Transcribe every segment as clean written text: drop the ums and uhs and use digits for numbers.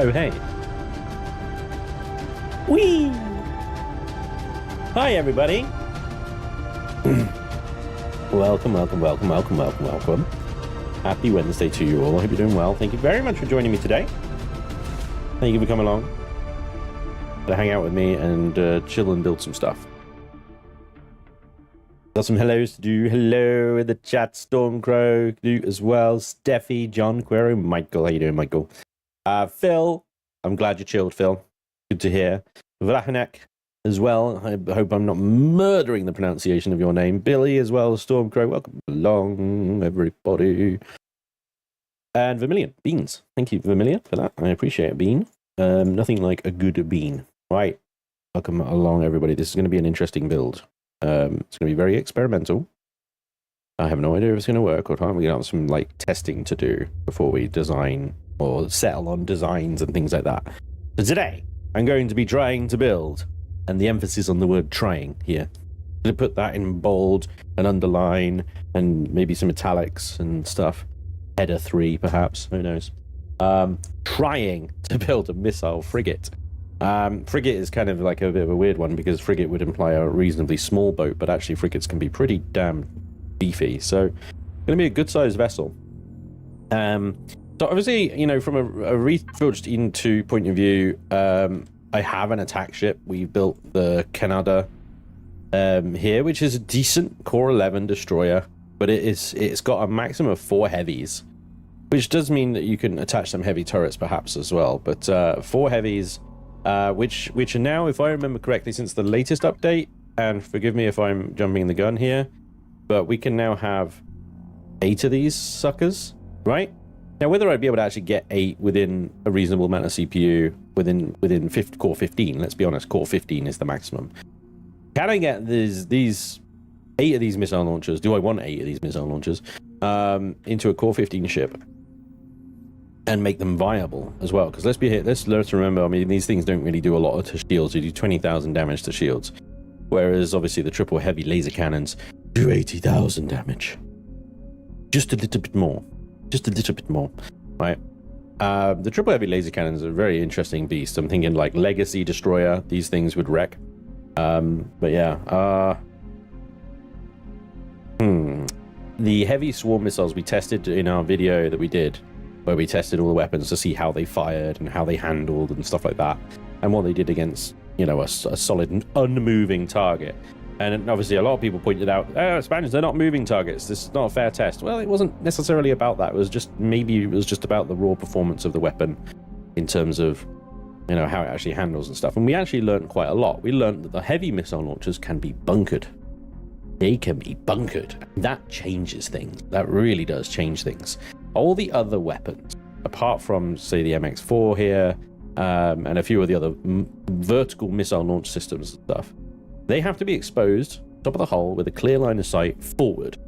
Oh, hey. Whee! Hi, everybody. Welcome. Happy Wednesday to you all. I hope you're doing well. Thank you very much for joining me today. Thank you for coming along to hang out with me and chill and build some stuff. Got some hellos to do. Hello in the chat, Stormcrow, do as well. Steffi, John, Quero, Michael. How you doing, Michael? Phil, I'm glad you chilled, Phil. Good to hear. Vlahanek as well. I hope I'm not murdering the pronunciation of your name. Billy as well, Stormcrow. Welcome along, everybody. And Vermilion, beans. Thank you, Vermilion, for that. I appreciate it, bean. Nothing like a good bean. Right. Welcome along, everybody. This is going to be an interesting build. It's going to be very experimental. I have no idea if it's going to work or not. We're going to have some like testing to do before we design or settle on designs and things like that. So today, I'm going to be trying to build, and the emphasis on the word trying here. I'm going to put that in bold and underline and maybe some italics and stuff. Header 3, perhaps. Who knows? Trying to build a missile frigate. Frigate is kind of like a bit of a weird one because frigate would imply a reasonably small boat, but actually frigates can be pretty damn beefy. So it's going to be a good-sized vessel. So obviously, you know, from a Reforged Eden 2 point of view, I have an attack ship. We built the Canada here, which is a decent Core 11 destroyer, but it's got a maximum of 4 heavies, which does mean that you can attach some heavy turrets perhaps as well. But 4 heavies. Which are now, if I remember correctly, since the latest update, and forgive me if I'm jumping the gun here, but we can now have 8 of these suckers, right? Now, whether I'd be able to actually get 8 within a reasonable amount of CPU within Core 15, let's be honest, Core 15 is the maximum. Can I get these 8 of these missile launchers? Do I want 8 of these missile launchers into a Core 15 ship? And make them viable as well, because let's remember, I mean, these things don't really do a lot to shields. They do 20,000 damage to shields, whereas obviously the triple heavy laser cannons do 80,000 damage. Just a little bit more, right? The triple heavy laser cannons are a very interesting beast. I'm thinking like Legacy Destroyer, these things would wreck. But yeah, the heavy swarm missiles we tested in our video that we did, where we tested all the weapons to see how they fired and how they handled and stuff like that, and what they did against, you know, a solid unmoving target. And obviously a lot of people pointed out, Spanj, they're not moving targets, this is not a fair test. Well, it wasn't necessarily about that. It was just about the raw performance of the weapon in terms of, you know, how it actually handles and stuff. And we actually learned quite a lot. We learned that the heavy missile launchers can be bunkered. They can be bunkered. That changes things. That really does change things. All the other weapons, apart from, say, the MX4 here, and a few of the other vertical missile launch systems and stuff, they have to be exposed, top of the hull, with a clear line of sight forward,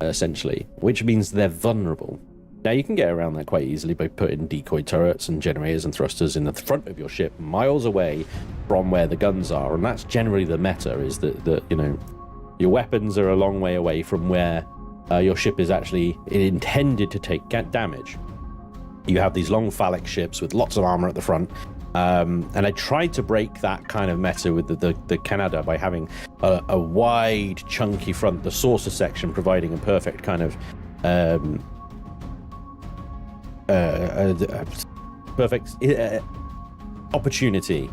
essentially, which means they're vulnerable. Now, you can get around that quite easily by putting decoy turrets and generators and thrusters in the front of your ship, miles away from where the guns are, and that's generally the meta, is that you know, your weapons are a long way away from where your ship is actually intended to take damage. You have these long phallic ships with lots of armor at the front, and I tried to break that kind of meta with the Canada by having a wide, chunky front, the saucer section providing a perfect kind of perfect opportunity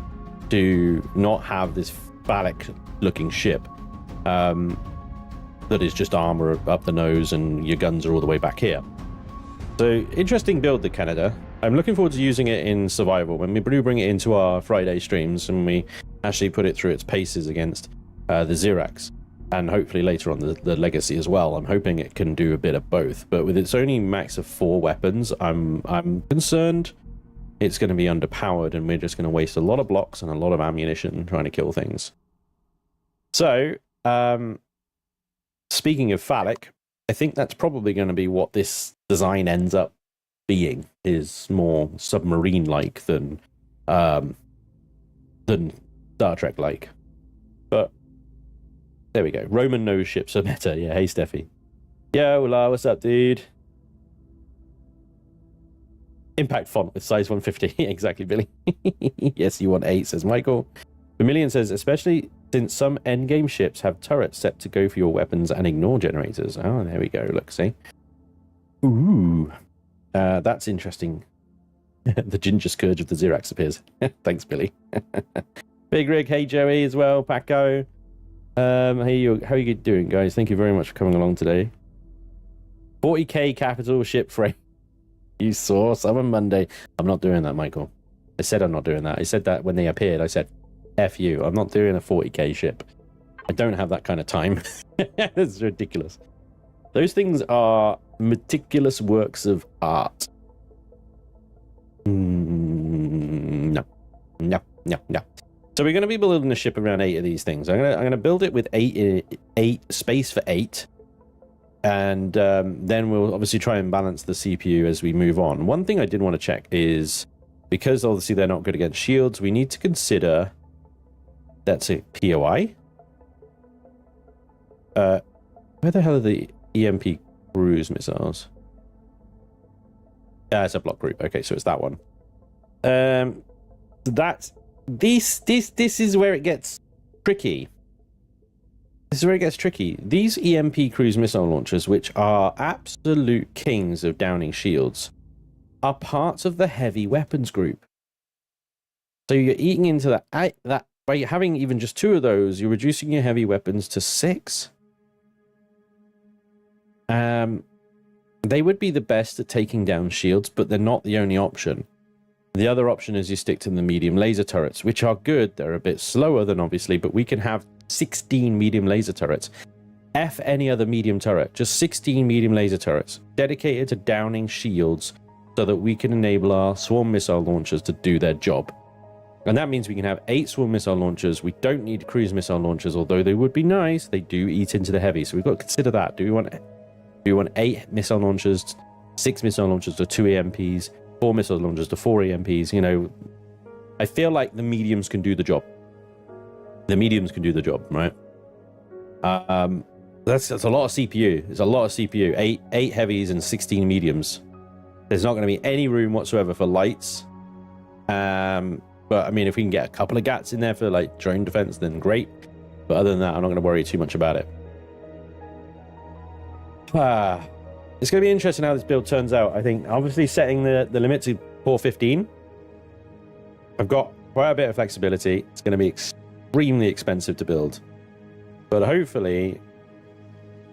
to not have this phallic-looking ship that is just armor up the nose and your guns are all the way back here. So, interesting build, the Canada. I'm looking forward to using it in survival when we do bring it into our Friday streams and we actually put it through its paces against the Xerax, and hopefully later on the Legacy as well. I'm hoping it can do a bit of both, but with its only max of 4 weapons, I'm concerned it's going to be underpowered and we're just going to waste a lot of blocks and a lot of ammunition trying to kill things. So, speaking of phallic, I think that's probably going to be what this design ends up being, is more submarine-like than Star Trek-like. But there we go. Roman nose ships are better. Yeah, hey, Steffi. Yo, hola, what's up, dude? Impact font with size 150. Exactly, Billy. Yes, you want 8, says Michael. Vermilion says, especially since some endgame ships have turrets set to go for your weapons and ignore generators. Oh, there we go. Look, see? Ooh. That's interesting. The ginger scourge of the Xerax appears. Thanks, Billy. Big Rig, hey Joey as well, Paco. Hey, how are you doing, guys? Thank you very much for coming along today. 40k capital ship frame. You saw Summon Monday. I'm not doing that, Michael. I said I'm not doing that. I said that when they appeared. I said, F you. I'm not doing a 40k ship. I don't have that kind of time. It's ridiculous. Those things are meticulous works of art. No. So we're going to be building a ship around 8 of these things. I'm going to build it with 8 space for 8. And then we'll obviously try and balance the CPU as we move on. One thing I did want to check is, because obviously they're not good against shields, we need to consider... That's a POI? Where the hell are the EMP cruise missiles? It's a block group. Okay, so it's that one. That's... This is where it gets tricky. This is where it gets tricky. These EMP cruise missile launchers, which are absolute kings of downing shields, are parts of the heavy weapons group. So you're eating into that by having even just 2 of those, you're reducing your heavy weapons to 6. They would be the best at taking down shields, but they're not the only option. The other option is you stick to the medium laser turrets, which are good. They're a bit slower than obviously, but we can have 16 medium laser turrets. F any other medium turret. Just 16 medium laser turrets dedicated to downing shields so that we can enable our swarm missile launchers to do their job. And that means we can have 8 swarm missile launchers. We don't need cruise missile launchers, although they would be nice. They do eat into the heavy, so we've got to consider that. Do we want 8 missile launchers, 6 missile launchers to 2 EMPs, 4 missile launchers to 4 EMPs? You know, I feel like the mediums can do the job. The mediums can do the job, right? That's a lot of CPU. It's a lot of CPU. 8 heavies and 16 mediums. There's not going to be any room whatsoever for lights. But I mean, if we can get a couple of GATs in there for like drone defense, then great. But other than that, I'm not going to worry too much about it. It's going to be interesting how this build turns out. I think obviously setting the limit to 415. I've got quite a bit of flexibility. It's going to be extremely expensive to build, but hopefully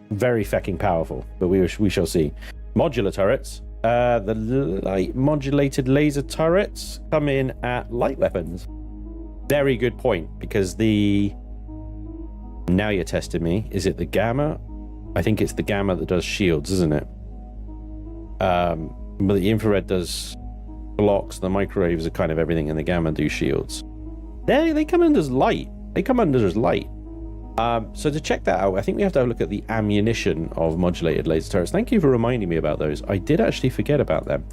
very fecking powerful. But we shall see. Modular turrets. The light modulated laser turrets come in at light weapons. Very good point, because now you're testing me. Is it the gamma? I think it's the gamma that does shields, isn't it? But the infrared does blocks, the microwaves are kind of everything, and the gamma do shields. They come under as light. They come under as light. So to check that out, I think we have to have a look at the ammunition of modulated laser turrets. Thank you for reminding me about those. I did actually forget about them.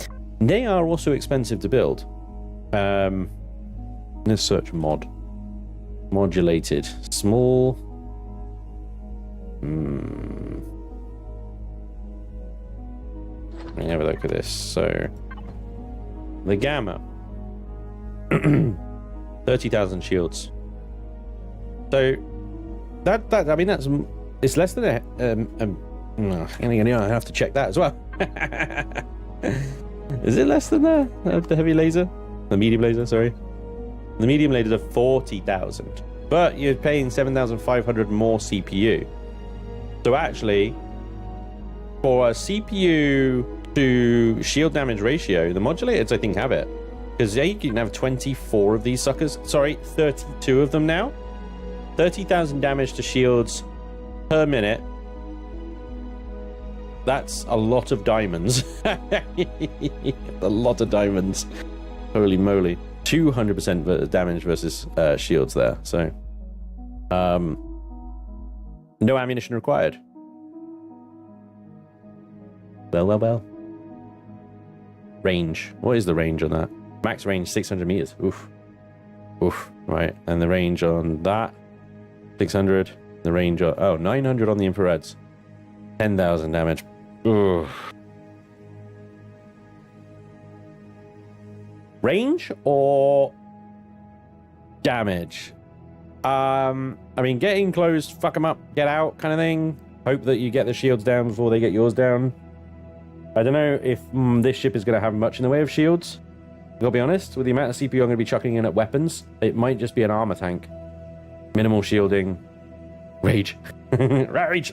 They are also expensive to build. Let's search modulated small. Let me have a look at this. So the gamma, 30,000 shields. So that I mean it's less than a I have to check that as well. Is it less than the heavy laser? The medium laser, sorry. The medium laser is 40,000, but you're paying 7,500 more CPU. So actually, for a CPU to shield damage ratio, the modulators I think have it, because you can have 24 of these suckers. Sorry, 32 of them now. 30,000 damage to shields per minute. That's a lot of diamonds. A lot of diamonds. Holy moly. 200% damage versus shields there. So, no ammunition required. Well. Range. What is the range on that? Max range 600 meters. Oof. Right. And the range on that 600. The range on 900 on the infrareds. 10,000 damage. Oof. Range or damage? I mean, get in close, fuck them up, get out kind of thing. Hope that you get the shields down before they get yours down. I don't know if this ship is going to have much in the way of shields. I'll be honest, with the amount of CPU I'm going to be chucking in at weapons, it might just be an armor tank. Minimal shielding. Rage. Rage.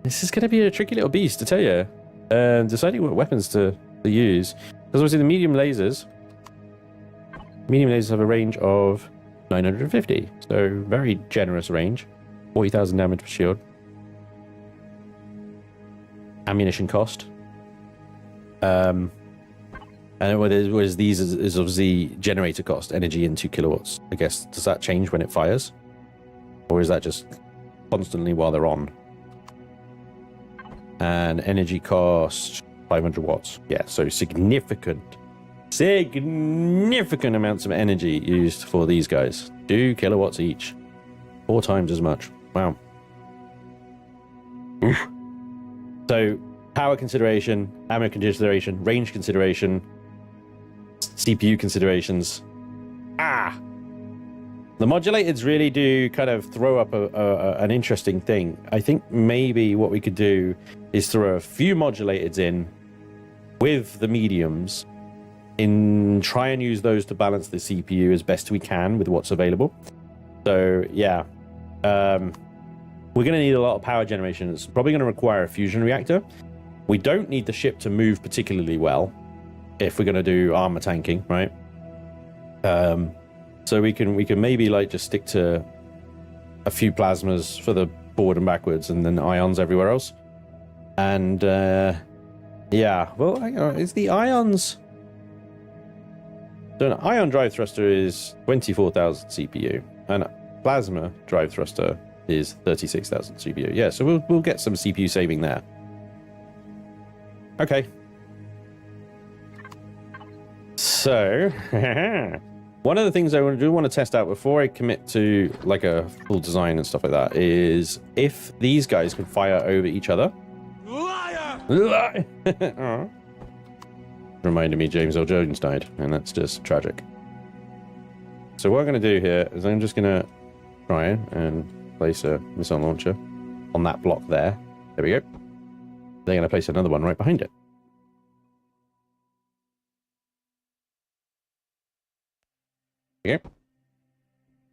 This is going to be a tricky little beast, to tell you. Deciding what weapons to use. Because obviously the medium lasers have a range of 950. So very generous range. 40,000 damage per shield. Ammunition cost. And what is these is obviously generator cost, energy in 2 kilowatts. I guess, does that change when it fires? Or is that just constantly while they're on? And energy cost, 500 watts. Yeah, so significant amounts of energy used for these guys. 2 kilowatts each. 4 times as much. Wow. Oof. So, power consideration, ammo consideration, range consideration, CPU considerations. The modulators really do kind of throw up an interesting thing. I think maybe what we could do is throw a few modulators in with the mediums and try and use those to balance the CPU as best we can with what's available. So, yeah. We're going to need a lot of power generation. It's probably going to require a fusion reactor. We don't need the ship to move particularly well if we're going to do armor tanking, right? So we can maybe like just stick to a few plasmas for the forward and backwards, and then ions everywhere else. And yeah, well, is the ions? So an ion drive thruster is 24,000 CPU, and plasma drive thruster is 36,000 CPU. Yeah, so we'll get some CPU saving there. Okay. So, one of the things I want to test out before I commit to like a full design and stuff like that is if these guys can fire over each other. Liar! Oh. Reminded me James L. Jones died, and that's just tragic. So what I'm going to do here is I'm just going to try and place a missile launcher on that block there. There we go. They're going to place another one right behind it. Okay.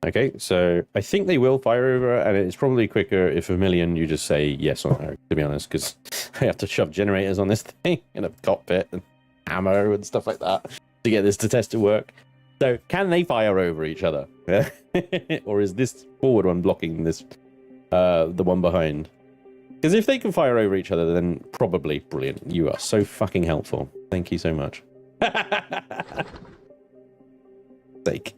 Okay, so I think they will fire over, and it's probably quicker if a million you just say yes or no, to be honest, because I have to shove generators on this thing in a cockpit and ammo and stuff like that to get this to test to work. So can they fire over each other? Or is this forward one blocking this, the one behind? Because if they can fire over each other, then probably brilliant. You are so fucking helpful. Thank you so much. Sake.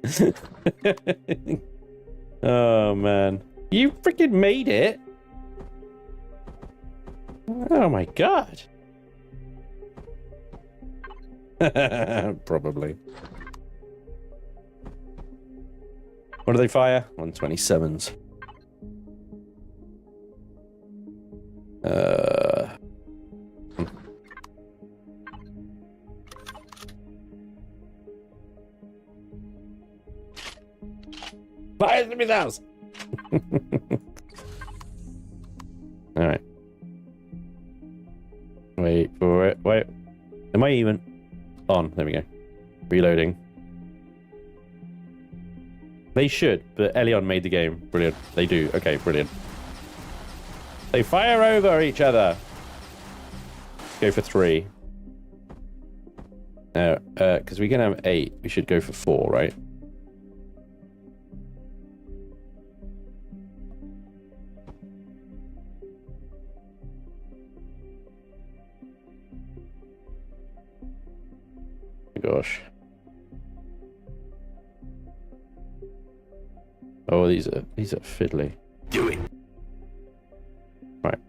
Oh man, you freaking made it. Oh my god. Probably. What do they fire? 127s. Fire the missiles! Alright. Wait for it. Wait. Am I even? On. There we go. Reloading. They should, but Elion made the game. Brilliant. They do. Okay, brilliant. They fire over each other. Go for 3. No, because we can have 8. We should go for 4, right? Gosh. Oh, these are fiddly. Do it. Right.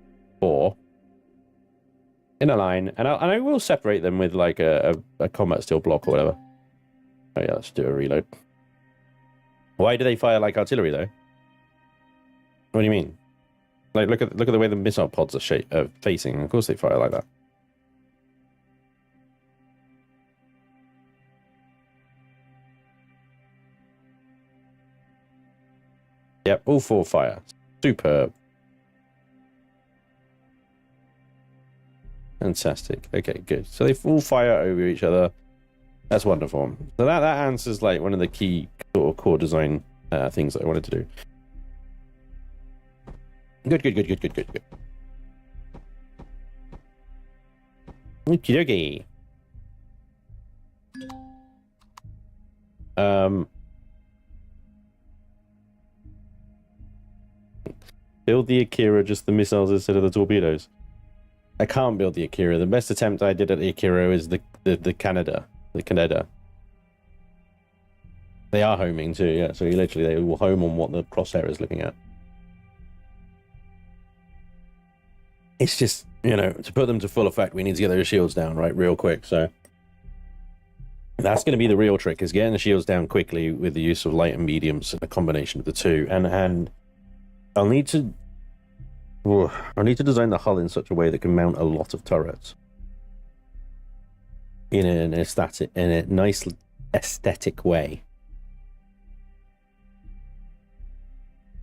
4. In a line, and I will separate them with like a combat steel block or whatever. Oh yeah, let's do a reload. Why do they fire like artillery though? What do you mean? Like look at the way the missile pods are facing. Of course they fire like that. Yep, all 4 fire. Superb. Fantastic. Okay, good. So they all fire over each other. That's wonderful. So that answers like one of the key sort of core design things that I wanted to do. Good. Okie dokie. Build the Akira, just the missiles instead of the torpedoes. I can't build the Akira. The best attempt I did at the Akira is the Canada. The Canada. They are homing too, yeah. So literally they will home on what the crosshair is looking at. It's just, you know, to put them to full effect, we need to get those shields down, right, real quick. So that's going to be the real trick, is getting the shields down quickly with the use of light and mediums, a combination of the two. And I'll need to design the hull in such a way that can mount a lot of turrets in a nice aesthetic way.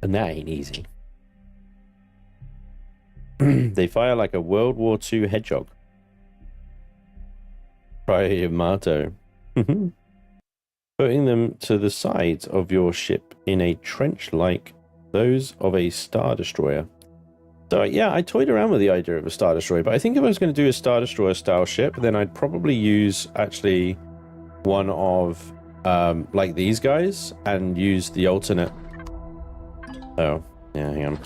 And that ain't easy. They fire like a World War II hedgehog. Prior Yamato. Putting them to the sides of your ship in a trench like those of a Star Destroyer. So yeah, I toyed around with the idea of a Star Destroyer, but I think if I was going to do a Star Destroyer style ship, then I'd probably use actually one of like these guys and use the alternate. Oh, yeah, hang on.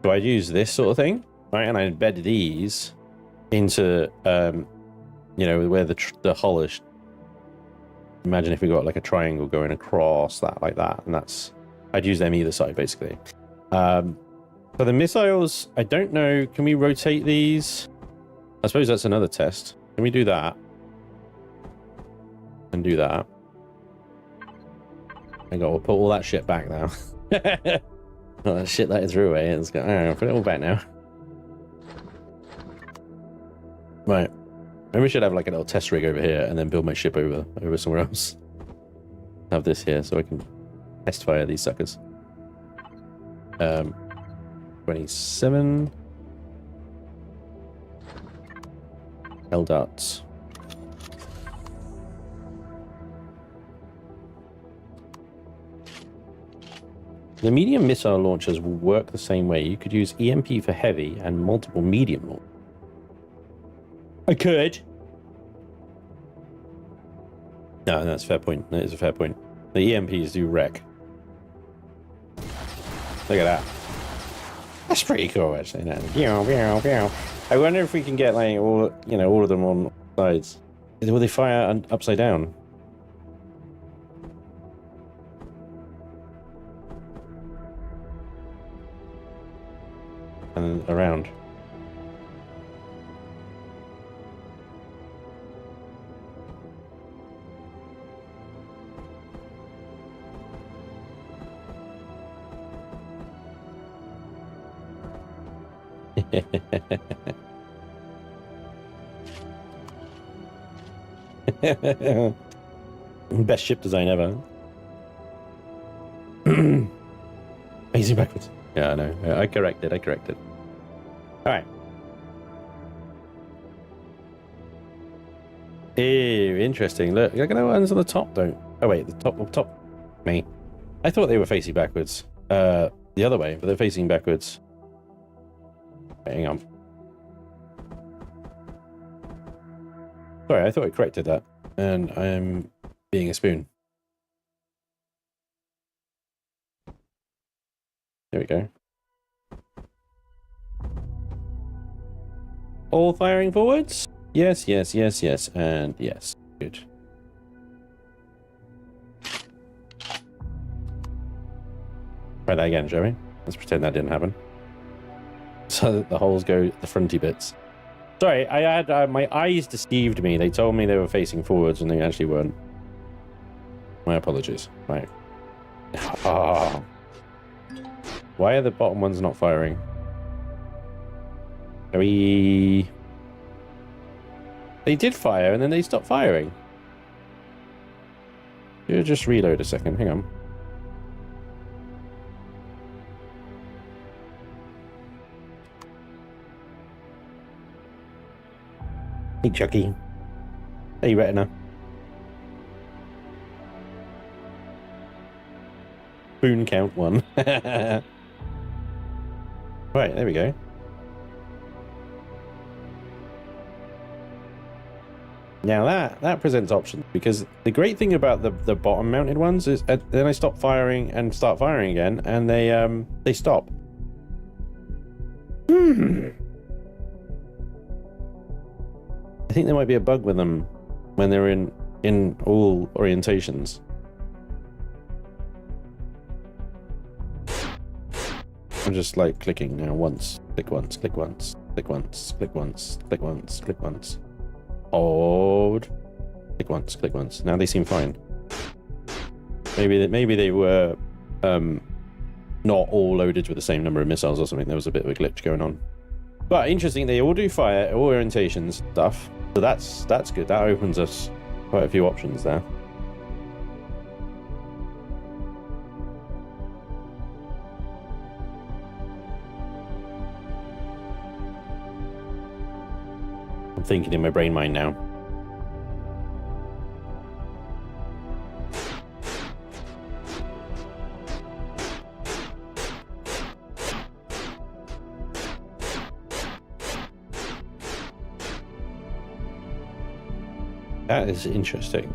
So I'd use this sort of thing, right? And I'd embed these into, you know, where the hull is. Imagine if we got like a triangle going across that, like that, and I'd use them either side basically. For the missiles, I don't know. Can we rotate these? I suppose that's another test. Can we do that? And do that. I got to put all that shit back now. All that shit that I threw away. Let's go. I'll put it all back now. Right. Maybe we should have like a little test rig over here and then build my ship over somewhere else. Have this here so I can test fire these suckers. 27. L darts. The medium missile launchers will work the same way. You could use EMP for heavy and multiple medium launch. I could. No, that's a fair point. That is a fair point. The EMPs do wreck. Look at that. That's pretty cool, actually. I wonder if we can get like all of them on sides. Will they fire upside down? And around. Best ship design ever. Easy backwards. Yeah, I know. I corrected. Alright. Ew, interesting. Look at the ones on the top, though. Oh, wait, the top. Me. I thought they were facing backwards. The other way, but they're facing backwards. Hang on. Sorry, I thought I corrected that. And I am being a spoon. There we go. All firing forwards? Yes, and yes. Good. Try that again, shall we? Let's pretend that didn't happen. So that the holes go the fronty bits. Sorry, I had my eyes deceived me. They told me they were facing forwards and they actually weren't. My apologies. Right. Oh. Why are the bottom ones not firing? They did fire and then they stopped firing. Just reload a second. Hang on. Hey, Chucky. Hey, Retina. Spoon count 1. Right, there we go. Now that presents options, because the great thing about the bottom mounted ones is then I stop firing and start firing again, and they stop. I think there might be a bug with them when they're in all orientations. I'm just like clicking now once, click once, click once, click once, click once, click once, click once. Odd. Click once, click once. Now they seem fine. Maybe they were not all loaded with the same number of missiles or something. There was a bit of a glitch going on. But interesting, they all do fire, all orientations stuff. So that's good. That opens us quite a few options there. I'm thinking in my brain mind now. That is interesting.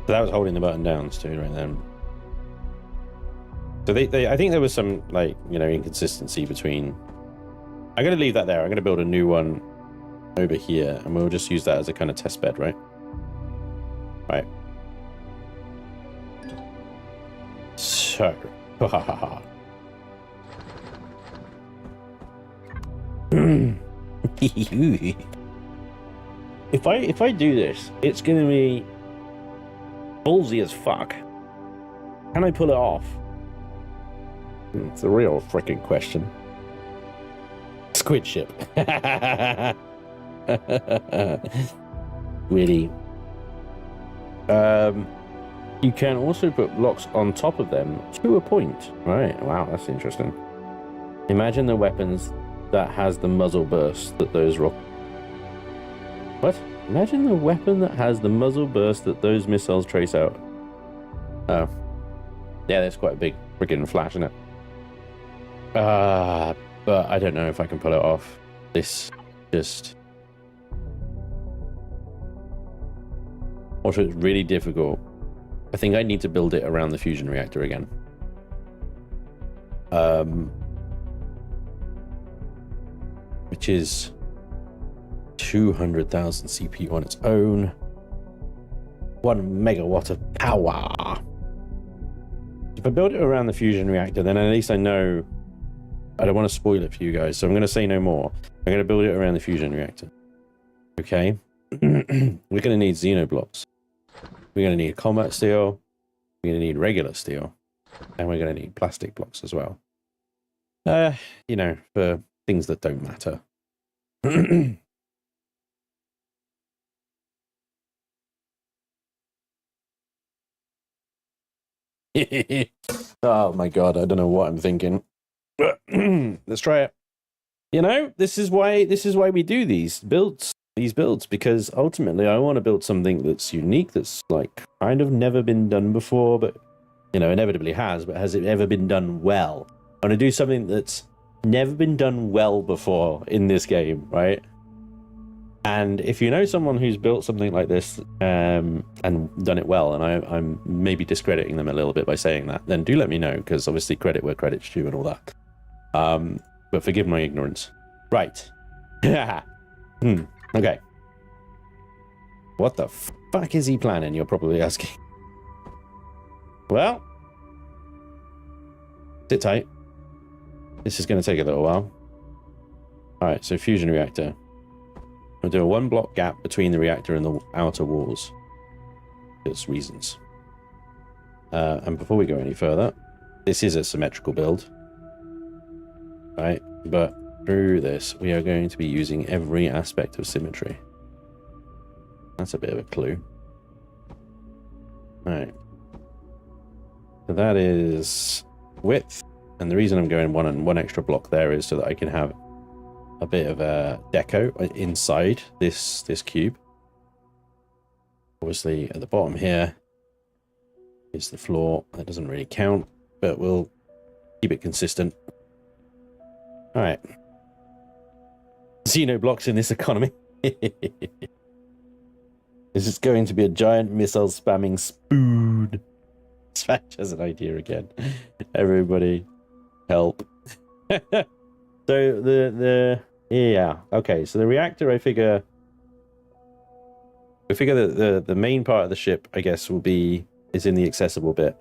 So that was holding the button down too, right then. So I think there was some, like, you know, inconsistency between. I'm going to leave that there. I'm going to build a new one over here, and we'll just use that as a kind of test bed, right? Right. So, if I do this, it's going to be ballsy as fuck. Can I pull it off? It's a real freaking question. Squid ship. Really. You can also put blocks on top of them to a point. Right. Wow, that's interesting. Imagine the weapons that has the muzzle burst that those rock. What? Imagine the weapon that has the muzzle burst that those missiles trace out. Oh. Yeah, that's quite a big freaking flash, isn't it? But I don't know if I can pull it off. This just... Also, it's really difficult. I think I need to build it around the fusion reactor again. Which is 200,000 CPU on its own. 1 megawatt of power. If I build it around the fusion reactor, then at least I know. I don't want to spoil it for you guys, so I'm going to say no more. I'm going to build it around the fusion reactor. Okay? We're going to need xenoblocks. We're going to need combat steel. We're going to need regular steel. And we're going to need plastic blocks as well. You know, for things that don't matter. Oh my god, I don't know what I'm thinking. Let's try it. You know, this is why we do these builds, because ultimately I want to build something that's unique, that's like kind of never been done before, but you know, inevitably has, but has it ever been done well? I want to do something that's never been done well before in this game, right? And if you know someone who's built something like this and done it well, and I'm maybe discrediting them a little bit by saying that, then do let me know, because obviously credit where credit's due and all that. But forgive my ignorance. Right. Okay. What the fuck is he planning, you're probably asking. Well, sit tight. This is going to take a little while. Alright, so fusion reactor. We'll do a 1 block gap between the reactor and the outer walls. There's reasons. And before we go any further, this is a symmetrical build. Right? But through this, we are going to be using every aspect of symmetry. That's a bit of a clue. All right. So that is width. And the reason I'm going one extra block there is so that I can have a bit of a deco inside this cube. Obviously, at the bottom here is the floor. That doesn't really count, but we'll keep it consistent. All right. Xeno blocks in this economy. This is going to be a giant missile spamming spoon. Spanj has an idea again. Everybody, help. So yeah, okay. So the reactor, I figure that the main part of the ship, I guess, is in the accessible bit.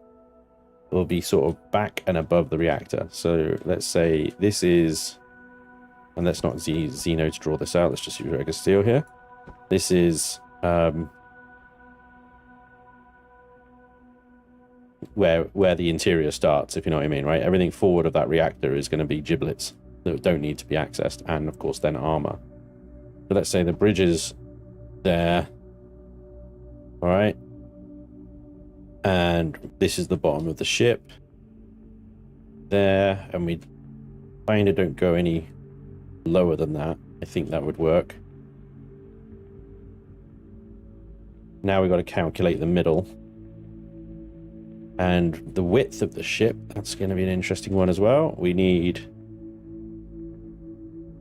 Will be sort of back and above the reactor. So let's say this is, and let's not Xeno to draw this out. Let's just use regular steel here. This is where the interior starts, if you know what I mean, right? Everything forward of that reactor is going to be giblets that don't need to be accessed, and of course then armor. So let's say the bridge is there, all right, and this is the bottom of the ship there, and we kind of don't go any lower than that. I think that would work. Now we've got to calculate the middle and the width of the ship. That's going to be an interesting one as well. We need,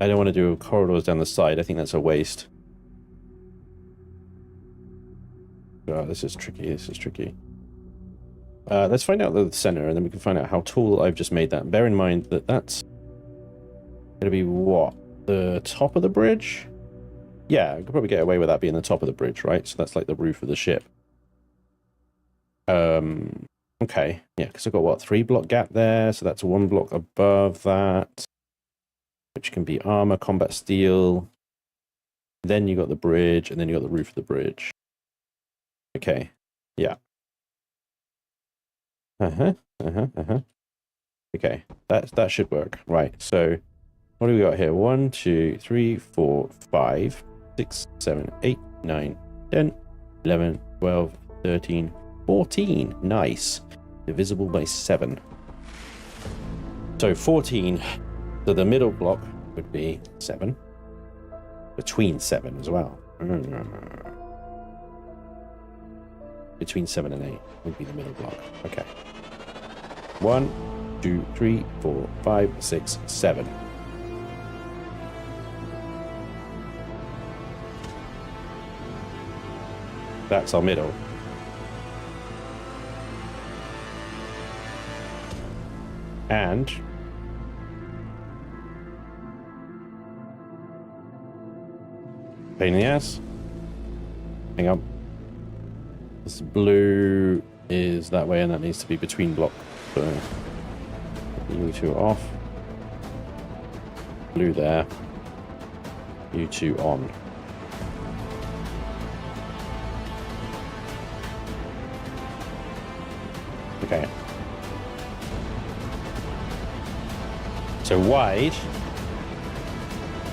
I don't want to do corridors down the side. I think that's a waste. Oh, this is tricky. This is tricky. Let's find out the center, and then we can find out how tall I've just made that. Bear in mind that that's going to be what? The top of the bridge? Yeah, I could probably get away with that being the top of the bridge, right? So that's like the roof of the ship. Okay, yeah, because I've got what, 3 block gap there, so that's 1 block above that, which can be armor, combat steel. Then you got the bridge, and then you got the roof of the bridge. Okay, yeah. Okay, that should work. Right, so what do we got here? 1, 2, 3, 4, 5, 6, 7, 8, 9, 10, 11, 12, 13, 14. Nice. Divisible by 7. So 14. So the middle block would be 7. Between 7 as well. Between 7 and 8 would be the middle block. Okay. 1, 2, 3, 4, 5, 6, 7. That's our middle. And pain in the ass. Hang on. This blue is that way, and that needs to be between block. So you two off. Blue there. You two on. Okay. So wide.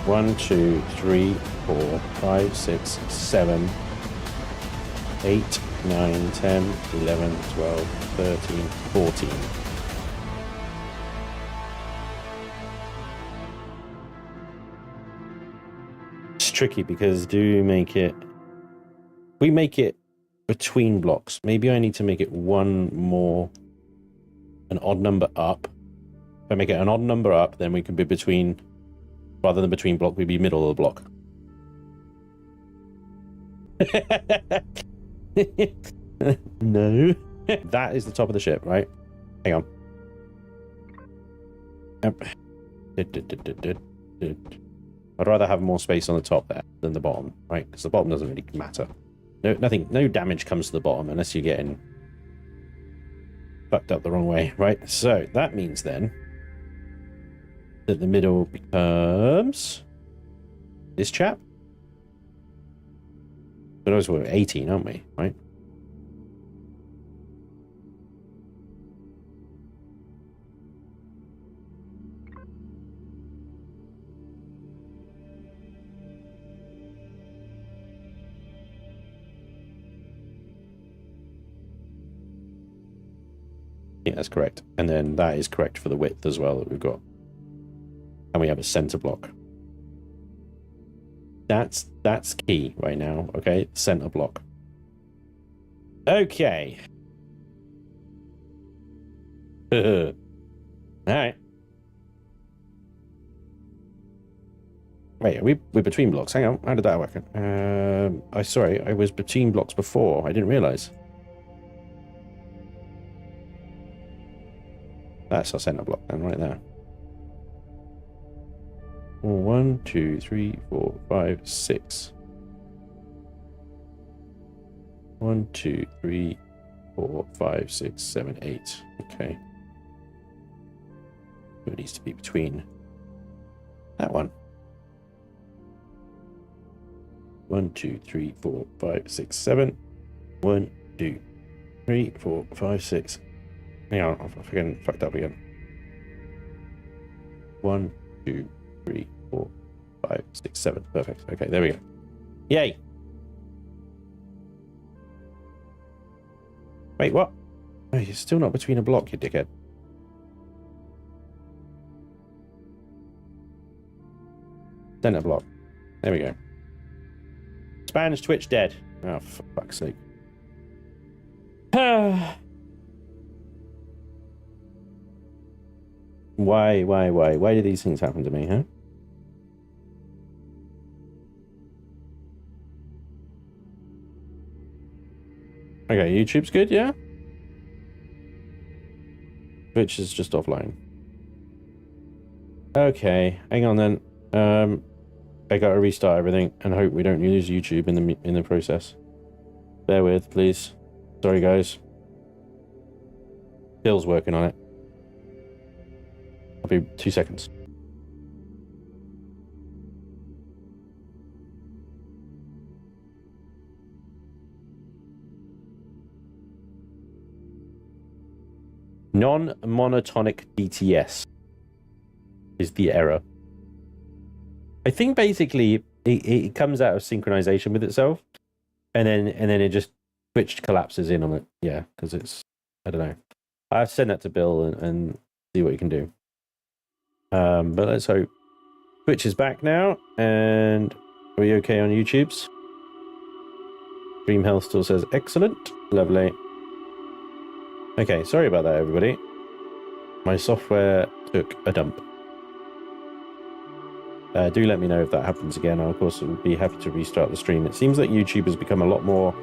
1, 2, 3, 4, 5, 6, 7, 8, 9, 10, 11, 12, 13, 14. It's tricky because we make it between blocks. Maybe I need to make it one more, an odd number up. If I make it an odd number up, then we can be between, rather than between block, we'd be middle of the block. No. That is the top of the ship, right? Hang on. I'd rather have more space on the top there than the bottom, right? Because the bottom doesn't really matter. No damage comes to the bottom unless you're getting fucked up the wrong way, right? So that means then that the middle becomes this chap. But also we're 18, aren't we? Right? think that's correct. And then that is correct for the width as well that we've got. And we have a center block. That's key right now, okay? Center block. Okay. All right. Wait, we're between blocks. Hang on, how did that work? Sorry, I was between blocks before. I didn't realize. That's our center block then, right there. 1, 2, 3, 4, 5, 6. 1, 2, 3, 4, 5, 6, 7, 8. Okay. It needs to be between that one. 1, 2, 3, 4, 5, 6, 7. 1, 2, 3, 4, 5, 6. Hang on, I've again fucked up again. 1, 2, 3, 4, 5, 6, 7. Perfect. Okay, there we go. Yay! Wait, what? Oh, you're still not between a block, you dickhead. Center block. There we go. Spanj Twitch dead. Oh, for fuck's sake. Why? Why do these things happen to me, huh? Okay, YouTube's good, yeah? Twitch is just offline. Okay, hang on then. I gotta restart everything and hope we don't lose YouTube in the process. Bear with, please. Sorry, guys. Bill's working on it. I'll be 2 seconds. Non-monotonic DTS is the error. I think basically it comes out of synchronization with itself, and then it just Twitch collapses in on it. Yeah, because it's, I don't know. I have to send that to Bill and see what you can do. But let's hope. Twitch is back now, and are we okay on YouTube's? Dream Health still says excellent. Lovely. Okay, sorry about that, everybody. My software took a dump. Do let me know if that happens again. I, of course, would be happy to restart the stream. It seems like YouTube has become a lot more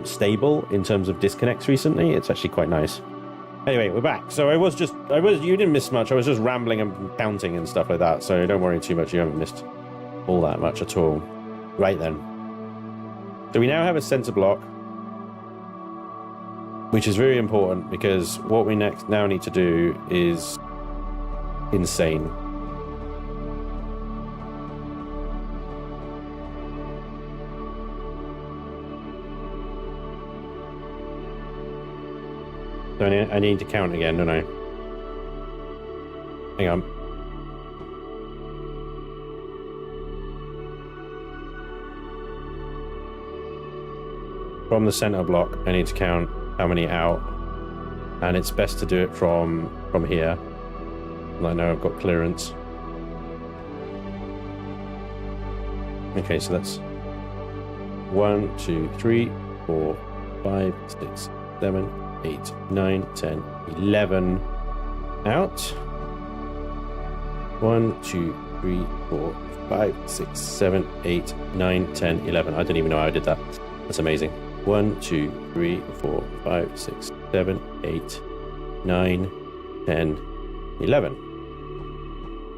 stable in terms of disconnects recently. It's actually quite nice. Anyway, we're back. So you didn't miss much. I was just rambling and counting and stuff like that. So don't worry too much. You haven't missed all that much at all. Right then. So we now have a center block, which is very important because what we now need to do is insane. So I need to count again, don't I? Hang on. From the center block, I need to count how many out, and it's best to do it from here. And I know I've got clearance. Okay, so that's 1, 2, 3, 4, 5, 6, 7, 8, 9, 10, 11 out. 1, 2, 3, 4, 5, 6, 7, 8, 9, 10, 11. I don't even know how I did that. That's amazing. 1, 2, 3, 4, 5, 6, 7, 8, 9, 10, 11.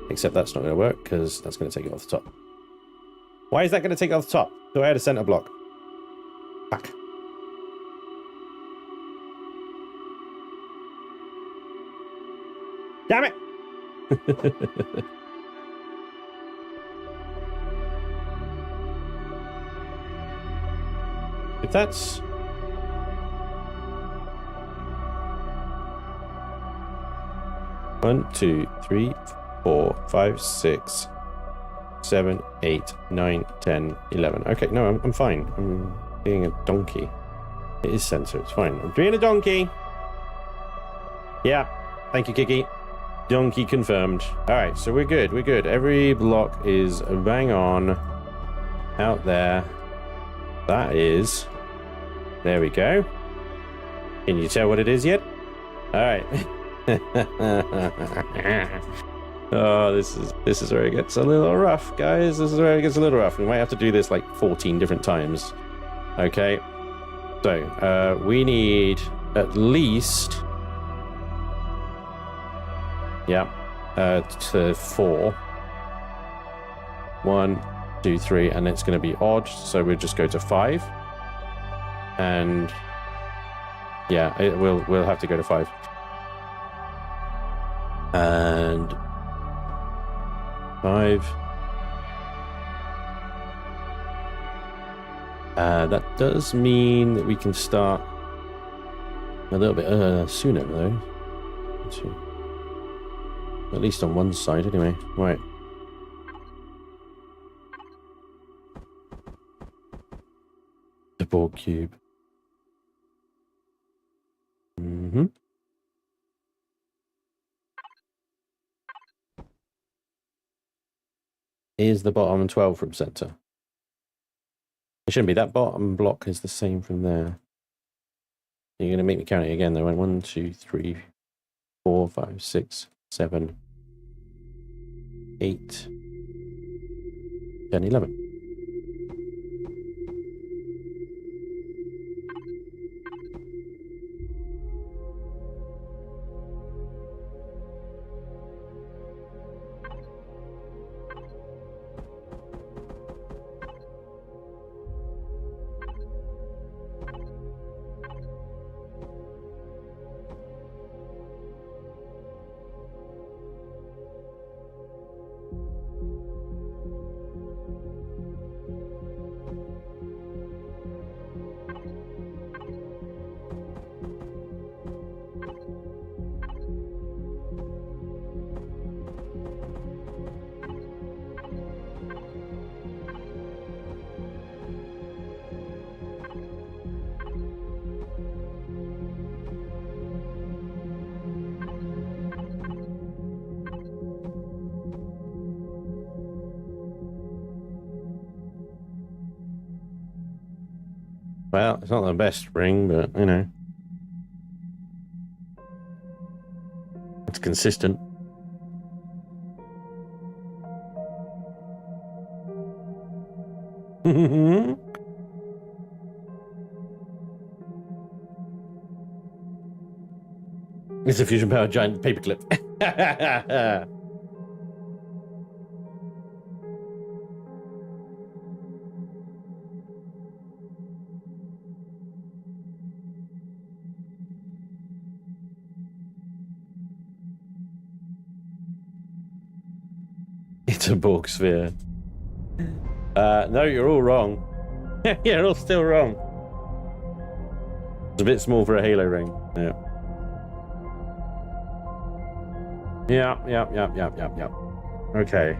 Except that's not going to work because that's going to take it off the top. Why is that going to take it off the top? So I had a center block. Fuck. Damn it! If that's... One, 2, 3, 4, 5, 6, 7, 8, 9, 10, 11. Okay, no, I'm fine. I'm being a donkey. It is center, it's fine. I'm being a donkey! Yeah. Thank you, Kiki. Donkey confirmed. All right, so we're good. We're good. Every block is bang on out there. That is. There we go. Can you tell what it is yet? All right. Oh, this is where it gets a little rough, guys. This is where it gets a little rough. We might have to do this like 14 different times. Okay. So we need at least. Yeah, to 4. 1, 2, 3, and it's going to be odd, so we'll just go to 5. And yeah, we'll have to go to 5. And 5. That does mean that we can start a little bit sooner, though. At least on one side, anyway. Right. The Borg cube. Mm-hmm. Is the bottom 12 from center? It shouldn't be. That bottom block is the same from there. You're going to make me count it again, though. 1, 2, 3, 4, 5, 6, 7, 8, 10, 11. Well, it's not the best ring, but, you know. It's consistent. It's a fusion powered giant paperclip. It's a Borg sphere. No, you're all wrong. You're all still wrong. It's a bit small for a halo ring. Yeah. Yeah. Okay.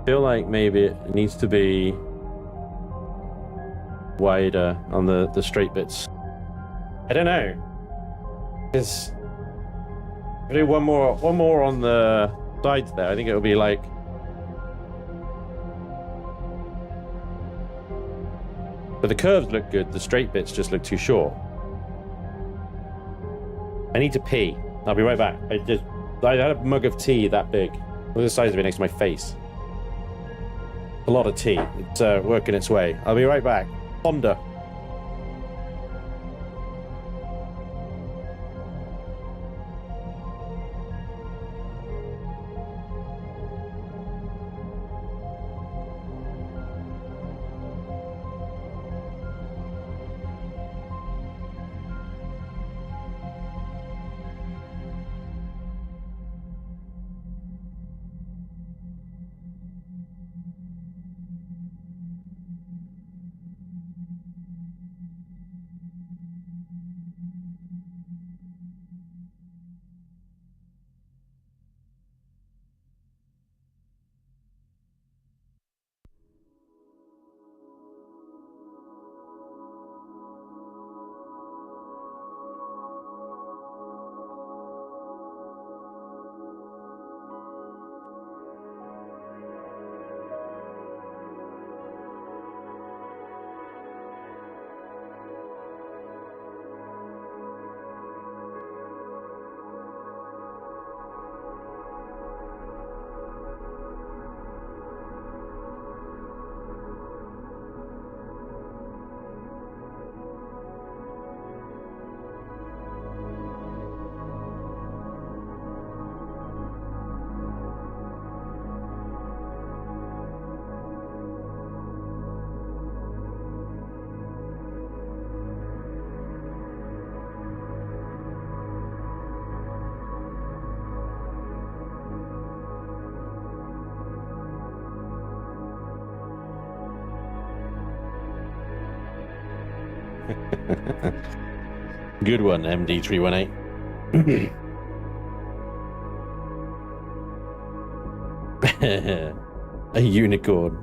Feel like maybe it needs to be wider on the straight bits. I don't know. Because if I do one more on the sides there, I think it'll be like. But the curves look good, the straight bits just look too short. I need to pee. I'll be right back. I had a mug of tea that big. Look at the size of it next to my face. A lot of tea. It's working its way. I'll be right back. Ponder. Good one, MD 318. A unicorn.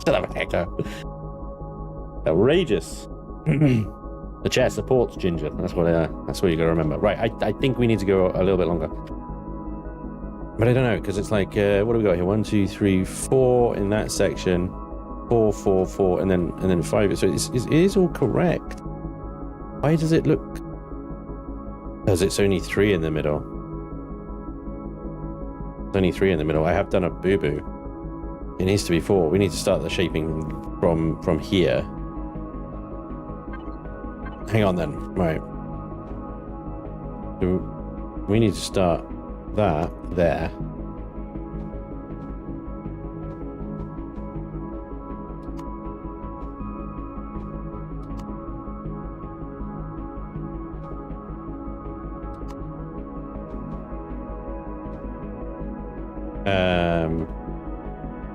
Shut up, Echo. Outrageous. The chat supports Ginger. That's what you gotta remember. Right, I think we need to go a little bit longer. But I don't know, because it's like, what do we got here? 1, 2, 3, 4 in that section. 4, 4, 4, and then 5. So it is all correct. Why does it look... Because it's only 3 in the middle. It's only 3 in the middle. I have done a boo-boo. It needs to be 4. We need to start the shaping from here. Hang on then. Right. So we need to start that there.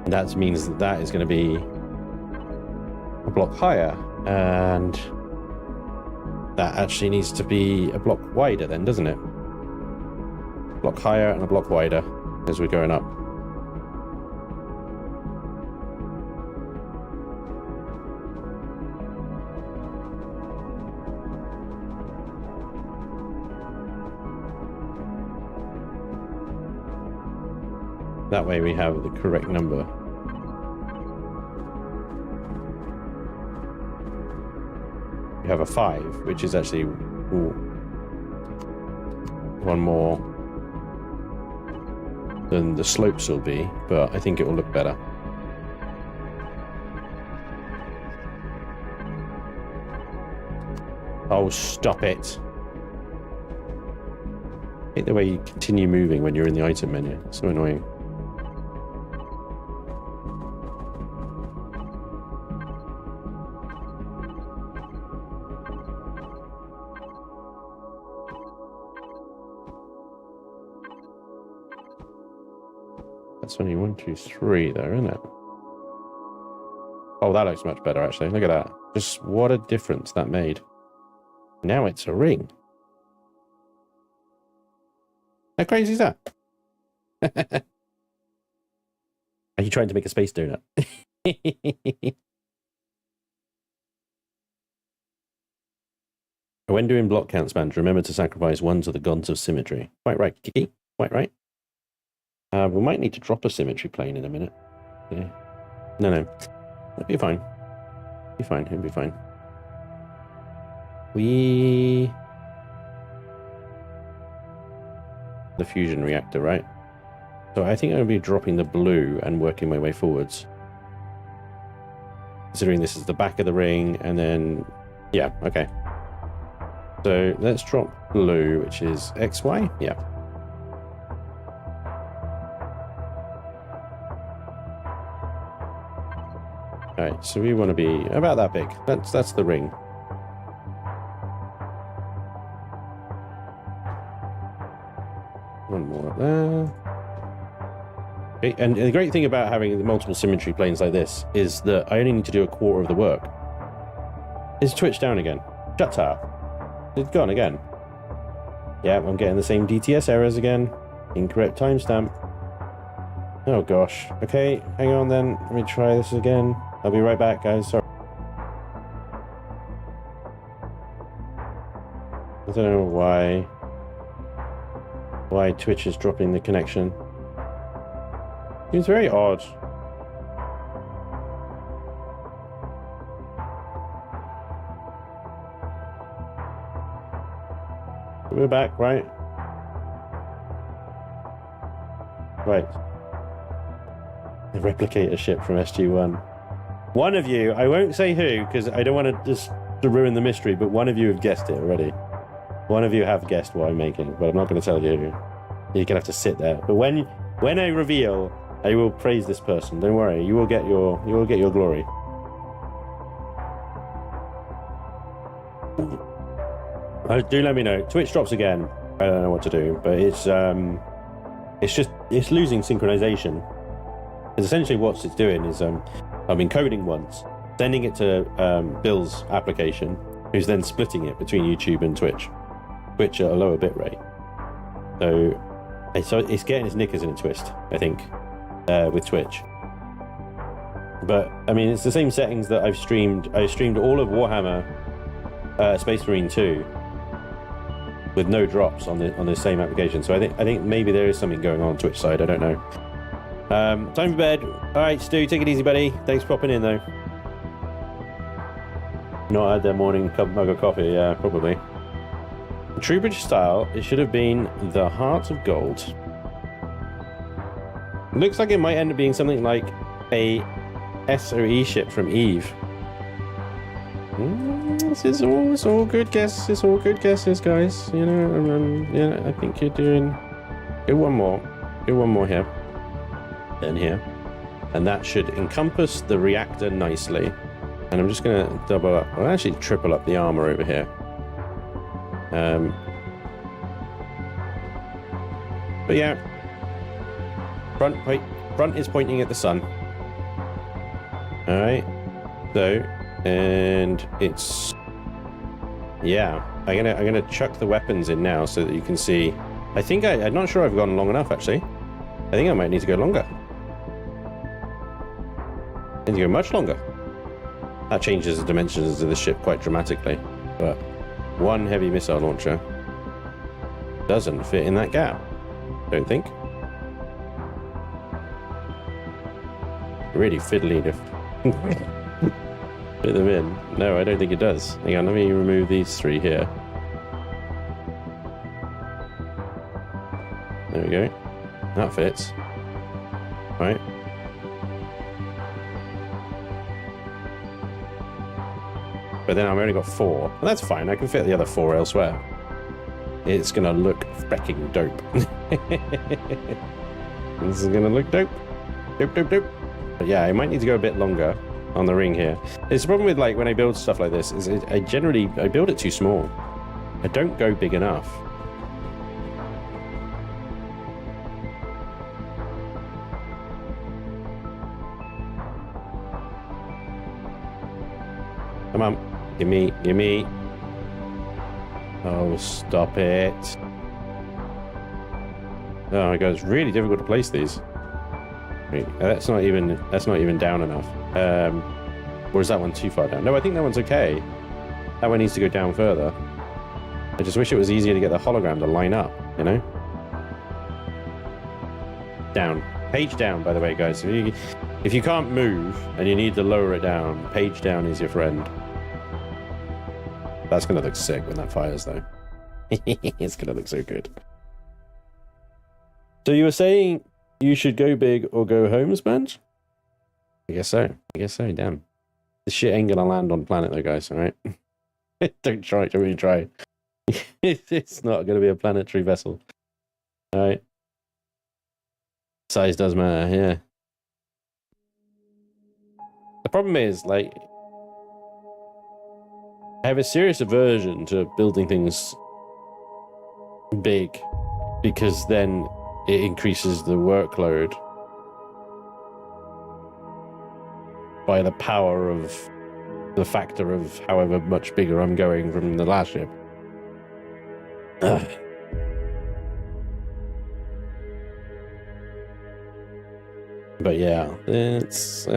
That means that is going to be a block higher, and that actually needs to be a block wider then, doesn't it? Block higher and a block wider as we're going up. That way we have the correct number. We have a 5, which is actually one more than the slopes will be, but I think it will look better. Oh, stop it. I hate the way you continue moving when you're in the item menu. It's so annoying. That's only 1, 2, 3 there, isn't it? Oh, that looks much better, actually. Look at that. Just what a difference that made. Now it's a ring. How crazy is that? Are you trying to make a space donut? When doing block count Spanj, remember to sacrifice 1 to the gods of symmetry. Quite right, Kiki. Quite right. We might need to drop a symmetry plane in a minute. Yeah. No. It'll be fine. It'll be fine. It'll be fine. The fusion reactor, right? So I think I'm going to be dropping the blue and working my way forwards. Considering this is the back of the ring, and then... Yeah, okay. So let's drop blue, which is XY. Yeah. Alright, so we want to be about that big. That's the ring. One more up there. Okay, and the great thing about having the multiple symmetry planes like this is that I only need to do a quarter of the work. Is Twitch down again? Shut up. It's gone again. Yeah, I'm getting the same DTS errors again. Incorrect timestamp. Oh gosh. Okay, hang on then. Let me try this again. I'll be right back, guys. Sorry. I don't know why Twitch is dropping the connection. Seems very odd. We're back, right? Right. The replicator ship from SG-1. One of you, I won't say who, because I don't want to just to ruin the mystery, but one of you have guessed it already. One of you have guessed what I'm making, but I'm not going to tell you. You're going to have to sit there. But when I reveal, I will praise this person. Don't worry, you will get your glory. Do let me know. Twitch drops again. I don't know what to do, but it's losing synchronization. Because essentially what it's doing is I've been coding once, sending it to Bill's application, who's then splitting it between YouTube and Twitch at a lower bit rate. So it's getting its knickers in a twist, I think, with Twitch. But I mean, it's the same settings that I've streamed. I streamed all of Warhammer Space Marine 2 with no drops on the same application. So I think maybe there is something going on Twitch side. I don't know. Time for bed. All right, Stu, take it easy, buddy. Thanks for popping in, though. Not had their morning mug of coffee. Yeah, probably. True British style. It should have been the Heart of Gold. Looks like it might end up being something like a SOE ship from Eve. This is all good guesses. It's all good guesses, guys. You know, yeah, I think you're doing. Do one more. Do one more here. Then here. And that should encompass the reactor nicely. And I'm just going to double up. I'll actually triple up the armor over here. But yeah. Front is pointing at the sun. Alright. So, and it's... Yeah. I'm gonna chuck the weapons in now so that you can see. I think I'm not sure I've gone long enough, actually. I think I might need to go longer. I need to go much longer. That changes the dimensions of the ship quite dramatically. But one heavy missile launcher doesn't fit in that gap. Don't think. Really fiddly to fit them in. No, I don't think it does. Hang on, let me remove these three here. There we go. That fits. Right. But then I've only got 4. Well, that's fine. I can fit the other 4 elsewhere. It's gonna look freaking dope. This is gonna look dope. Dope. But yeah, I might need to go a bit longer on the ring here. It's the problem with like when I build stuff like this is I build it too small. I don't go big enough. Come on. Gimme. Oh, stop it. Oh my god, it's really difficult to place these. Wait, that's not even down enough. Or is that one too far down? No, I think that one's okay. That one needs to go down further. I just wish it was easier to get the hologram to line up, you know? Down. Page down, by the way, guys. If you can't move and you need to lower it down, page down is your friend. That's going to look sick when that fires, though. It's going to look so good. So you were saying you should go big or go home, Spanj? I guess so, damn. This shit ain't going to land on planet, though, guys, all right? Don't really try. It's not going to be a planetary vessel. All right? Size does matter, yeah. The problem is, like, I have a serious aversion to building things big because then it increases the workload by the power of the factor of however much bigger I'm going from the last ship. Ugh. But yeah, it's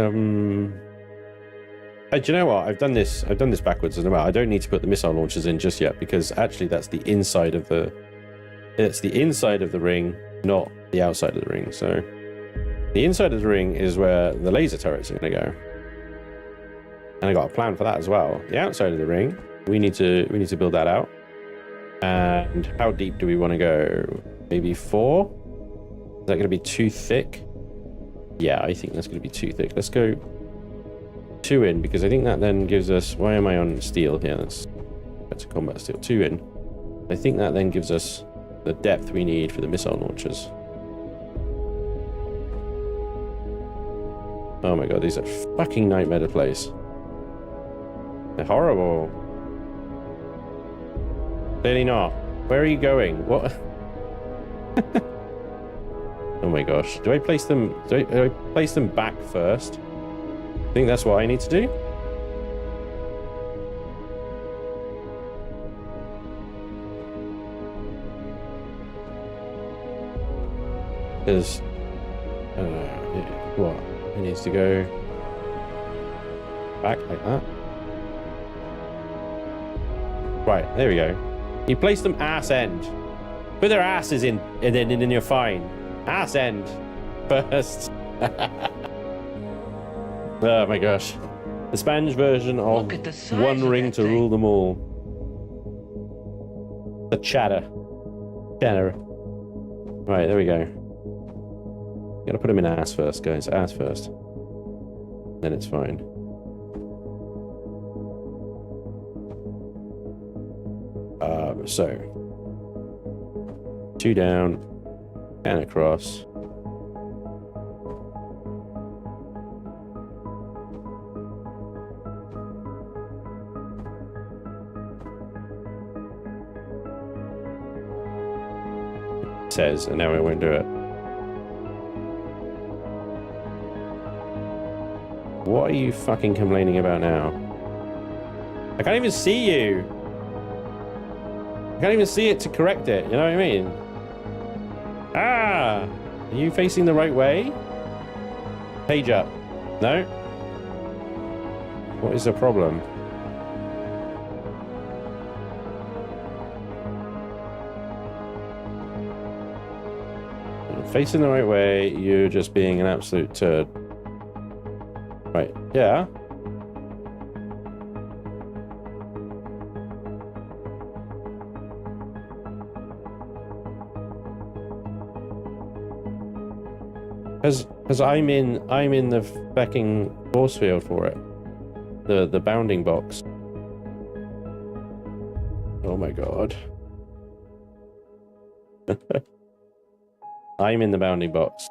do you know what? I've done this backwards as well. I don't need to put the missile launchers in just yet because actually that's the inside of the ring, not the outside of the ring. So the inside of the ring is where the laser turrets are going to go. And I got a plan for that as well. The outside of the ring, we need to build that out. And how deep do we want to go? Maybe 4? Is that going to be too thick? Yeah, I think that's going to be too thick. Let's go 2 in, because I think that then gives us... Why am I on steel here? That's a combat steel. 2 in. I think that then gives us the depth we need for the missile launchers. Oh my god, these are fucking nightmare to place. They're horrible. Clearly not. Where are you going? What? Oh my gosh. Do I place them back first? I think that's what I need to do. Because, what? It needs to go back like that. Right, there we go. You place them ass end. Put their asses in, and then you're fine. Ass end first. Oh my gosh. The Spanj version of One Ring to Rule Them All. The chatter. Right, there we go. Gotta put him in ass first, guys. Ass first. Then it's fine. So 2 down and across. It says, and now we won't do it. What are you fucking complaining about now? I can't even see you. I can't even see it to correct it, you know what I mean? Ah! Are you facing the right way? Page up. No? What is the problem? Facing the right way, you're just being an absolute turd. Right, yeah. Because I'm in the fucking force field for it. The bounding box. Oh my god. I'm in the bounding box.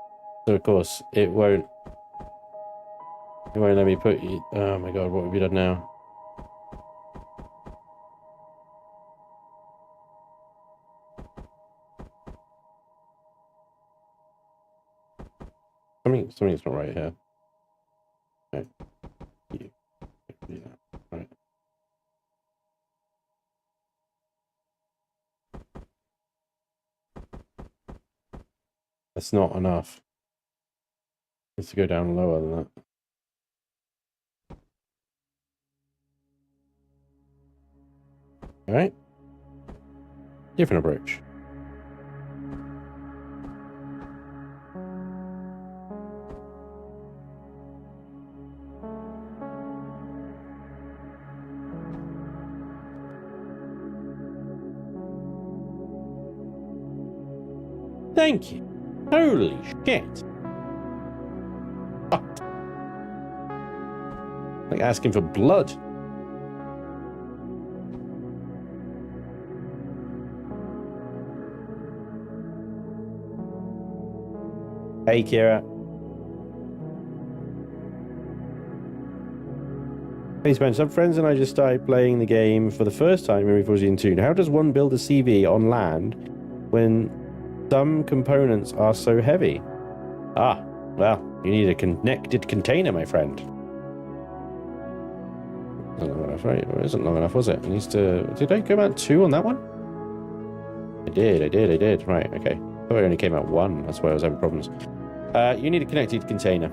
So of course it won't let me put you. Oh my god, what have you done now? Something's not right here. Okay. Yeah. Right. That's not enough. It needs to go down lower than that. All right. Different approach. Thank you. Holy shit. Oh. Like asking for blood. Hey, Kira. Hey, Spanj. Some friends and I just started playing the game for the first time in Reforged Eden 2. How does one build a CV on land when some components are so heavy? Ah, well, you need a connected container, my friend. Not long enough, right? It isn't long enough, was it? It needs to... Did I come out 2 on that one? I did. Right, okay. I thought it only came out 1. That's why I was having problems. You need a connected container.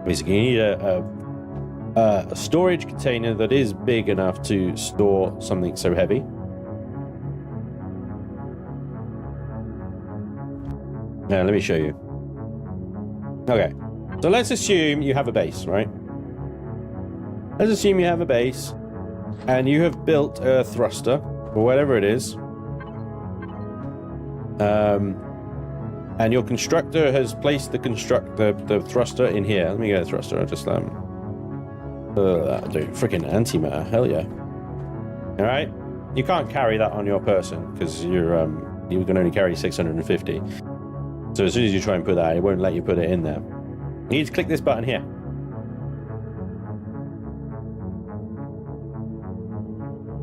Basically, you need a storage container that is big enough to store something so heavy. Now, let me show you. Okay, so let's assume you have a base, right? Let's assume you have a base, and you have built a thruster, or whatever it is. And your constructor has placed the thruster in here. Let me get a thruster. I'll just dude, freaking antimatter, hell yeah! All right, you can't carry that on your person because you can only carry 650. So as soon as you try and put that, it won't let you put it in there. You need to click this button here.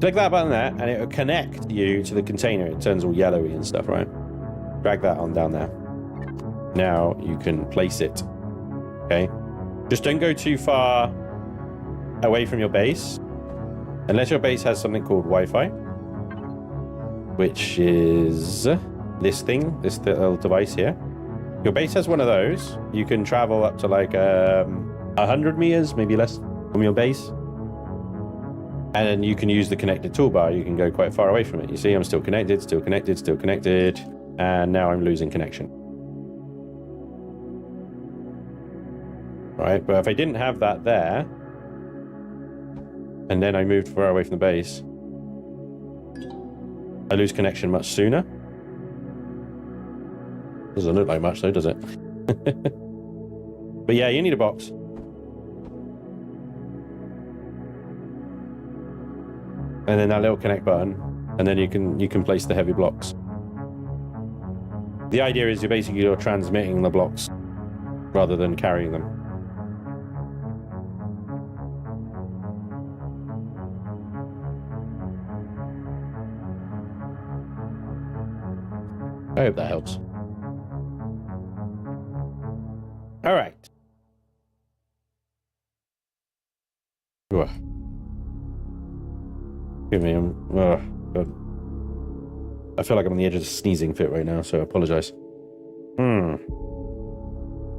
Click that button there, and it will connect you to the container. It turns all yellowy and stuff, right? Drag that on down there. Now you can place it. Okay. Just don't go too far away from your base, unless your base has something called Wi-Fi, which is this thing, this little device here. Your base has one of those. You can travel up to like 100 meters, maybe less, from your base. And then you can use the connected toolbar. You can go quite far away from it. You see, I'm still connected, still connected, still connected. And now I'm losing connection. Right, but if I didn't have that there, and then I moved far away from the base, I lose connection much sooner. Doesn't look like much though, does it? But yeah, you need a box. And then that little connect button, and then you can place the heavy blocks. The idea is you're transmitting the blocks rather than carrying them. I hope that helps. All right. Ugh. Give me God. I feel like I'm on the edge of a sneezing fit right now, so I apologize.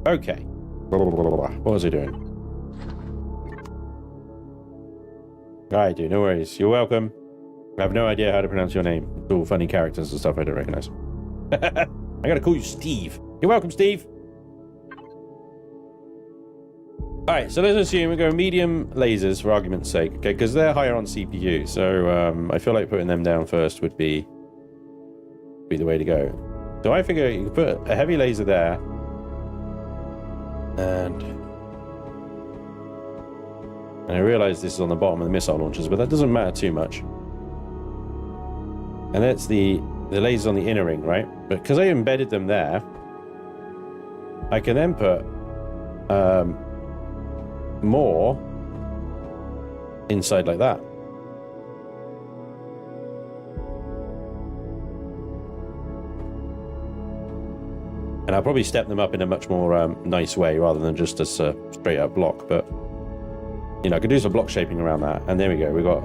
Okay. What was I doing? I do, no worries. You're welcome. I have no idea how to pronounce your name. It's all funny characters and stuff I don't recognize. I gotta call you Steve. You're welcome, Steve. Alright, so let's assume we go medium lasers for argument's sake, okay, because they're higher on CPU, so I feel like putting them down first would be the way to go. So I figure you can put a heavy laser there, and I realize this is on the bottom of the missile launchers, but that doesn't matter too much. And that's the lasers on the inner ring, right? But because I embedded them there, I can then put more inside like that. And I'll probably step them up in a much more nice way rather than just as a straight up block. But you know, I could do some block shaping around that. And there we go. We've got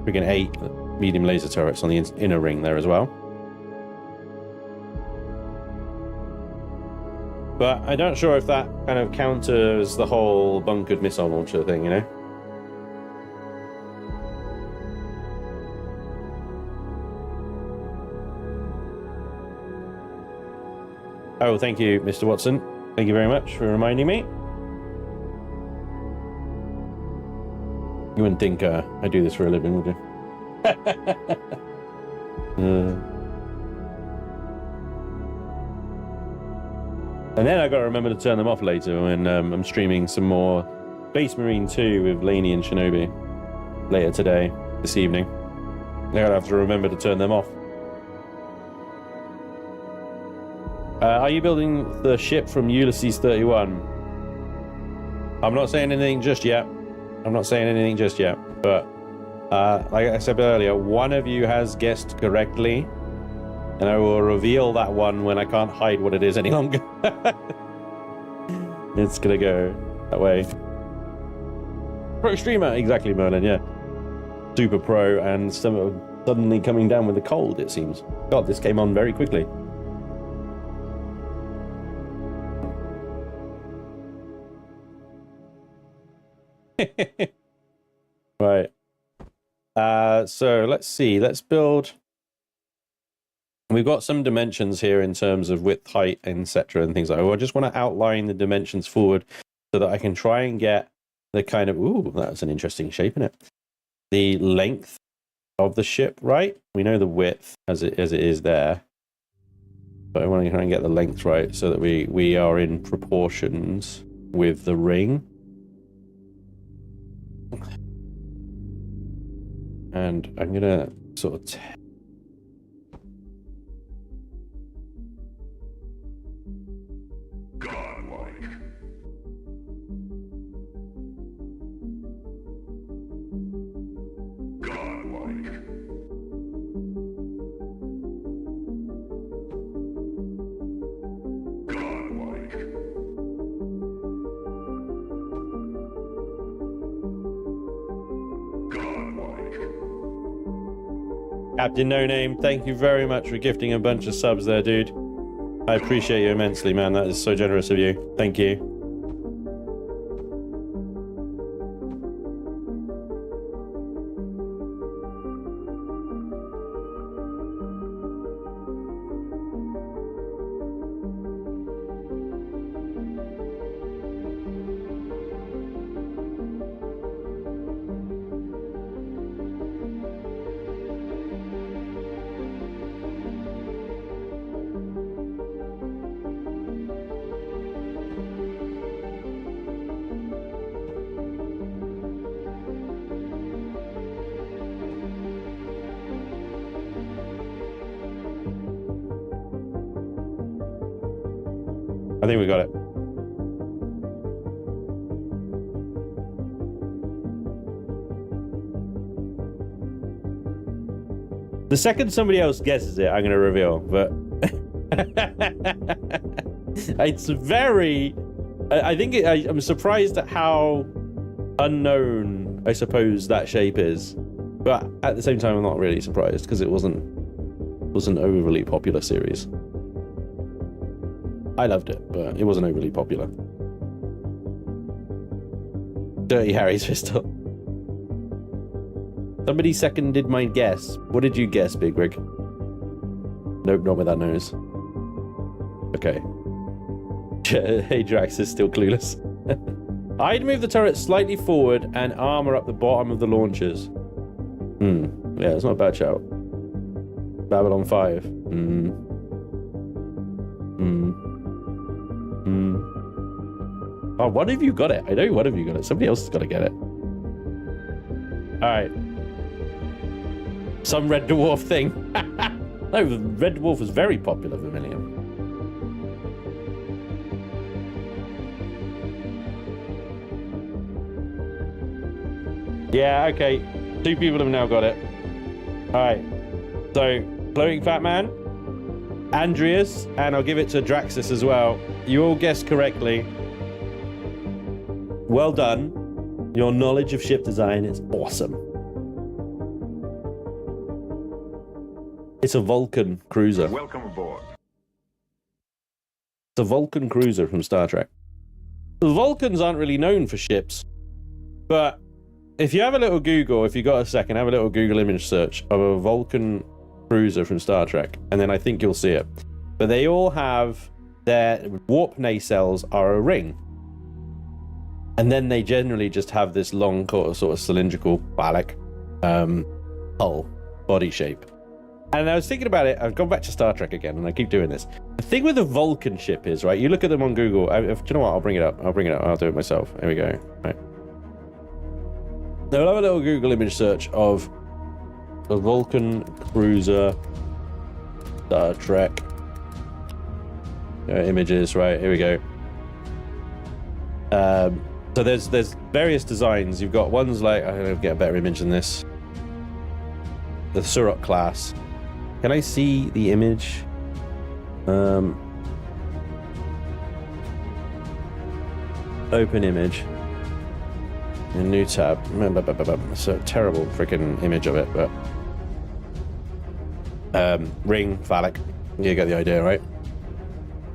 freaking 8 medium laser turrets on the inner ring there as well. But I'm not sure if that kind of counters the whole bunkered missile launcher thing, you know? Oh, thank you, Mr. Watson. Thank you very much for reminding me. You wouldn't think I do this for a living, would you? And then I got to remember to turn them off later when I'm streaming some more Space Marine 2 with Laney and Shinobi later today, this evening. I'm going to have to remember to turn them off. Are you building the ship from Ulysses 31? I'm not saying anything just yet. But like I said earlier, one of you has guessed correctly. And I will reveal that one when I can't hide what it is any longer. It's gonna go that way. Pro streamer, exactly, Merlin, yeah. Super pro and suddenly coming down with a cold, it seems. God, this came on very quickly. Right. So let's see. Let's build. We've got some dimensions here in terms of width, height, etc. and things like that. I just want to outline the dimensions forward so that I can try and get the kind of, ooh, that's an interesting shape, isn't it? The length of the ship, right? We know the width as it is there. But I want to try and get the length right so that we are in proportions with the ring. And I'm going to sort of Captain No Name, thank you very much for gifting a bunch of subs there, dude. I appreciate you immensely, man. That is so generous of you. Thank you. I think we got it. The second somebody else guesses it, I'm going to reveal, but it's very... I think I'm surprised at how unknown, I suppose, that shape is. But at the same time, I'm not really surprised because it wasn't an overly popular series. I loved it, but it wasn't overly popular. Dirty Harry's pistol. Somebody seconded my guess. What did you guess, Big Rig? Nope, not with that nose. Okay. Hey, Drax is still clueless. I'd move the turret slightly forward and armor up the bottom of the launchers. Yeah, it's not a bad shout. Babylon 5. Oh, one of you got it. I know one of you got it. Somebody else has got to get it. Alright. Some Red Dwarf thing. No, Red Dwarf was very popular for Vermilion. Yeah, okay. 2 people have now got it. Alright. So, Floating Fat Man, Andreas, and I'll give it to Draxus as well. You all guessed correctly. Well done. Your knowledge of ship design is awesome. It's a Vulcan cruiser. Welcome aboard. It's a Vulcan cruiser from Star Trek. The Vulcans aren't really known for ships, but if you have a little Google, if you got a second, have a little Google image search of a Vulcan cruiser from Star Trek, and then I think you'll see it. But they all have their warp nacelles are a ring. And then they generally just have this long, sort of cylindrical, phallic hull, body shape. And I was thinking about it, I've gone back to Star Trek again, and I keep doing this. The thing with a Vulcan ship is, right, you look at them on Google, do you know what, I'll bring it up, I'll do it myself. There we go, right. They'll have a little Google image search of a Vulcan cruiser, Star Trek. Images, right, here we go. So there's various designs. You've got ones like, I'm going to get a better image than this. The Surok class. Can I see the image? Open image. A new tab. It's a terrible freaking image of it, but ring, phallic. You get the idea, right?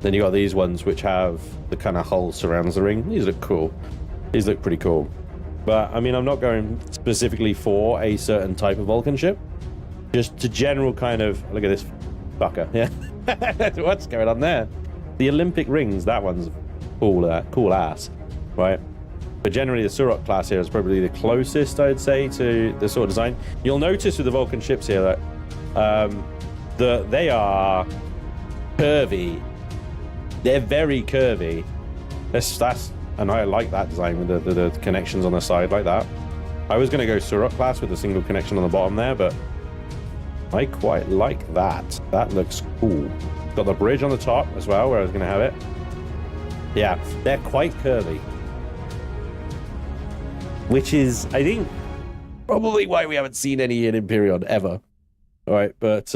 Then you got these ones which have the kind of hull surrounds the ring. These look cool. These look pretty cool. But I mean, I'm not going specifically for a certain type of Vulcan ship. Just a general kind of, look at this fucker. Yeah. What's going on there? The Olympic rings, that one's cool ass, right? But generally the Surok class here is probably the closest, I'd say, to the sort of design. You'll notice with the Vulcan ships here that they are curvy. They're very curvy. And I like that design with the connections on the side like that. I was going to go Surok class with a single connection on the bottom there, but I quite like that. That looks cool. Got the bridge on the top as well, where I was going to have it. Yeah, they're quite curvy. Which is, I think, probably why we haven't seen any in Empyrion ever. All right, but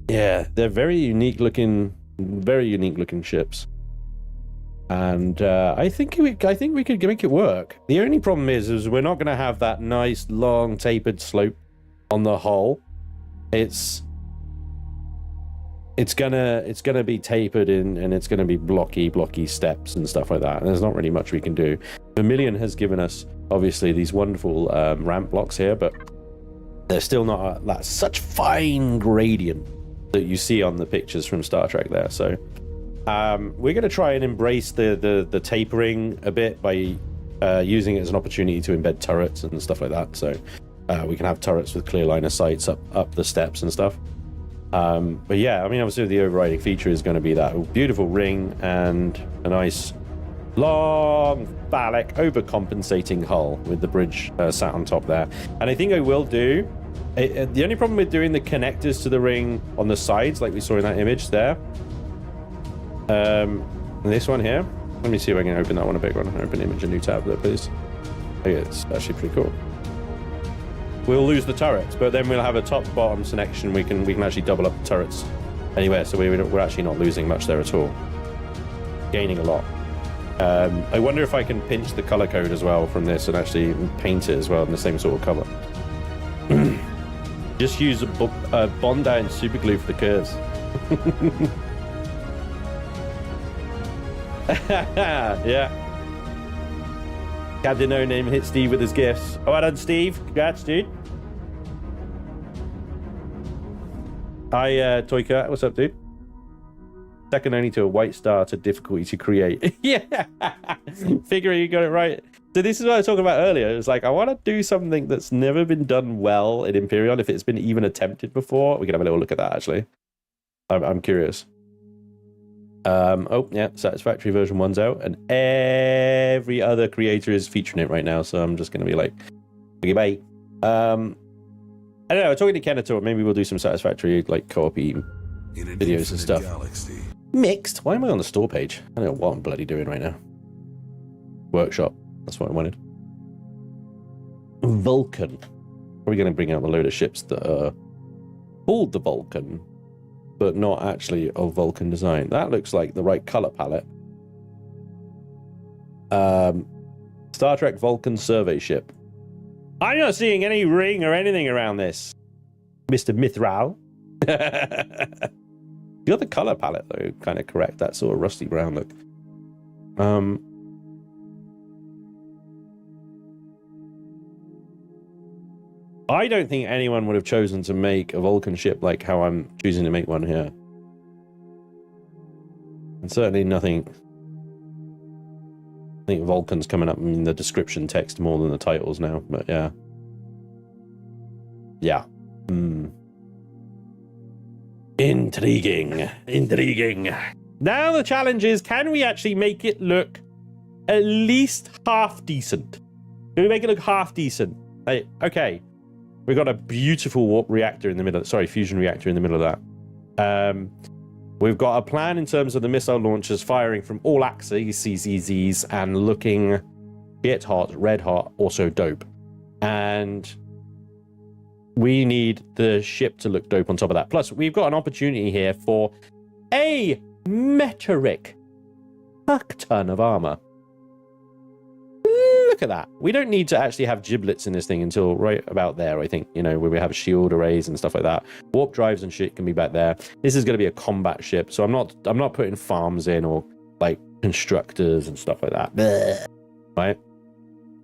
yeah, they're very unique looking ships. And I think we could make it work. The only problem is we're not going to have that nice long tapered slope on the whole, it's gonna be tapered in, and it's gonna be blocky steps and stuff like that. And there's not really much we can do. Vermilion has given us obviously these wonderful ramp blocks here, but they're still not that such fine gradient that you see on the pictures from Star Trek there. So we're gonna try and embrace the tapering a bit by using it as an opportunity to embed turrets and stuff like that. So we can have turrets with clear line of sights up the steps and stuff. But yeah, I mean, obviously the overriding feature is going to be that beautiful ring and a nice long phallic overcompensating hull with the bridge sat on top there. And I think I will do the only problem with doing the connectors to the ring on the sides like we saw in that image there, this one here, let me see if I can open that one a big one. Open image, a new tab there, please. Okay, it's actually pretty cool. We'll lose the turrets, but then we'll have a top-bottom connection. We can actually double up the turrets anywhere, so we're actually not losing much there at all. Gaining a lot. I wonder if I can pinch the color code as well from this and actually paint it as well in the same sort of color. Just use a Bond and super glue for the curves. Yeah. Captain No Name hit Steve with his gifts. Oh, well done, Steve. Congrats, dude. Hi, Toyka. What's up, dude? Second only to a white star to difficulty to create. Yeah. Figure you got it right. So this is what I was talking about earlier. It's like, I want to do something that's never been done well in Empyrion. If it's been even attempted before, we can have a little look at that, actually. I'm curious. Oh yeah, Satisfactory version 1's out, and every other creator is featuring it right now, so I'm just gonna be like, okay, bye. I don't know, talking to Kenator, maybe we'll do some Satisfactory like co-op-y videos and stuff. Galaxy. Mixed? Why am I on the store page? I don't know what I'm bloody doing right now. Workshop, that's what I wanted. Vulcan. Probably gonna bring out a load of ships that are called the Vulcan, but not actually of Vulcan design. That looks like the right color palette. Star Trek Vulcan survey ship. I'm not seeing any ring or anything around this, Mr. Mithral. You got the color palette though, kind of correct. That sort of rusty brown look. I don't think anyone would have chosen to make a Vulcan ship like how I'm choosing to make one here. And certainly nothing. I think Vulcan's coming up in the description text more than the titles now, but yeah. Yeah. Intriguing. Intriguing. Now the challenge is, can we actually make it look at least half decent? Can we make it look half decent? Like, okay. We've got a beautiful warp reactor in the middle. Sorry, fusion reactor in the middle of that. We've got a plan in terms of the missile launchers firing from all axes, CZZs, and looking shit hot, red hot, also dope. And we need the ship to look dope on top of that. Plus, we've got an opportunity here for a metric fuck-ton of armor. Look at that. We don't need to actually have giblets in this thing until right about there, I think, you know, where we have shield arrays and stuff like that. Warp drives and shit can be back there. This is going to be a combat ship, so I'm not putting farms in or like constructors and stuff like that. Blech. Right?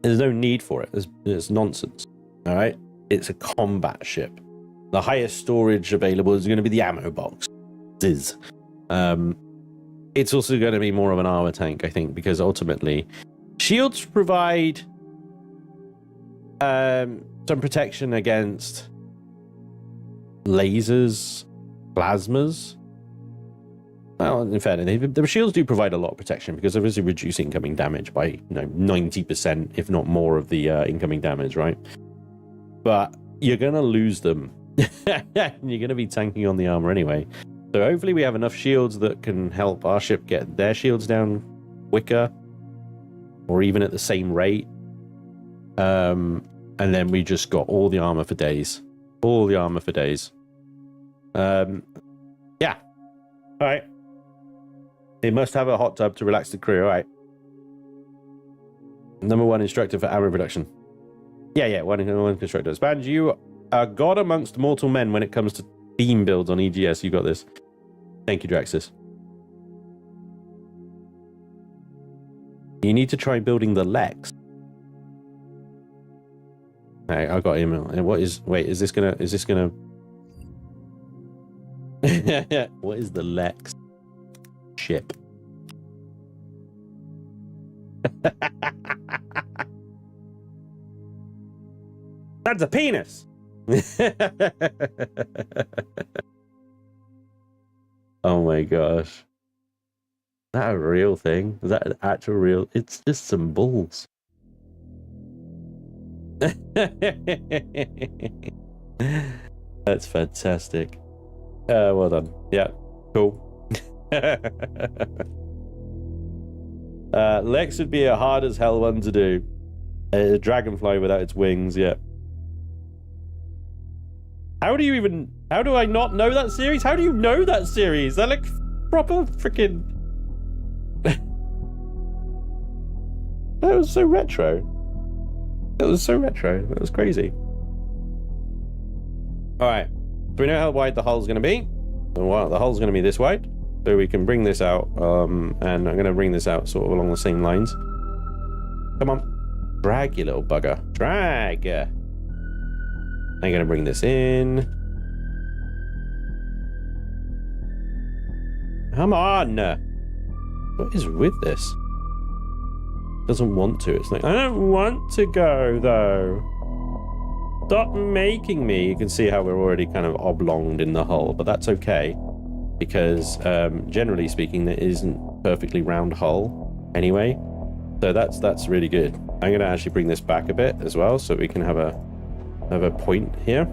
There's no need for it. It's nonsense. All right? It's a combat ship. The highest storage available is going to be the ammo box. It's also going to be more of an armor tank, I think, because ultimately shields provide some protection against lasers, plasmas. Well, in fairness, the shields do provide a lot of protection because they're obviously reduce incoming damage by 90%, if not more, of the incoming damage, right? But you're going to lose them. You're going to be tanking on the armor anyway. So hopefully we have enough shields that can help our ship get their shields down quicker, or even at the same rate. And then we just got all the armor for days. All the armor for days. Yeah. All right. It must have a hot tub to relax the crew. All right. Number one instructor for armor production. Yeah, one constructor. Spanj, you A god amongst mortal men when it comes to theme builds on EGS. You got this. Thank you, Draxus. You need to try building the Lex. Hey, I got email. And what is... Wait, is this gonna... What is the Lex ship? That's a penis! Oh my gosh. Is that a real thing? Is that an actual real... It's just some balls. That's fantastic. Well done. Yeah, cool. Lex would be a hard as hell one to do. A dragonfly without its wings, yeah. How do I not know that series? How do you know that series? They're like proper freaking... That was so retro. That was so retro. That was crazy. Alright. So we know how wide the hull's going to be. And well, the hull's going to be this wide. So we can bring this out. And I'm going to bring this out sort of along the same lines. Come on. Drag, you little bugger. Drag. I'm going to bring this in. Come on. What is with this? Doesn't want to. It's like, I don't want to go, though. Stop making me. You can see how we're already kind of oblonged in the hull, but that's okay. Because, generally speaking, there isn't perfectly round hull anyway. So that's really good. I'm going to actually bring this back a bit as well, so we can have a point here.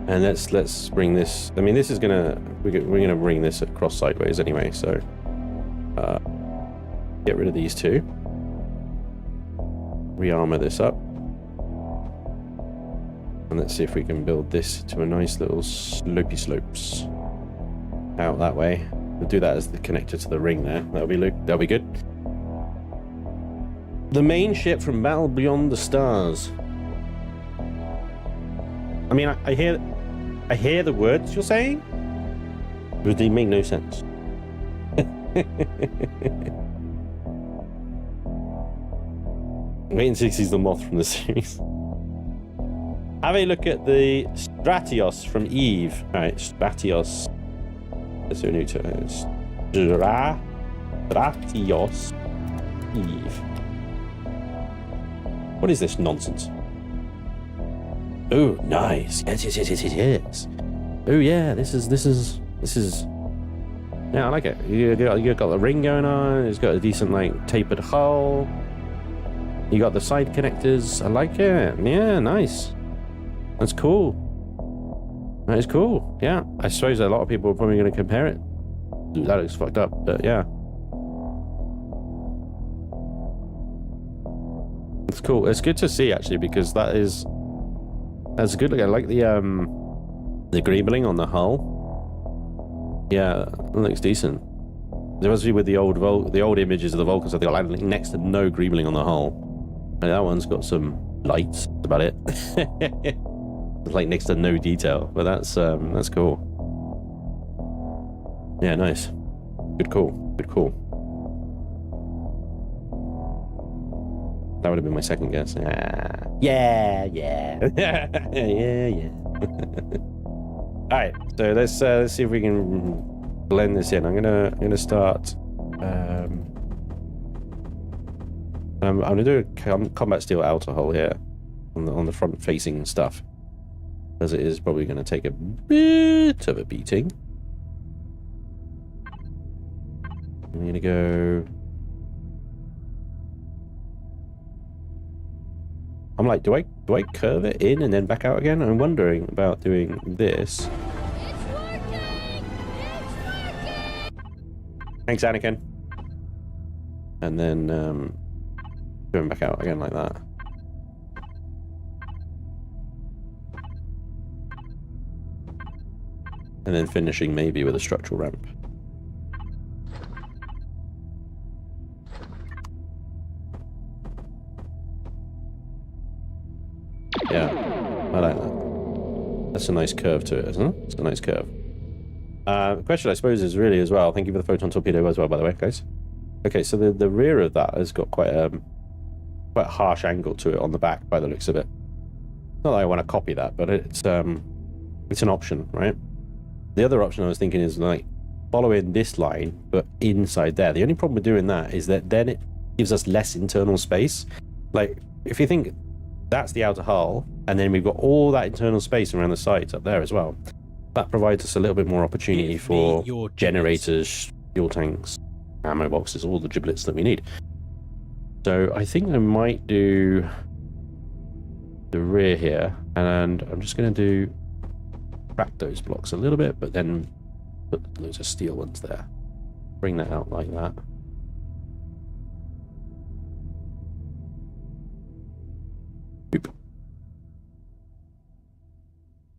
And let's bring this. I mean, this is gonna we're gonna bring this across sideways anyway. So get rid of these two. Rearmor this up, and let's see if we can build this to a nice little slopey slopes out that way. We'll do that as the connector to the ring there. That'll be good. The main ship from Battle Beyond the Stars. I mean, I hear the words you're saying, but they make no sense. Wait until he sees the moth from the series. Have a look at the Stratios from Eve. Alright, Stratios. That's so new to it. Stratios Eve. What is this nonsense? Oh, nice. Yes. Oh yeah, this is. Yeah, I like it. You got the ring going on. It's got a decent like tapered hull. You got the side connectors. I like it. Yeah, nice. That's cool. That is cool. Yeah, I suppose a lot of people are probably going to compare it. Dude, that looks fucked up, but yeah. It's cool. It's good to see actually, because that's a good look. I like the greebling on the hull. Yeah, that looks decent. Especially with the old images of the Vulcans, I think like next to no greebling on the hull. And that one's got some lights. That's about it. It's like next to no detail, but that's cool. Yeah, nice. Good call. Good call. That would have been my second guess. Yeah. All right, so let's see if we can blend this in. I'm gonna start. I'm gonna do a combat steel outer hull here on the front facing stuff, as it is probably going to take a bit of a beating. I'm going to go... I'm like, do I curve it in and then back out again? I'm wondering about doing this. It's working! It's working! Thanks, Anakin. And then going back out again like that. And then finishing maybe with a structural ramp. I like that. That's a nice curve to it, isn't it? It's a nice curve. The question, I suppose, is really as well. Thank you for the photon torpedo as well, by the way, guys. Okay, so the rear of that has got quite a harsh angle to it on the back, by the looks of it. Not that I want to copy that, but it's an option, right? The other option I was thinking is like following this line, but inside there. The only problem with doing that is that then it gives us less internal space. Like if you think that's the outer hull, and then we've got all that internal space around the sides up there as well. That provides us a little bit more opportunity for generators, fuel tanks, ammo boxes, all the giblets that we need. So I think I might do the rear here, and I'm just going to crack those blocks a little bit, but then put loads of steel ones there. Bring that out like that. Oop.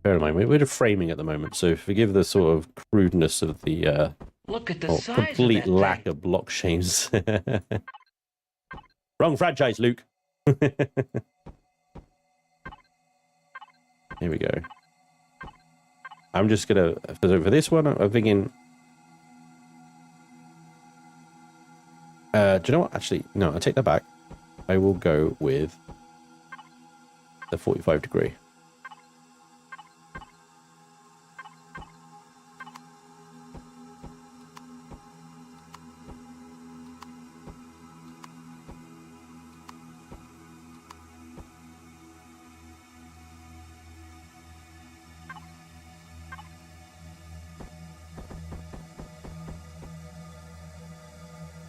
Bear in mind, we're framing at the moment, so forgive the sort of crudeness of the Look at the size complete of that lack thing. of block shapes. Wrong franchise, Luke. Here we go. I'm just gonna for this one. I'm thinking. Do you know what? Actually, no. I take that back. I will go with the 45 degree.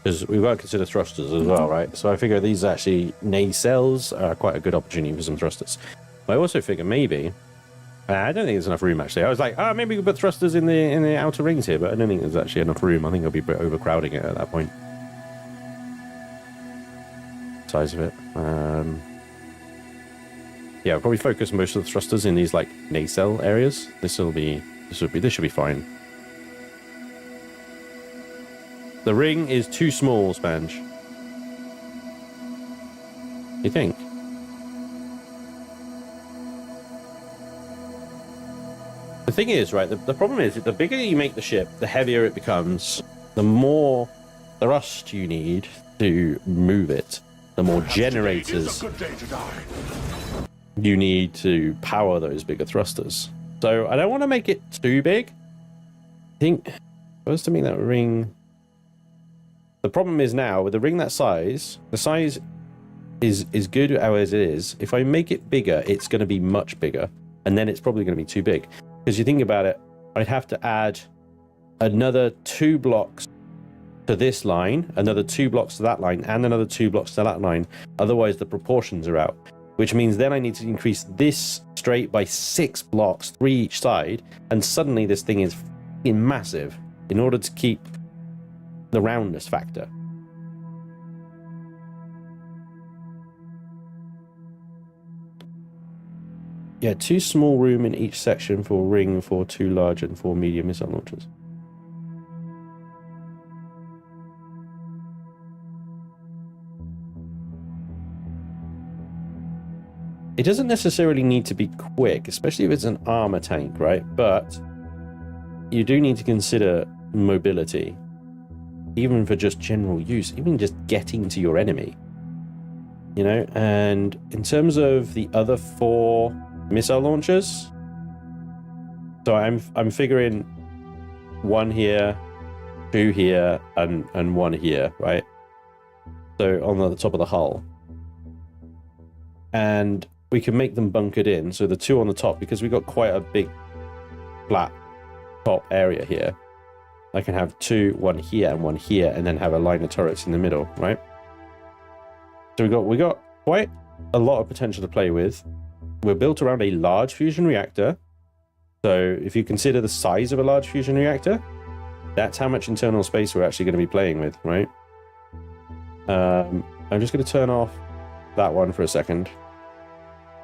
Because we've got to consider thrusters as well, right? So I figure these actually nacelles are quite a good opportunity for some thrusters. But I also figure maybe I don't think there's enough room actually. I was like, oh, maybe we could put thrusters in the outer rings here, but I don't think there's actually enough room. I think I'll be overcrowding it at that point. Size of it. Yeah, I'll probably focus most of the thrusters in these like nacelle areas. This should be fine. The ring is too small, Spanj. You think? The thing is, right, the problem is, the bigger you make the ship, the heavier it becomes, the more thrust you need to move it, the more generators you need to power those bigger thrusters. So I don't want to make it too big. I think, supposed to make that ring... The problem is now, with the ring that size, the size is good as it is. If I make it bigger, it's going to be much bigger, and then it's probably going to be too big. Because you think about it, I'd have to add another 2 blocks to this line, another 2 blocks to that line, and another 2 blocks to that line. Otherwise, the proportions are out. Which means then I need to increase this straight by 6 blocks, 3 each side, and suddenly this thing is f***ing massive in order to keep the roundness factor. Yeah, 2 small room in each section for ring, for 2 large and 4 medium missile launchers. It doesn't necessarily need to be quick, especially if it's an armor tank, right? But you do need to consider mobility, even for just general use, even just getting to your enemy, you know? And in terms of the other 4 missile launchers, so I'm figuring 1 here, 2 here, and 1 here, right? So on the top of the hull. And we can make them bunkered in, so the 2 on the top, because we've got quite a big flat top area here. I can have 2, 1 here and 1 here, and then have a line of turrets in the middle, right? So we got quite a lot of potential to play with. We're built around a large fusion reactor. So if you consider the size of a large fusion reactor, that's how much internal space we're actually going to be playing with, right? I'm just going to turn off that one for a second,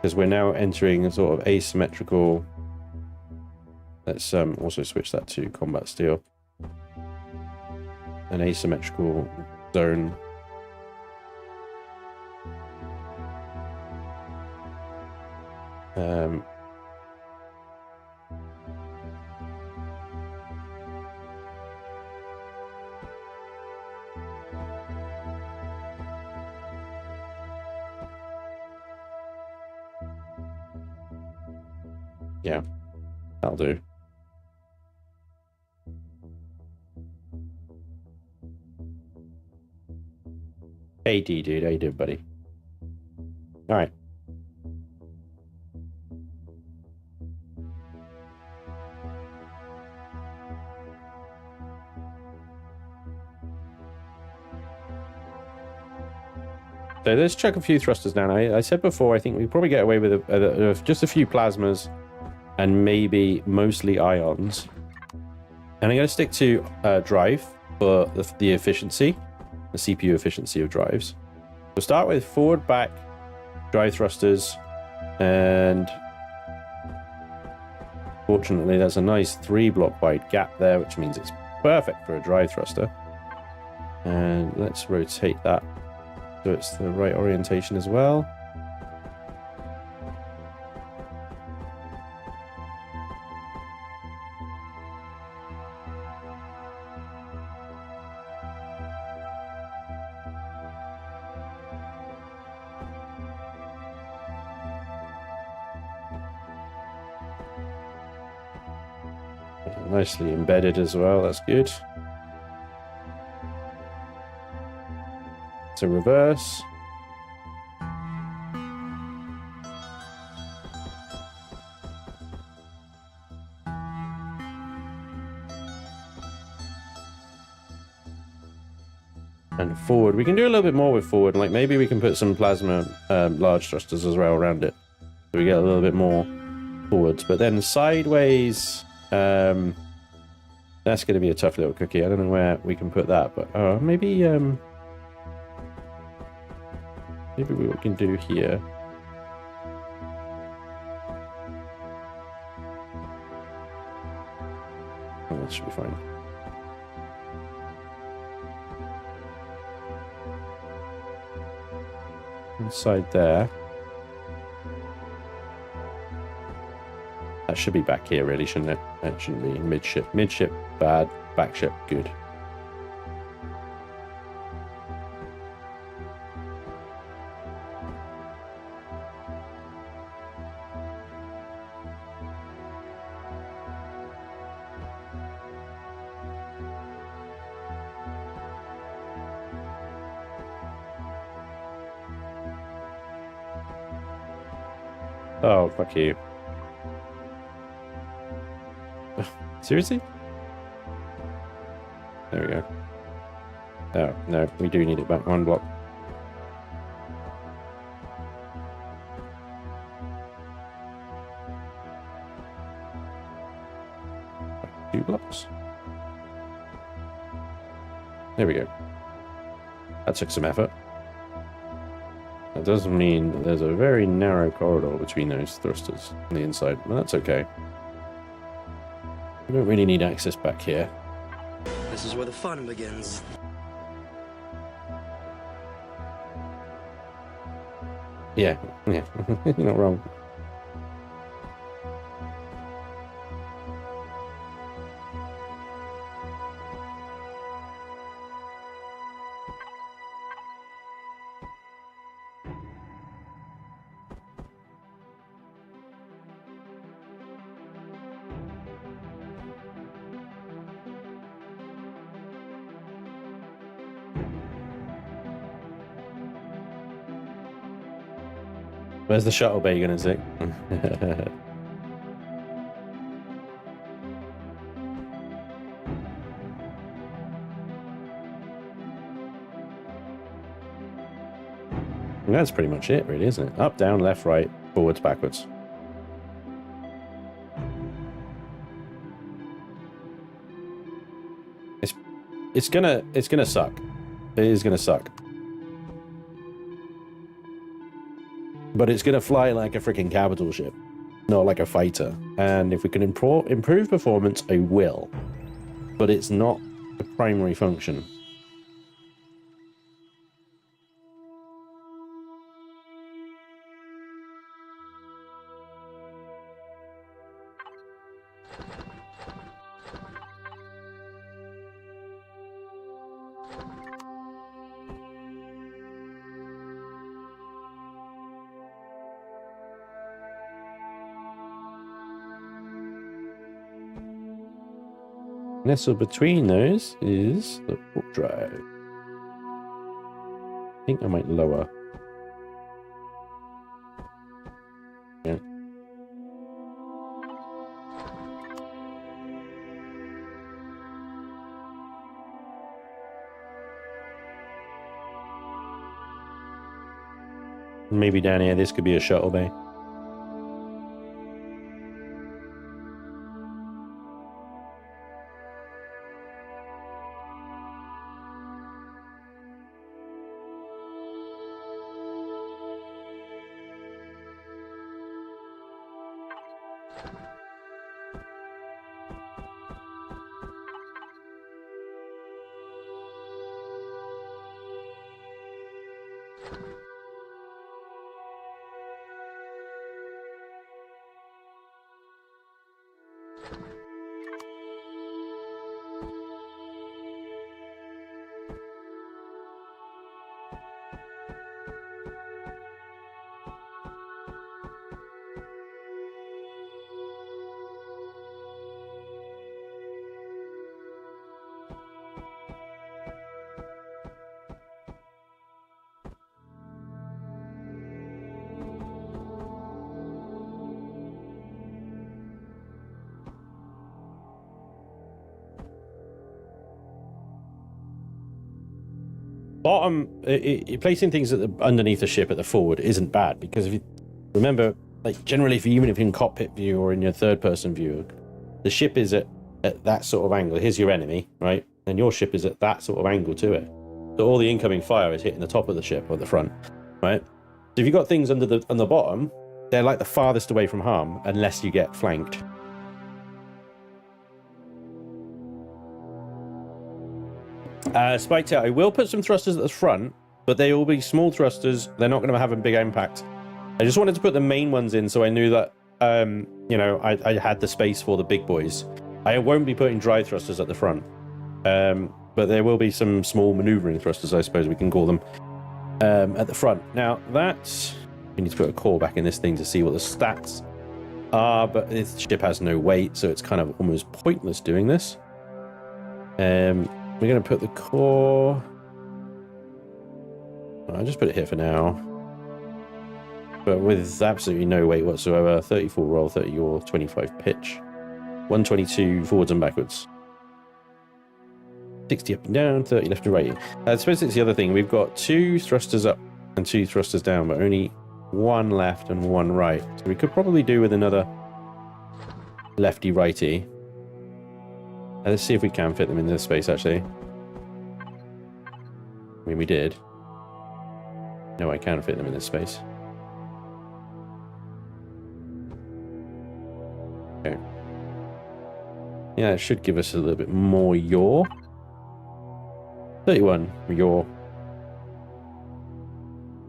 because we're now entering a sort of asymmetrical. Let's also switch that to combat steel. An asymmetrical zone. Yeah, that'll do. Hey, D, dude. How you doing, buddy? All right. So let's chuck a few thrusters down. I said before, I think we probably get away with just a few plasmas and maybe mostly ions. And I'm going to stick to drive for the efficiency, the CPU efficiency of drives. We'll start with forward, back, drive thrusters, and fortunately there's a nice 3-block wide gap there, which means it's perfect for a drive thruster. And let's rotate that so it's the right orientation as well. Nicely embedded as well, that's good. So reverse. And forward. We can do a little bit more with forward. Like maybe we can put some plasma large thrusters as well around it. So we get a little bit more forwards. But then sideways, that's going to be a tough little cookie. I don't know where we can put that, but maybe maybe what we can do here. Oh, that should be fine. Inside there. That should be back here, really, shouldn't it? That shouldn't be midship. Midship, bad. Backship, good. Oh, fuck you. Seriously? There we go. Oh, no, we do need it back one block. Two blocks. There we go. That took some effort. That does mean that there's a very narrow corridor between those thrusters on the inside, but that's okay. We don't really need access back here. This is where the fun begins. Yeah, you're not wrong. Where's the shuttle bay gonna sit? And that's pretty much it, really, isn't it? Up, down, left, right, forwards, backwards. It's gonna suck. It is gonna suck. But it's going to fly like a freaking capital ship, not like a fighter. And if we can improve performance, I will. But it's not the primary function. Nestled between those is the warp drive. I think I might lower. Yeah. Maybe down here, this could be a shuttle bay. Bottom, placing things underneath the ship at the forward isn't bad, because if you remember, like generally, even if you're in cockpit view or in your third-person view, the ship is at that sort of angle. Here's your enemy, right? And your ship is at that sort of angle to it. So all the incoming fire is hitting the top of the ship or the front, right? So if you've got things on the bottom, they're like the farthest away from harm unless you get flanked. Spiked out. I will put some thrusters at the front, but they will be small thrusters. They're not going to have a big impact. I just wanted to put the main ones in so I knew that, you know, I had the space for the big boys. I won't be putting dry thrusters at the front, but there will be some small maneuvering thrusters, I suppose we can call them, at the front. Now, that's... We need to put a core back in this thing to see what the stats are, but this ship has no weight, so it's kind of almost pointless doing this. We're going to put the core... I'll just put it here for now. But with absolutely no weight whatsoever. 34 roll, 30 yaw, 25 pitch. 122 forwards and backwards. 60 up and down, 30 left and right. I suppose it's the other thing. We've got 2 thrusters up and 2 thrusters down, but only 1 left and 1 right. So we could probably do with another lefty-righty. Let's see if we can fit them in this space, actually. I mean, we did. No, I can fit them in this space. Okay. Yeah, it should give us a little bit more yaw. 31 yaw.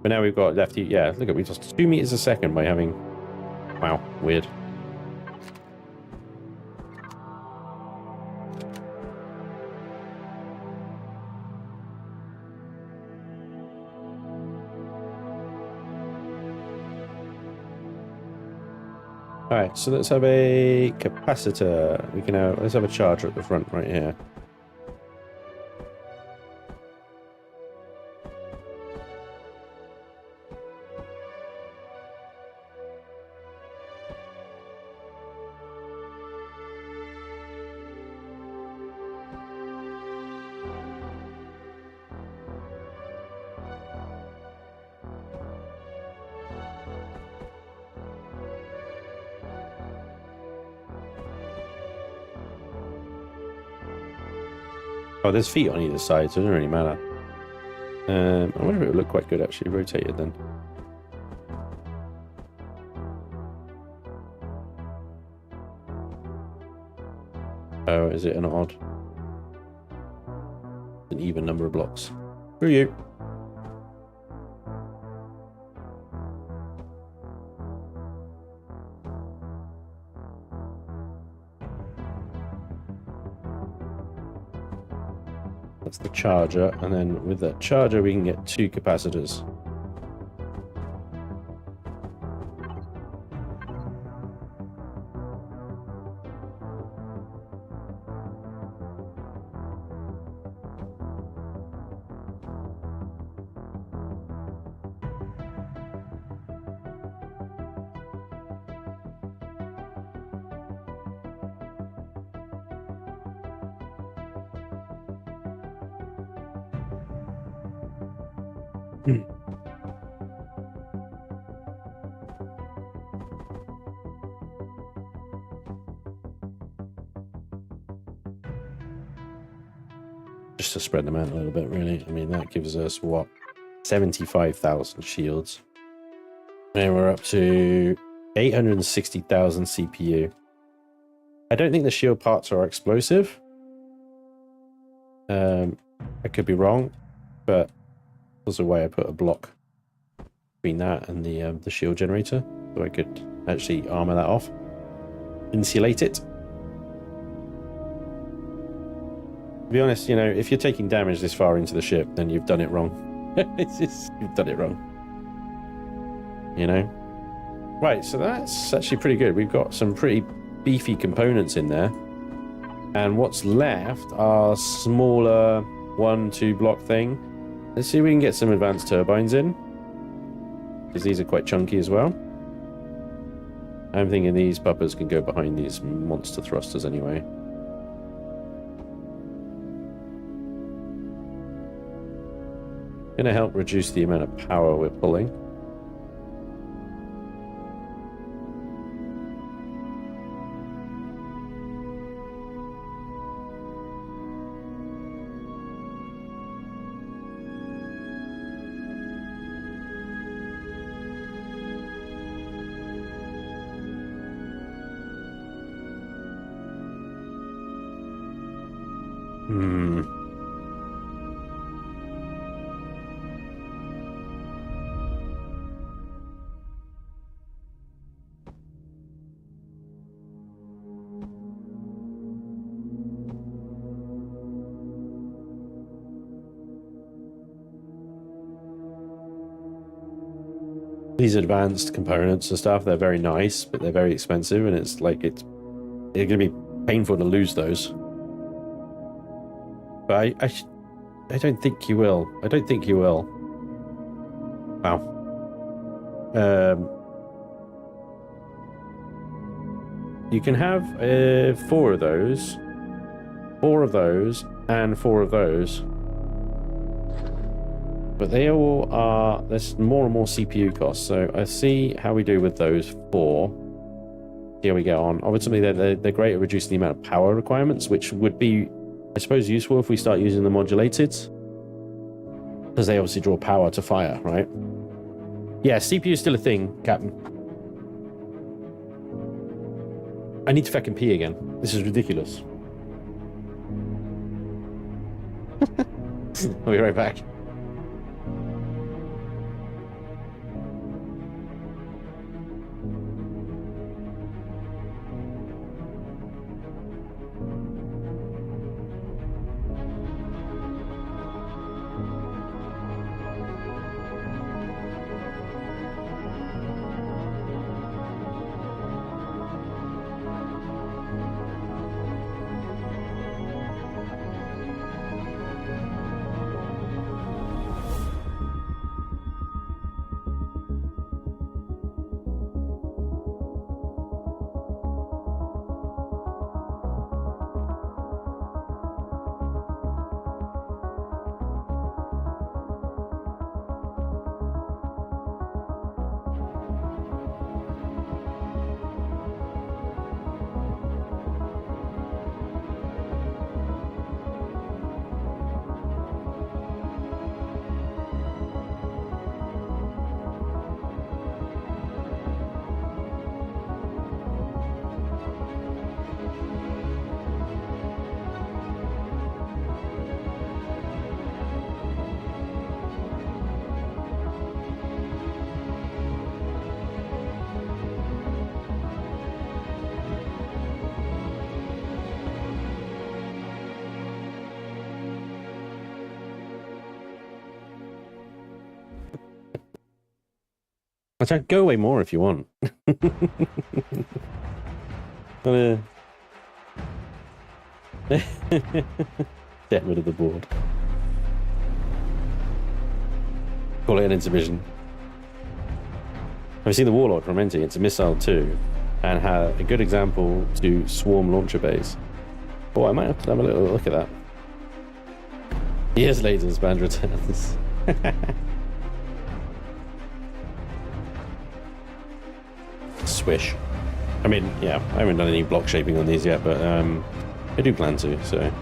But now we've got lefty. Yeah, look at, we lost 2 meters a second by having... Wow, weird. Alright, so let's have a capacitor. We can have, let's have a charger at the front right here. Oh, there's feet on either side, so it doesn't really matter. I wonder if it would look quite good actually rotated then. Oh, is it an odd? An even number of blocks. Who are you? That's the charger, and then with that charger we can get 2 capacitors. Just to spread them out a little bit, really. I mean, that gives us, what, 75,000 shields. And we're up to 860,000 CPU. I don't think the shield parts are explosive. I could be wrong, but there's a way I put a block between that and the shield generator, so I could actually armor that off, insulate it. To be honest, you know, if you're taking damage this far into the ship, then you've done it wrong. It's just, you've done it wrong. You know? Right, so that's actually pretty good. We've got some pretty beefy components in there. And what's left are smaller 1-2 block thing. Let's see if we can get some advanced turbines in, because these are quite chunky as well. I'm thinking these puppers can go behind these monster thrusters anyway. Gonna help reduce the amount of power we're pulling. These advanced components and stuff, they're very nice, but they're very expensive, and it's like it's going to be painful to lose those. But I don't think you will. I don't think you will. Wow. You can have 4 of those, 4 of those, and 4 of those. But they all are, there's more and more CPU costs, so I see how we do with those 4. Here we get on. Obviously, they're great at reducing the amount of power requirements, which would be, I suppose, useful if we start using the modulated, because they obviously draw power to fire, right? Yeah, CPU is still a thing, Captain. I need to fucking pee again. This is ridiculous. I'll be right back. I'll go away more if you want. Get rid of the board. Call it an intermission. Have you seen the Warlord from NT? It's a missile too, and had a good example to swarm launcher base. Oh, I might have to have a little look at that. Years later, Spanj returns. swish. I mean, yeah, I haven't done any block shaping on these yet, but I do plan to, so.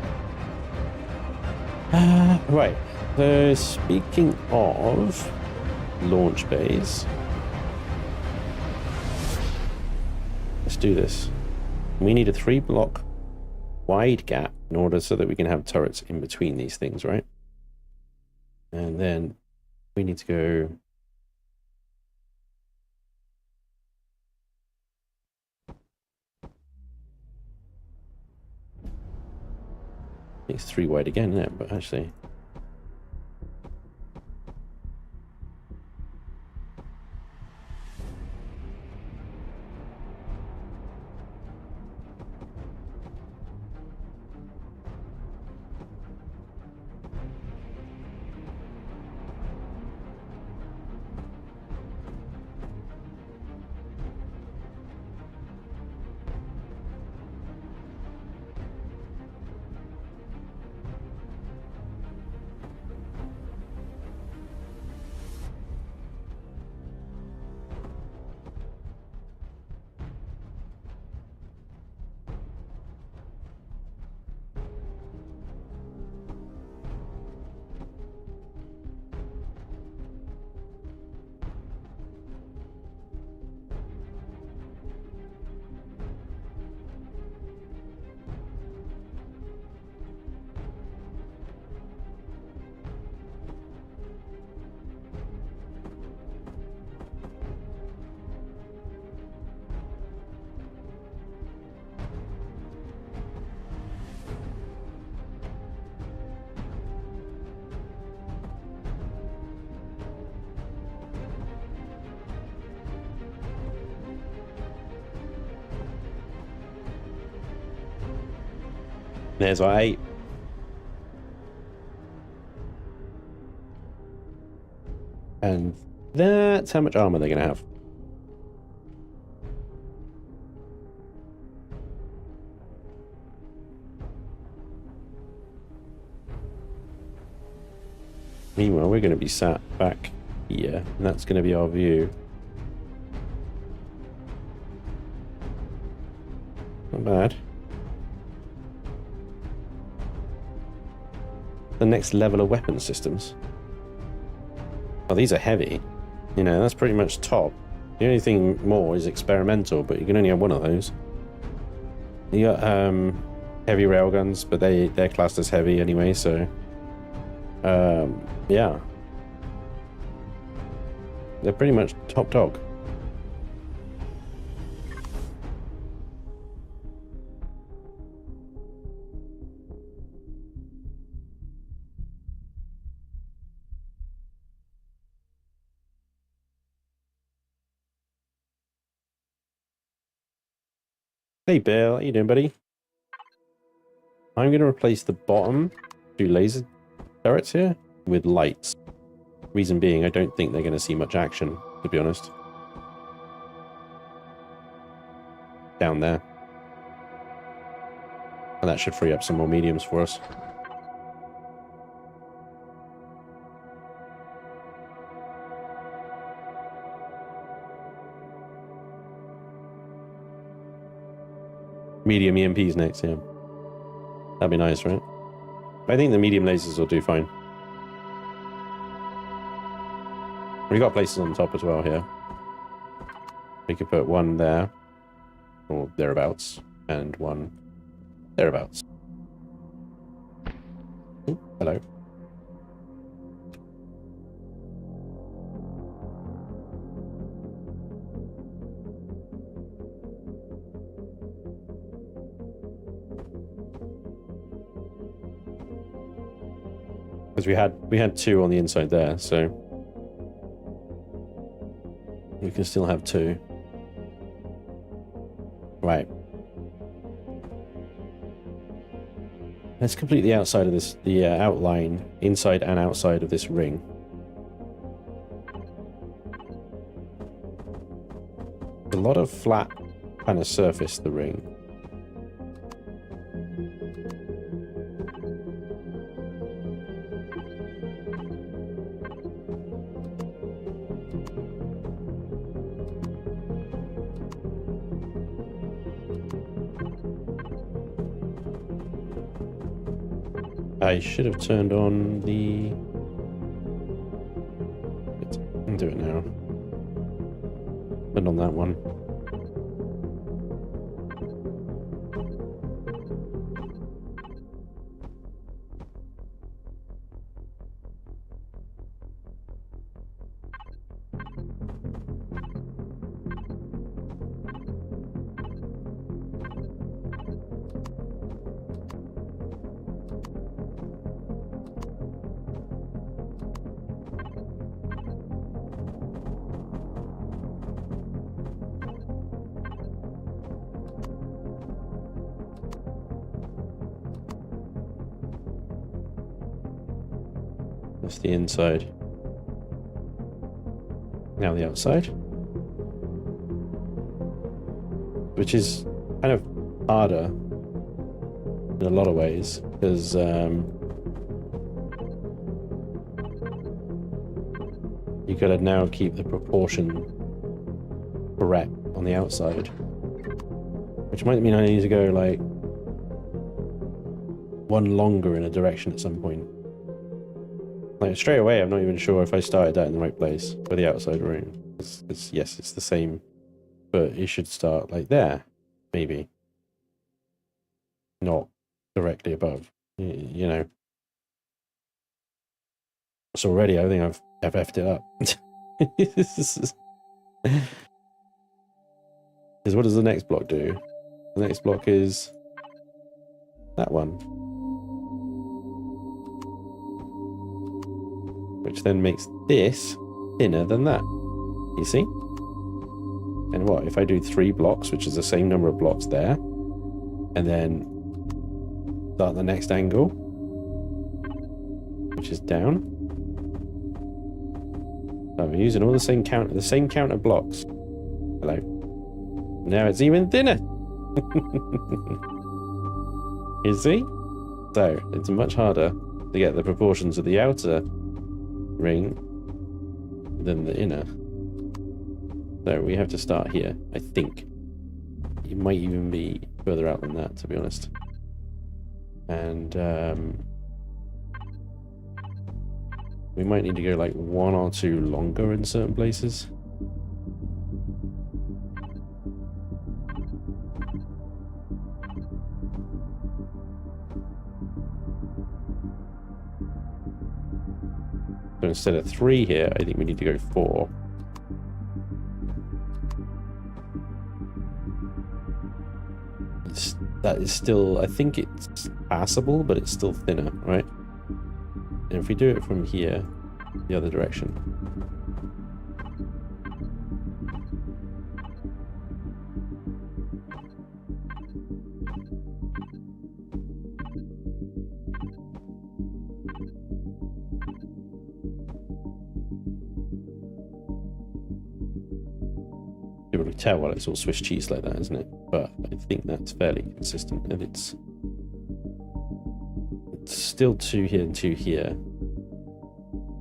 Right, so speaking of launch bays, let's do this. We need a 3-block wide gap in order so that we can have turrets in between these things, right? And then we need to go it's 3 wide again, isn't it? But actually there's our 8. And that's how much armor they're going to have. Meanwhile, we're going to be sat back here, and that's going to be our view. Not bad. The next level of weapon systems. Oh, these are heavy. You know, that's pretty much top. The only thing more is experimental, but you can only have one of those. You got heavy railguns, but they're classed as heavy anyway, so yeah. They're pretty much top dog. Hey Bill, how you doing, buddy? I'm going to replace the bottom 2 laser turrets here with lights. Reason being, I don't think they're going to see much action, to be honest. Down there. And that should free up some more mediums for us. Medium EMPs next, yeah. That'd be nice, right? I think the medium lasers will do fine. We've got places on top as well here. We could put one there, or thereabouts, and one thereabouts. Ooh, hello. Because we had 2 on the inside there, so we can still have 2. Right. Let's complete the outside of this, the outline, inside and outside of this ring. A lot of flat kind of surface, the ring. I should have turned on the... I'll do it now. Turn on that one. That's the inside. Now the outside. Which is kind of harder in a lot of ways, because you gotta now keep the proportion correct on the outside. Which might mean I need to go like one longer in a direction at some point. Like straight away, I'm not even sure if I started that in the right place for the outside ring. It's yes, it's the same, but it should start like there, maybe. Not directly above, you know. So already, I think I've effed it up. Because what does the next block do? The next block is that one. Which then makes this thinner than that. You see? And what? If I do 3 blocks, which is the same number of blocks there, and then start the next angle, which is down. So I'm using all the same count of blocks. Hello. Now it's even thinner. You see? So it's much harder to get the proportions of the outer ring than the inner. So we have to start here, I think. It might even be further out than that, to be honest. And we might need to go like 1 or 2 longer in certain places. So instead of 3 here, I think we need to go 4. That is still, I think it's passable, but it's still thinner, right? And if we do it from here, the other direction. People can tell while it's all Swiss cheese like that, isn't it? But I think that's fairly consistent, and it's still 2 here and 2 here.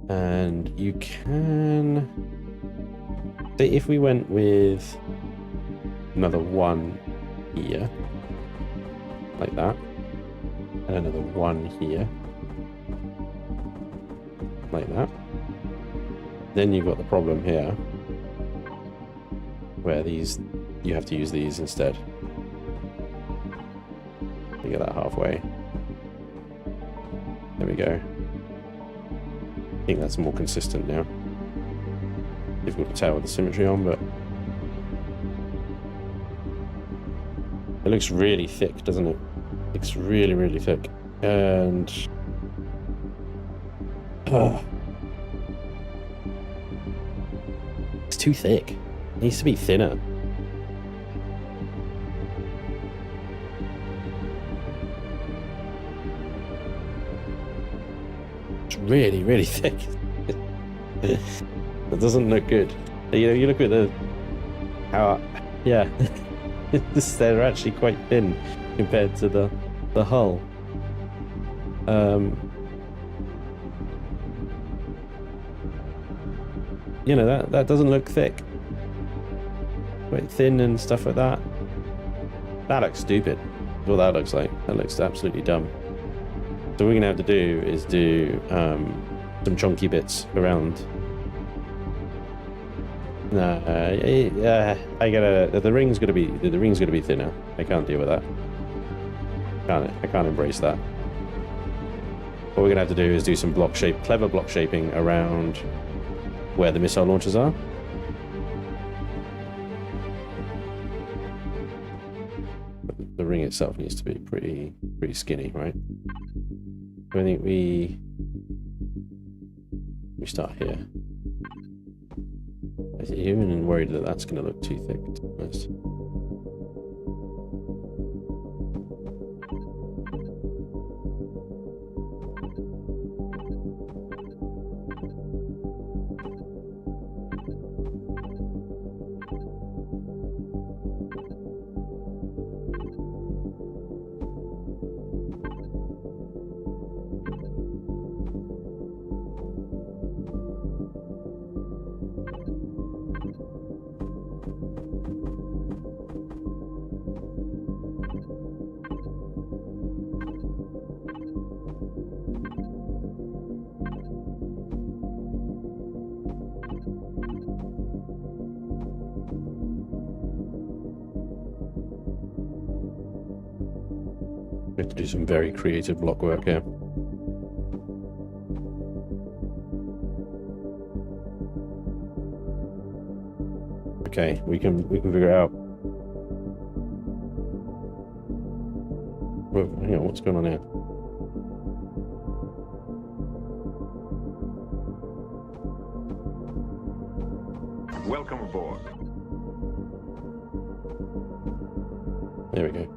And you can say if we went with another 1 here, like that, and another 1 here, like that, then you've got the problem here where these, you have to use these instead. You get that halfway. There we go. I think that's more consistent now. Difficult to tell with the symmetry on, but it looks really thick, doesn't it? It looks really, really thick. And it's too thick. It needs to be thinner. It's really, really thick. That doesn't look good. You know, you look at yeah, they're actually quite thin compared to the hull. You know, that doesn't look thick. Quite thin and stuff like that. That looks stupid. That's what that looks like. That looks absolutely dumb. So what we're gonna have to do is do some chunky bits around. No, I gotta. The ring's gonna be thinner. I can't deal with that. I can't embrace that. What we're gonna have to do is do some clever block shaping around where the missile launchers are. The ring itself needs to be pretty skinny, right? I think we start here. I'm even worried that that's going to look too thick, to be honest. We have to do some very creative block work here. Okay, we can figure it out. Whoa, hang on, what's going on here? Welcome aboard. There we go.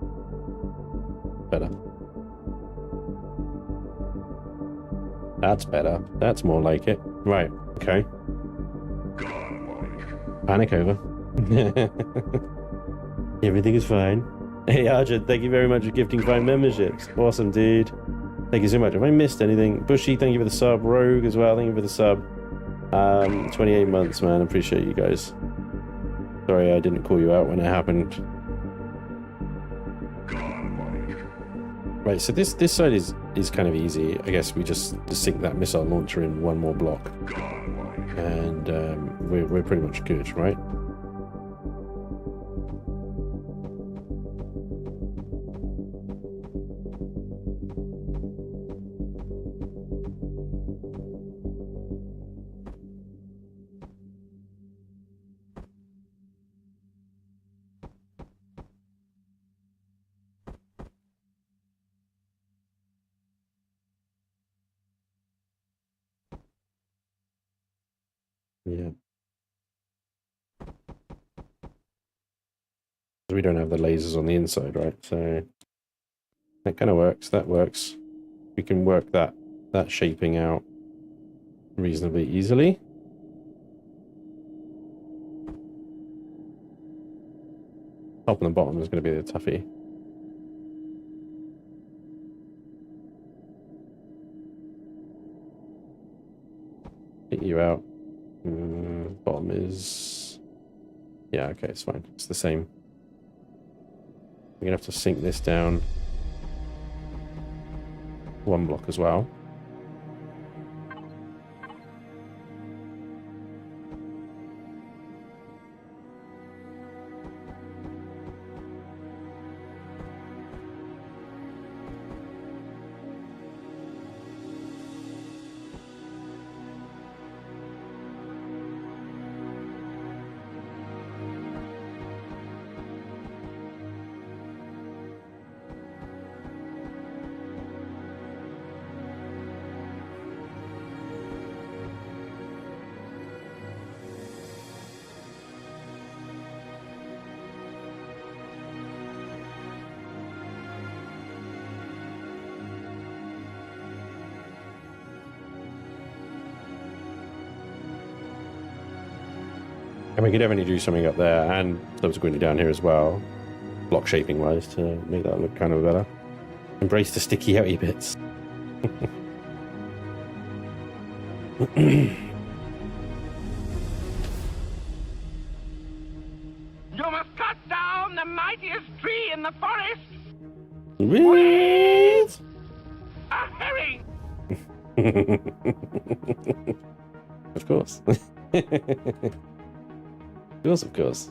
Better. That's better. That's more like it. Right. Okay. Panic over. Everything is fine. Hey Arjun, thank you very much for gifting 5 memberships. Awesome, dude. Thank you so much. Have I missed anything? Bushy, thank you for the sub. Rogue as well, thank you for the sub. 28 months, man. I appreciate you guys. Sorry I didn't call you out when it happened. Right, so this side is kind of easy. I guess we just sink that missile launcher in one more block. And we're pretty much good, right? Yeah. We don't have the lasers on the inside, right? So that kind of works. That works. We can work that shaping out reasonably easily. Top and the bottom is going to be the toughie. Hit you out. Bottom is... Yeah, okay, it's fine. It's the same. We're going to have to sink this down one block as well. And we could definitely do something up there and subsequently down here as well, block shaping wise, to make that look kind of better. Embrace the sticky outy bits. You must cut down the mightiest tree in the forest. What? A Of course. Of course.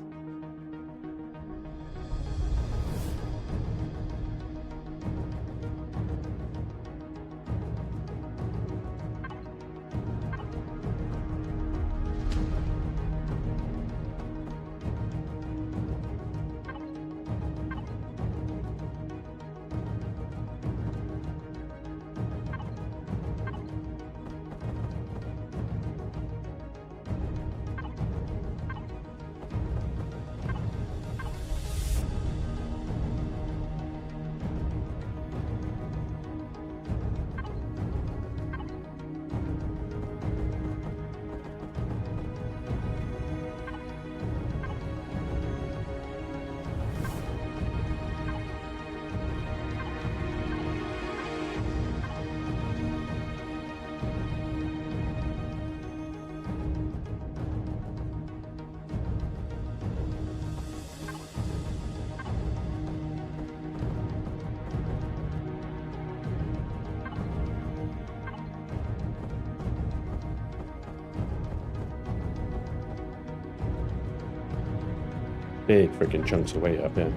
Big freaking chunks of weight up here.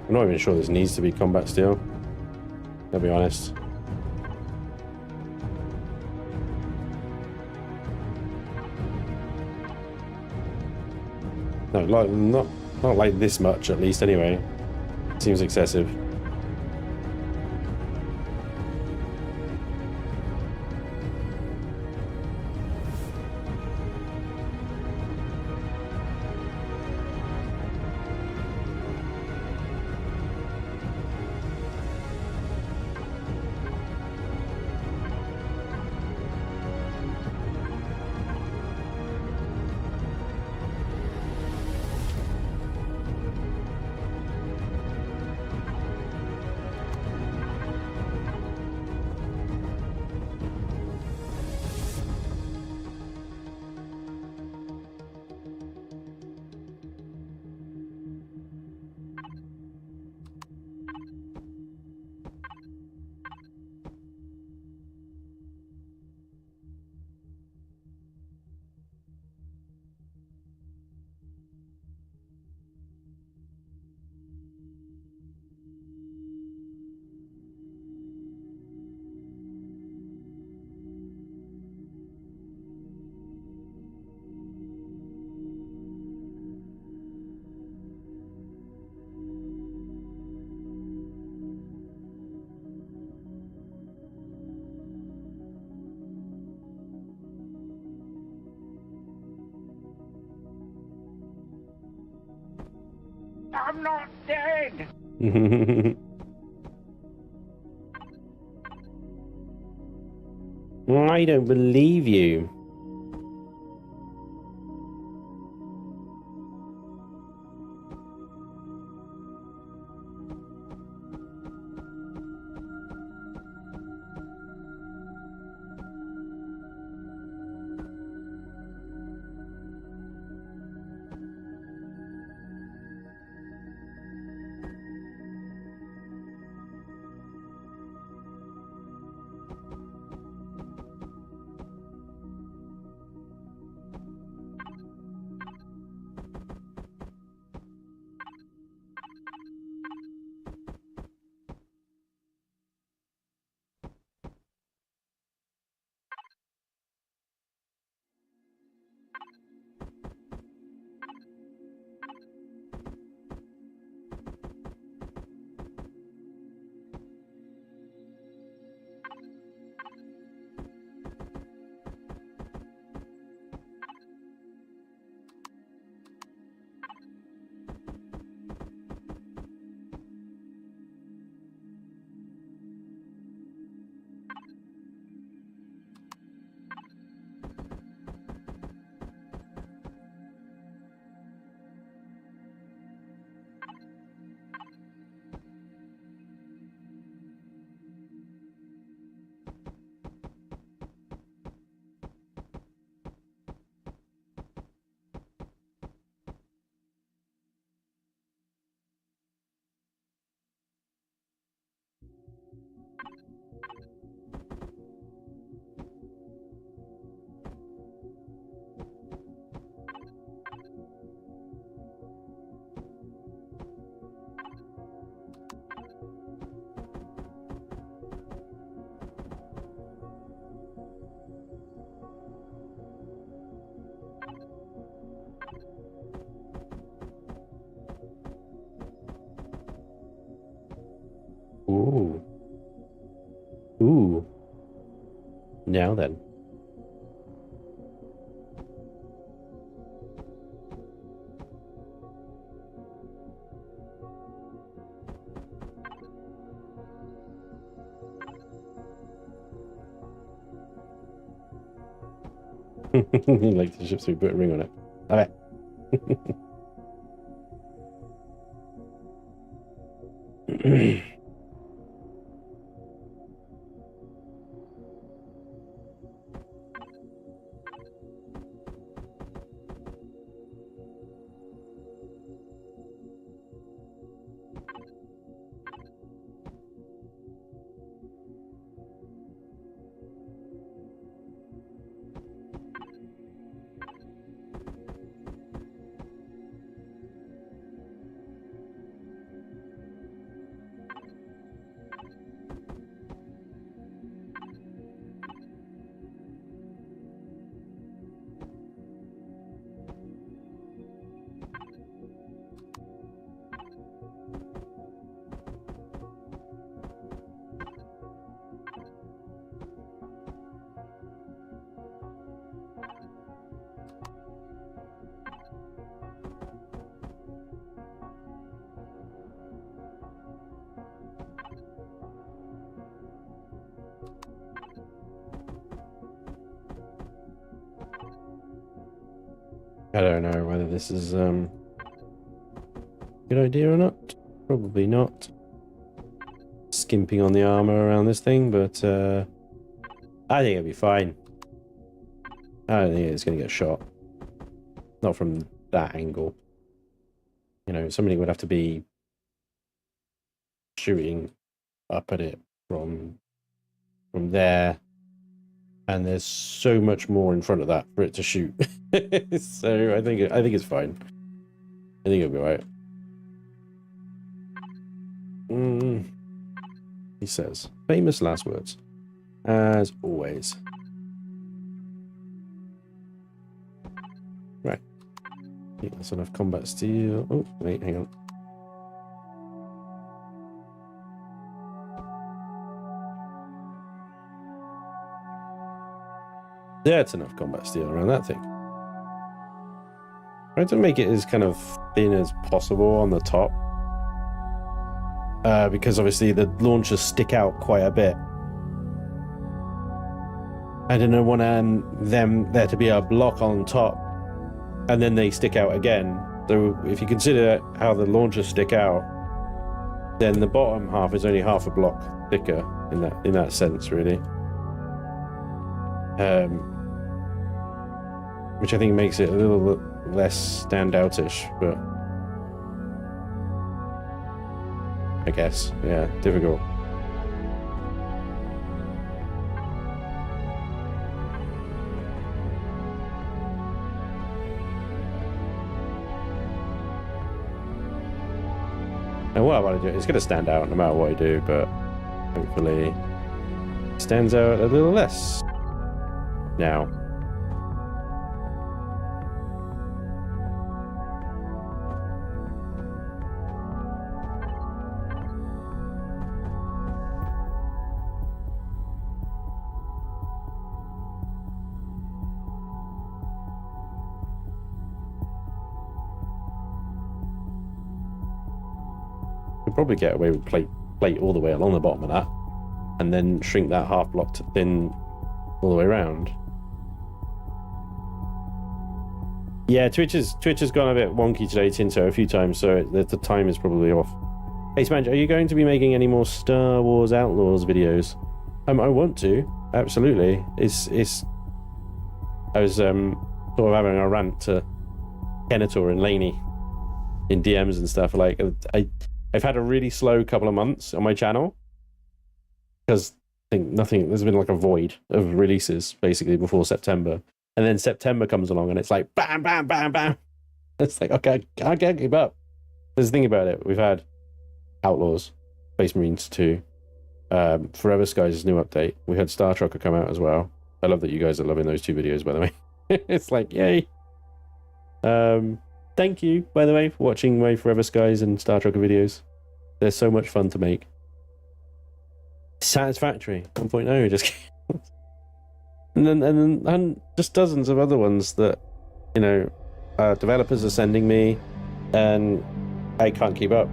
I'm not even sure this needs to be combat steel. I'll be honest. No, like not like this much at least. Anyway, seems excessive. I'm not dead. I don't believe you. Ooh. Ooh. Now then. He likes the ship, so we put a ring on it. Alright. I don't know whether this is a good idea or not. Probably not. Skimping on the armor around this thing, but I think it'll be fine. I don't think it's going to get shot. Not from that angle. You know, somebody would have to be shooting up at it from there. And there's so much more in front of that for it to shoot. So I think it's fine. I think it'll be alright. He says, famous last words, as always. Right. I think that's enough combat steel. Oh, wait, hang on. Yeah, it's enough combat steel around that thing. Try to make it as kind of thin as possible on the top. Because obviously the launchers stick out quite a bit. I don't want them there to be a block on top and then they stick out again. So if you consider how the launchers stick out, then the bottom half is only half a block thicker in that sense, really. Which I think makes it a little bit less standoutish, but I guess, yeah, difficult. And what I want to do, it's going to stand out no matter what I do, but hopefully it stands out a little less now. Probably get away with plate all the way along the bottom of that, and then shrink that half block to thin all the way around. Yeah, Twitch has gone a bit wonky today, Tinto, a few times, so the time is probably off. Hey Spanj, are you going to be making any more Star Wars Outlaws videos? I want to, absolutely. I was sort of having a rant to Kenator and Laney in DMs and stuff. Like, I've had a really slow couple of months on my channel because I think there's been like a void of releases basically before September. And then September comes along and it's like bam, bam, bam, bam. It's like, okay, I can't keep up. There's the thing about it. We've had Outlaws, Space Marines 2, Forever Skies' new update. We had Star Trucker come out as well. I love that you guys are loving those two videos, by the way. It's like, yay. Thank you, by the way, for watching my Forever Skies and Star Trucker videos. They're so much fun to make. Satisfactory 1.0 just and just dozens of other ones that, you know, developers are sending me, and I can't keep up.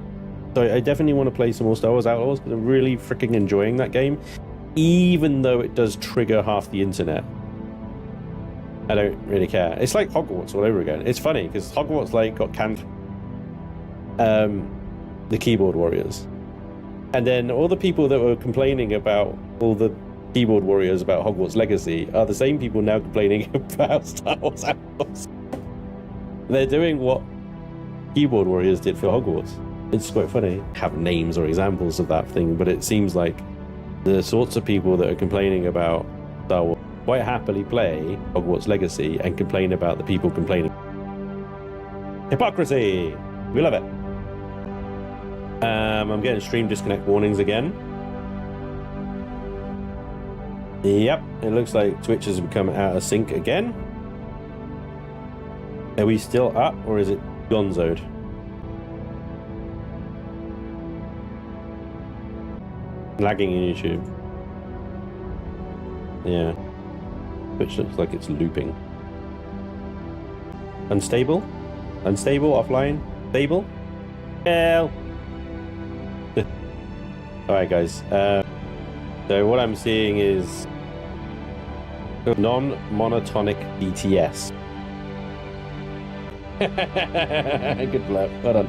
So I definitely want to play some more Star Wars Outlaws because I'm really freaking enjoying that game, even though it does trigger half the internet. I don't really care. It's like Hogwarts all over again. It's funny because Hogwarts like got canned, the keyboard warriors, and then all the people that were complaining about all the keyboard warriors about Hogwarts Legacy are the same people now complaining about Star Wars Outlaws. They're doing what keyboard warriors did for Hogwarts. It's quite funny. Have names or examples of that thing, but it seems like the sorts of people that are complaining about Star Wars quite happily play Hogwarts Legacy and complain about the people complaining. Hypocrisy! We love it. I'm getting stream disconnect warnings again. Yep, it looks like Twitch has become out of sync again. Are we still up, or is it gonzoed? Lagging in YouTube. Yeah. Which looks like it's looping. Unstable? Unstable, offline? Stable? Hell! Alright guys, so what I'm seeing is non-monotonic DTS. Good luck. Well done.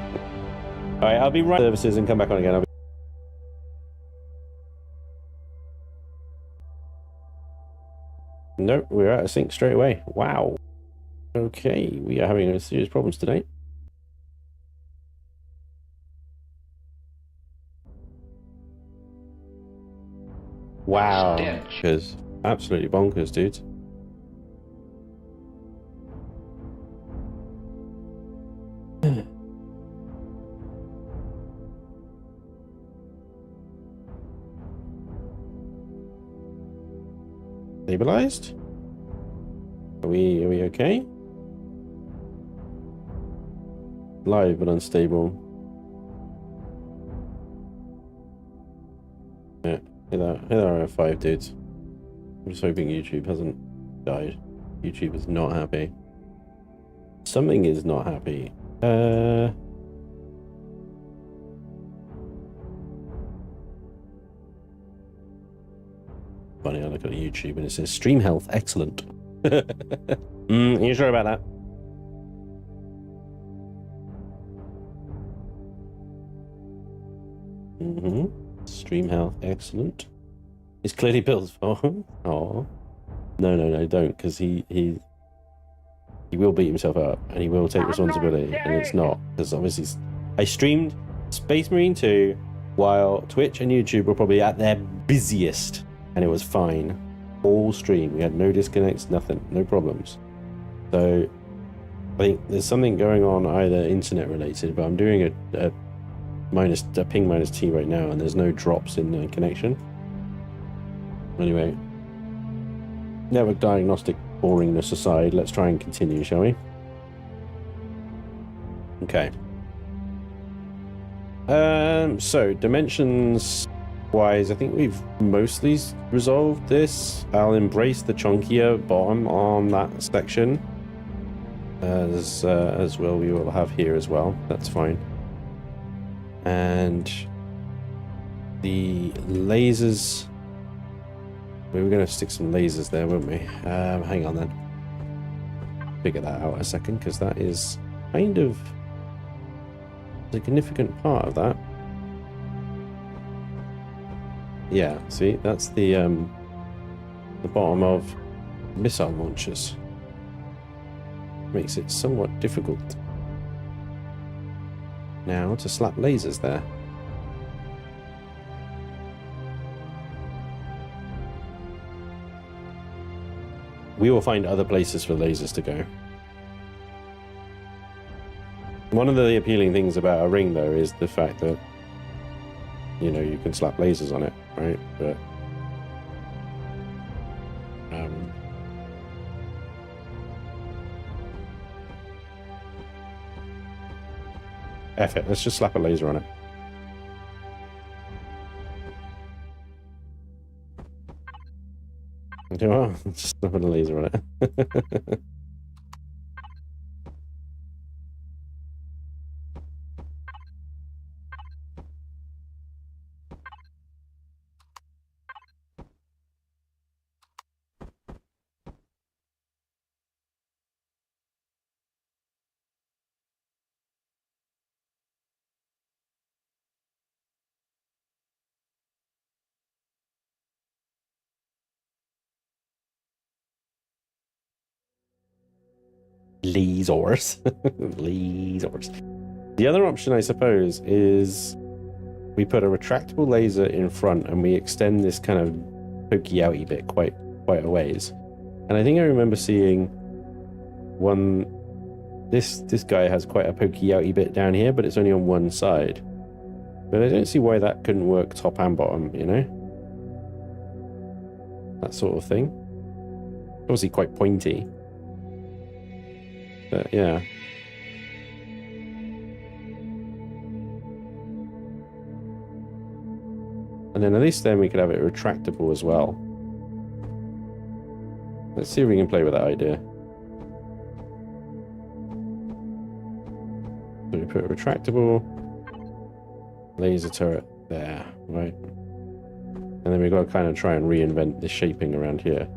Alright, I'll be right services and come back on again. Nope, we're out of sync straight away. Wow. Okay, we are having serious problems today. Wow. Bonkers. Absolutely bonkers, dudes. Stabilized? Are we okay? Live but unstable. Yeah, hit our F5 dudes. I'm just hoping YouTube hasn't died. YouTube is not happy. Something is not happy. Funny, I look at YouTube and it says stream health excellent. Are you sure about that? Stream health excellent. It's clearly Bill's fault. Oh no, don't, because he will beat himself up and he will take responsibility, and it's not, because obviously I streamed Space Marine 2 while Twitch and YouTube were probably at their busiest, and it was fine. All stream, we had no disconnects, nothing, no problems. So I think there's something going on, either internet related, but I'm doing a ping minus T right now, and there's no drops in the connection. Anyway, network diagnostic boringness aside, let's try and continue, shall we? Okay. So dimensions wise, I think we've mostly resolved this. I'll embrace the chunkier bottom on that section, as well we will have here as well. That's fine. And the lasers, we were going to stick some lasers there, weren't we? Hang on then. Figure that out a second, because that is kind of a significant part of that. Yeah, see, that's the bottom of missile launchers. Makes it somewhat difficult now to slap lasers there. We will find other places for lasers to go. One of the appealing things about a ring, though, is the fact that, you know, you can slap lasers on it, right? But F it, let's just slap a laser on it. You know what? Just put a laser on it. Lasers. Lasers. The other option, I suppose, is we put a retractable laser in front and we extend this kind of pokey outy bit quite a ways. And I think I remember seeing one. This guy has quite a pokey outy bit down here, but it's only on one side. But I don't see why that couldn't work top and bottom, you know? That sort of thing. Obviously quite pointy. But yeah. And then at least then we could have it retractable as well. Let's see if we can play with that idea. So we put a retractable laser turret there, right? And then we've got to kind of try and reinvent the shaping around here.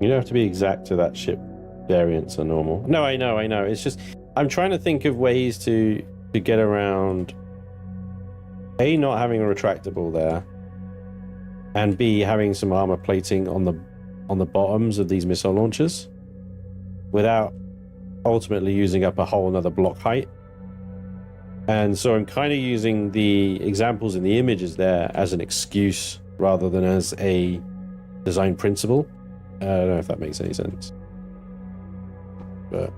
You don't have to be exact to that ship variants are normal. No, I know. It's just I'm trying to think of ways to get around A, not having a retractable there, and B, having some armor plating on the bottoms of these missile launchers without ultimately using up a whole nother block height. And so I'm kind of using the examples in the images there as an excuse rather than as a design principle. I don't know if that makes any sense. But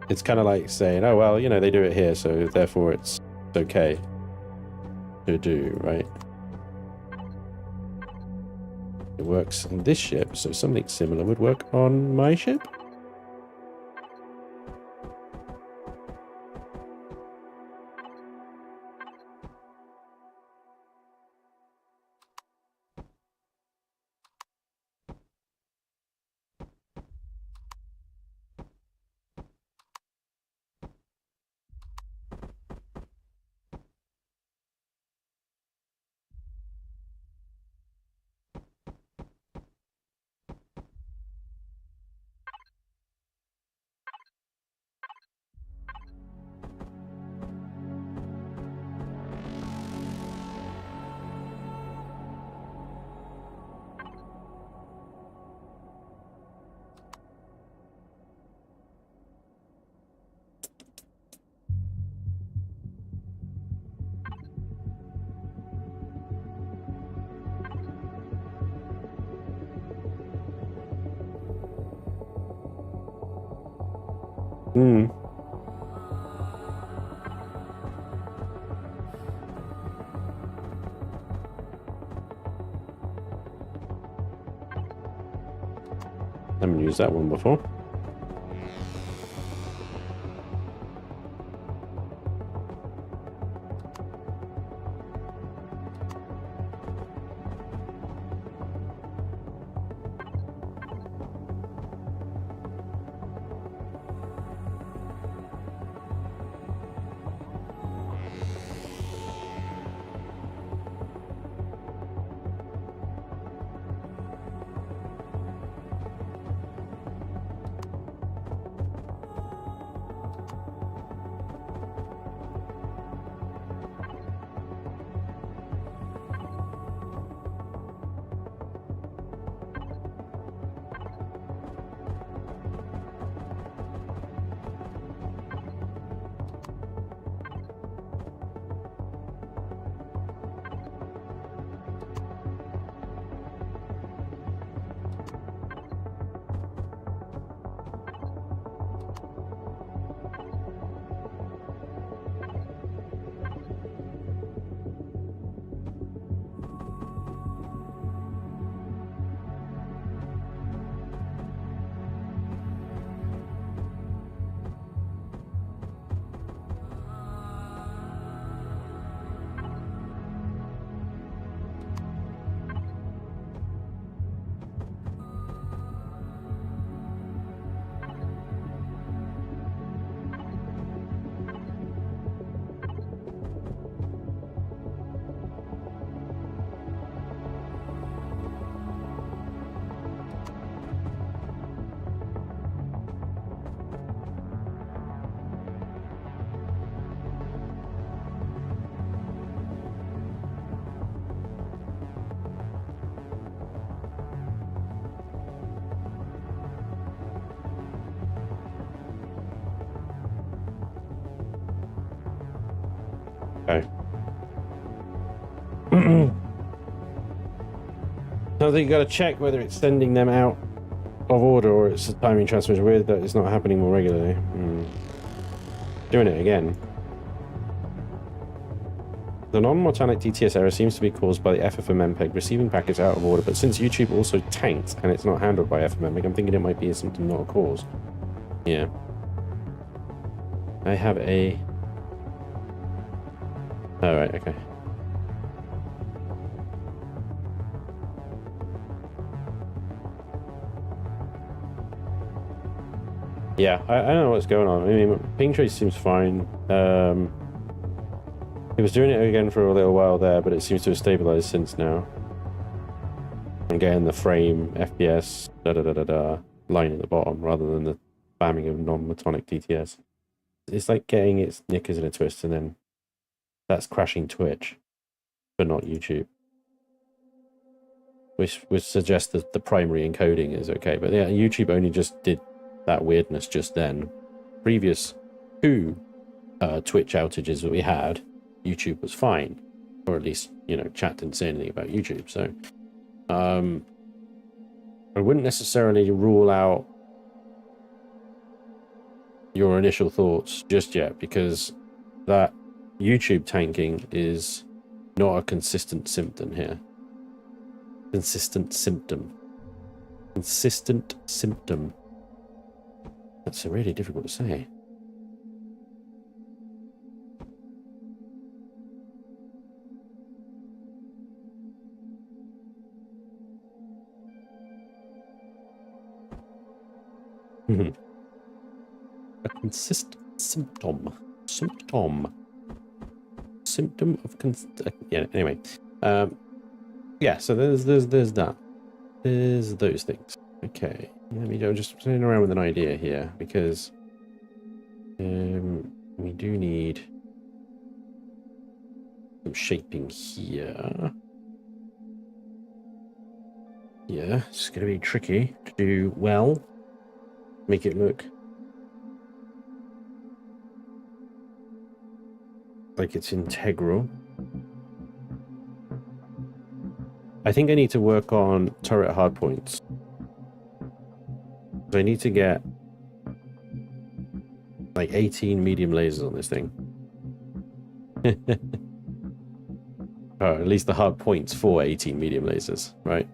it's kind of like saying, oh, well, you know, they do it here, so therefore it's okay to do, right? It works on this ship, so something similar would work on my ship. Hmm. I haven't used that one before. Okay. So you got to check whether it's sending them out of order or it's a timing transmission. Weird that it's not happening more regularly. Doing it again. The non-mortalic DTS error seems to be caused by the FFmpeg receiving packets out of order, but since YouTube also tanked and it's not handled by FFmpeg, I'm thinking it might be something not a cause. Yeah. I have a... Oh, right, okay. Yeah, I don't know what's going on. I mean, ping trace seems fine. He was doing it again for a little while there, but it seems to have stabilized since now. I'm getting the frame, FPS, line at the bottom rather than the spamming of non-metonic DTS. It's like getting its knickers in a twist and then that's crashing Twitch, but not YouTube. Which suggests that the primary encoding is okay, but yeah, YouTube only just did that weirdness just then. Previous two Twitch outages that we had, YouTube was fine, or at least, you know, chat didn't say anything about YouTube. So I wouldn't necessarily rule out your initial thoughts just yet, because that YouTube tanking is not a consistent symptom here. Consistent symptom. That's really difficult to say. A consistent symptom. Symptom of yeah, anyway. Yeah, so there's that. There's those things. Okay. Let me go just playing around with an idea here, because we do need some shaping here. Yeah, it's going to be tricky to do well. Make it look like it's integral. I think I need to work on turret hardpoints. So I need to get like 18 medium lasers on this thing. Or at least the hard points for 18 medium lasers, right?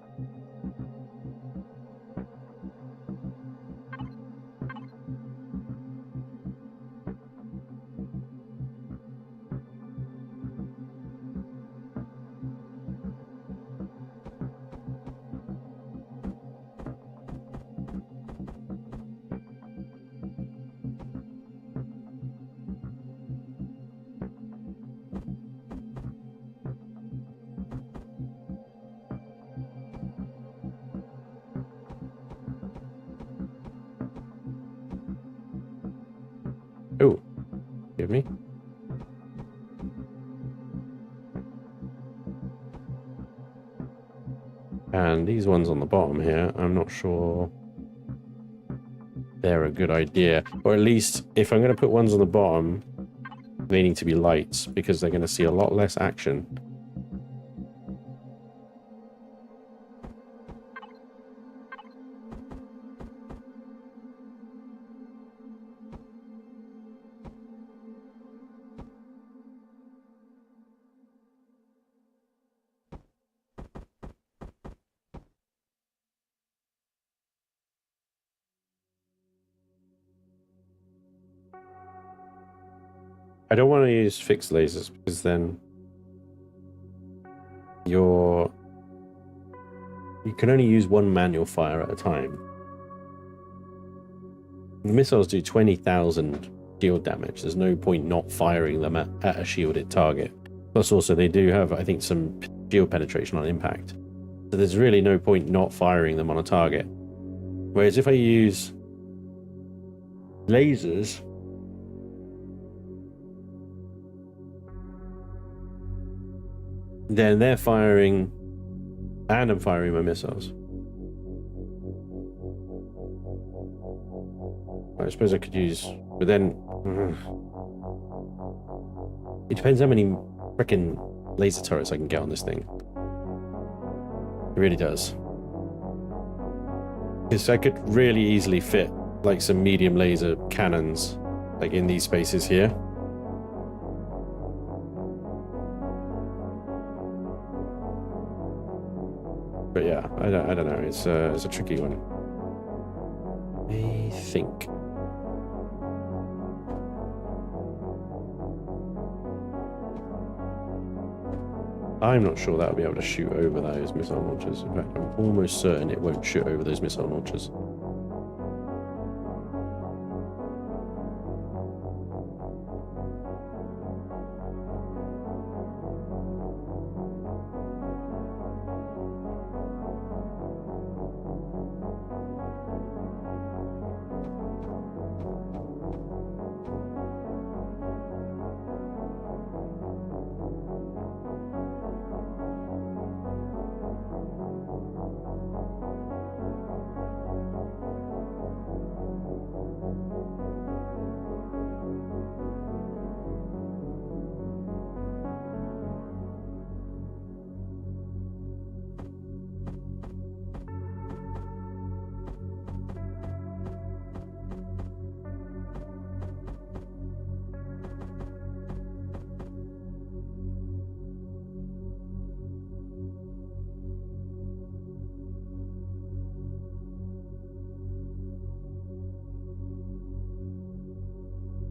Oh, give me. And these ones on the bottom here, I'm not sure they're a good idea. Or at least, if I'm going to put ones on the bottom, they need to be lights, because they're going to see a lot less action. I don't want to use fixed lasers, because then you can only use one manual fire at a time. The missiles do 20,000 shield damage. There's no point not firing them at a shielded target. Plus also they do have, I think, some shield penetration on impact. So there's really no point not firing them on a target. Whereas if I use lasers, then they're firing, and I'm firing my missiles. I suppose I could use, but then, It depends how many freaking laser turrets I can get on this thing. It really does. Because I could really easily fit like some medium laser cannons like in these spaces here. But yeah, I don't know. It's a tricky one. I think. I'm not sure that'll be able to shoot over those missile launchers. In fact, I'm almost certain it won't shoot over those missile launchers.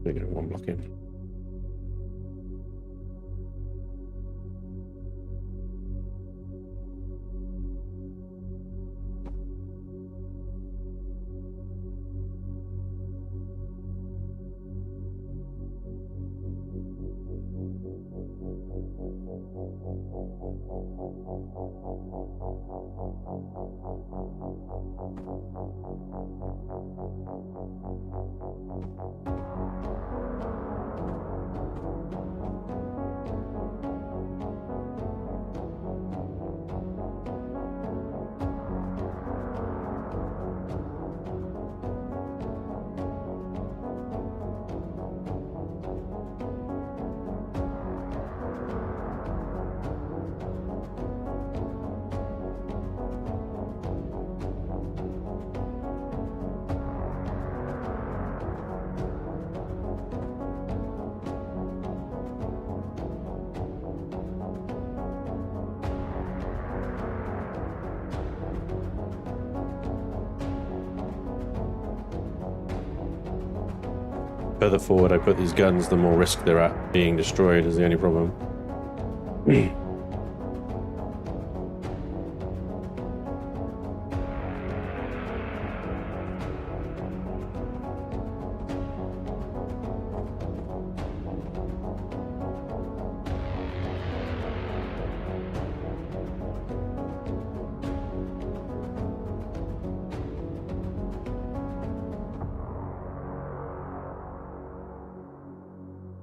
We're going to one block in. Further forward I put these guns, the more risk they're at being destroyed is the only problem.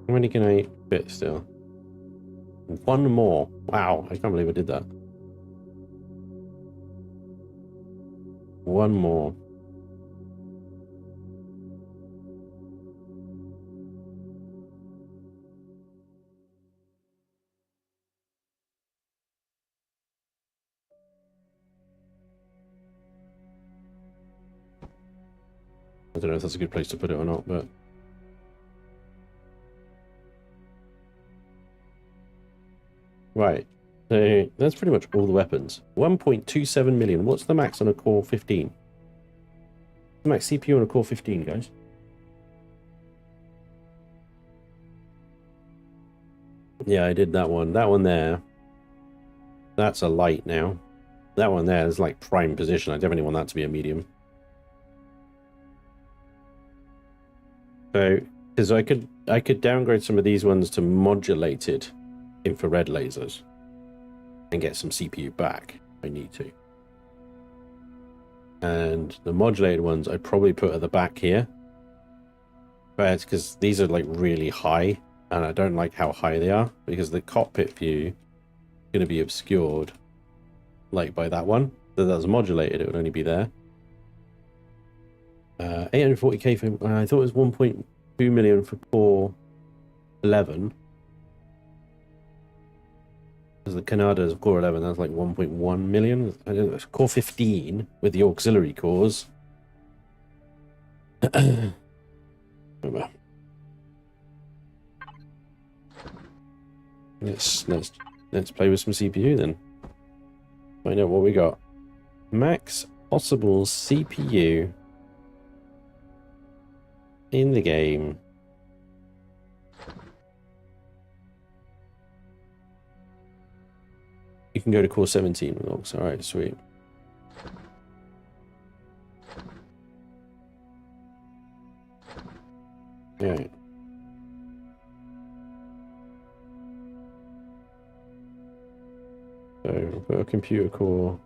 How many can I fit still? One more. Wow, I can't believe I did that. One more. I don't know if that's a good place to put it or not, but... Right, so that's pretty much all the weapons. 1.27 million. What's the max on a Core 15? The max CPU on a Core 15, guys. Yeah, I did that one. That one there. That's a light now. That one there is like prime position. I definitely want that to be a medium. So, because I could downgrade some of these ones to modulated infrared lasers and get some CPU back if I need to. And the modulated ones I'd probably put at the back here, but it's because these are like really high and I don't like how high they are because the cockpit view is going to be obscured like by that one. So that's modulated, it would only be there. 840k for, I thought it was 1.2 million for Core 11. the Canada's core 11, that's like 1.1 million. I don't know, it's core 15 with the auxiliary cores. Let's play with some CPU then. Find out what we got. Max possible CPU in the game. You can go to core 17 with aux. Alright, sweet. Alright. So we'll put a computer core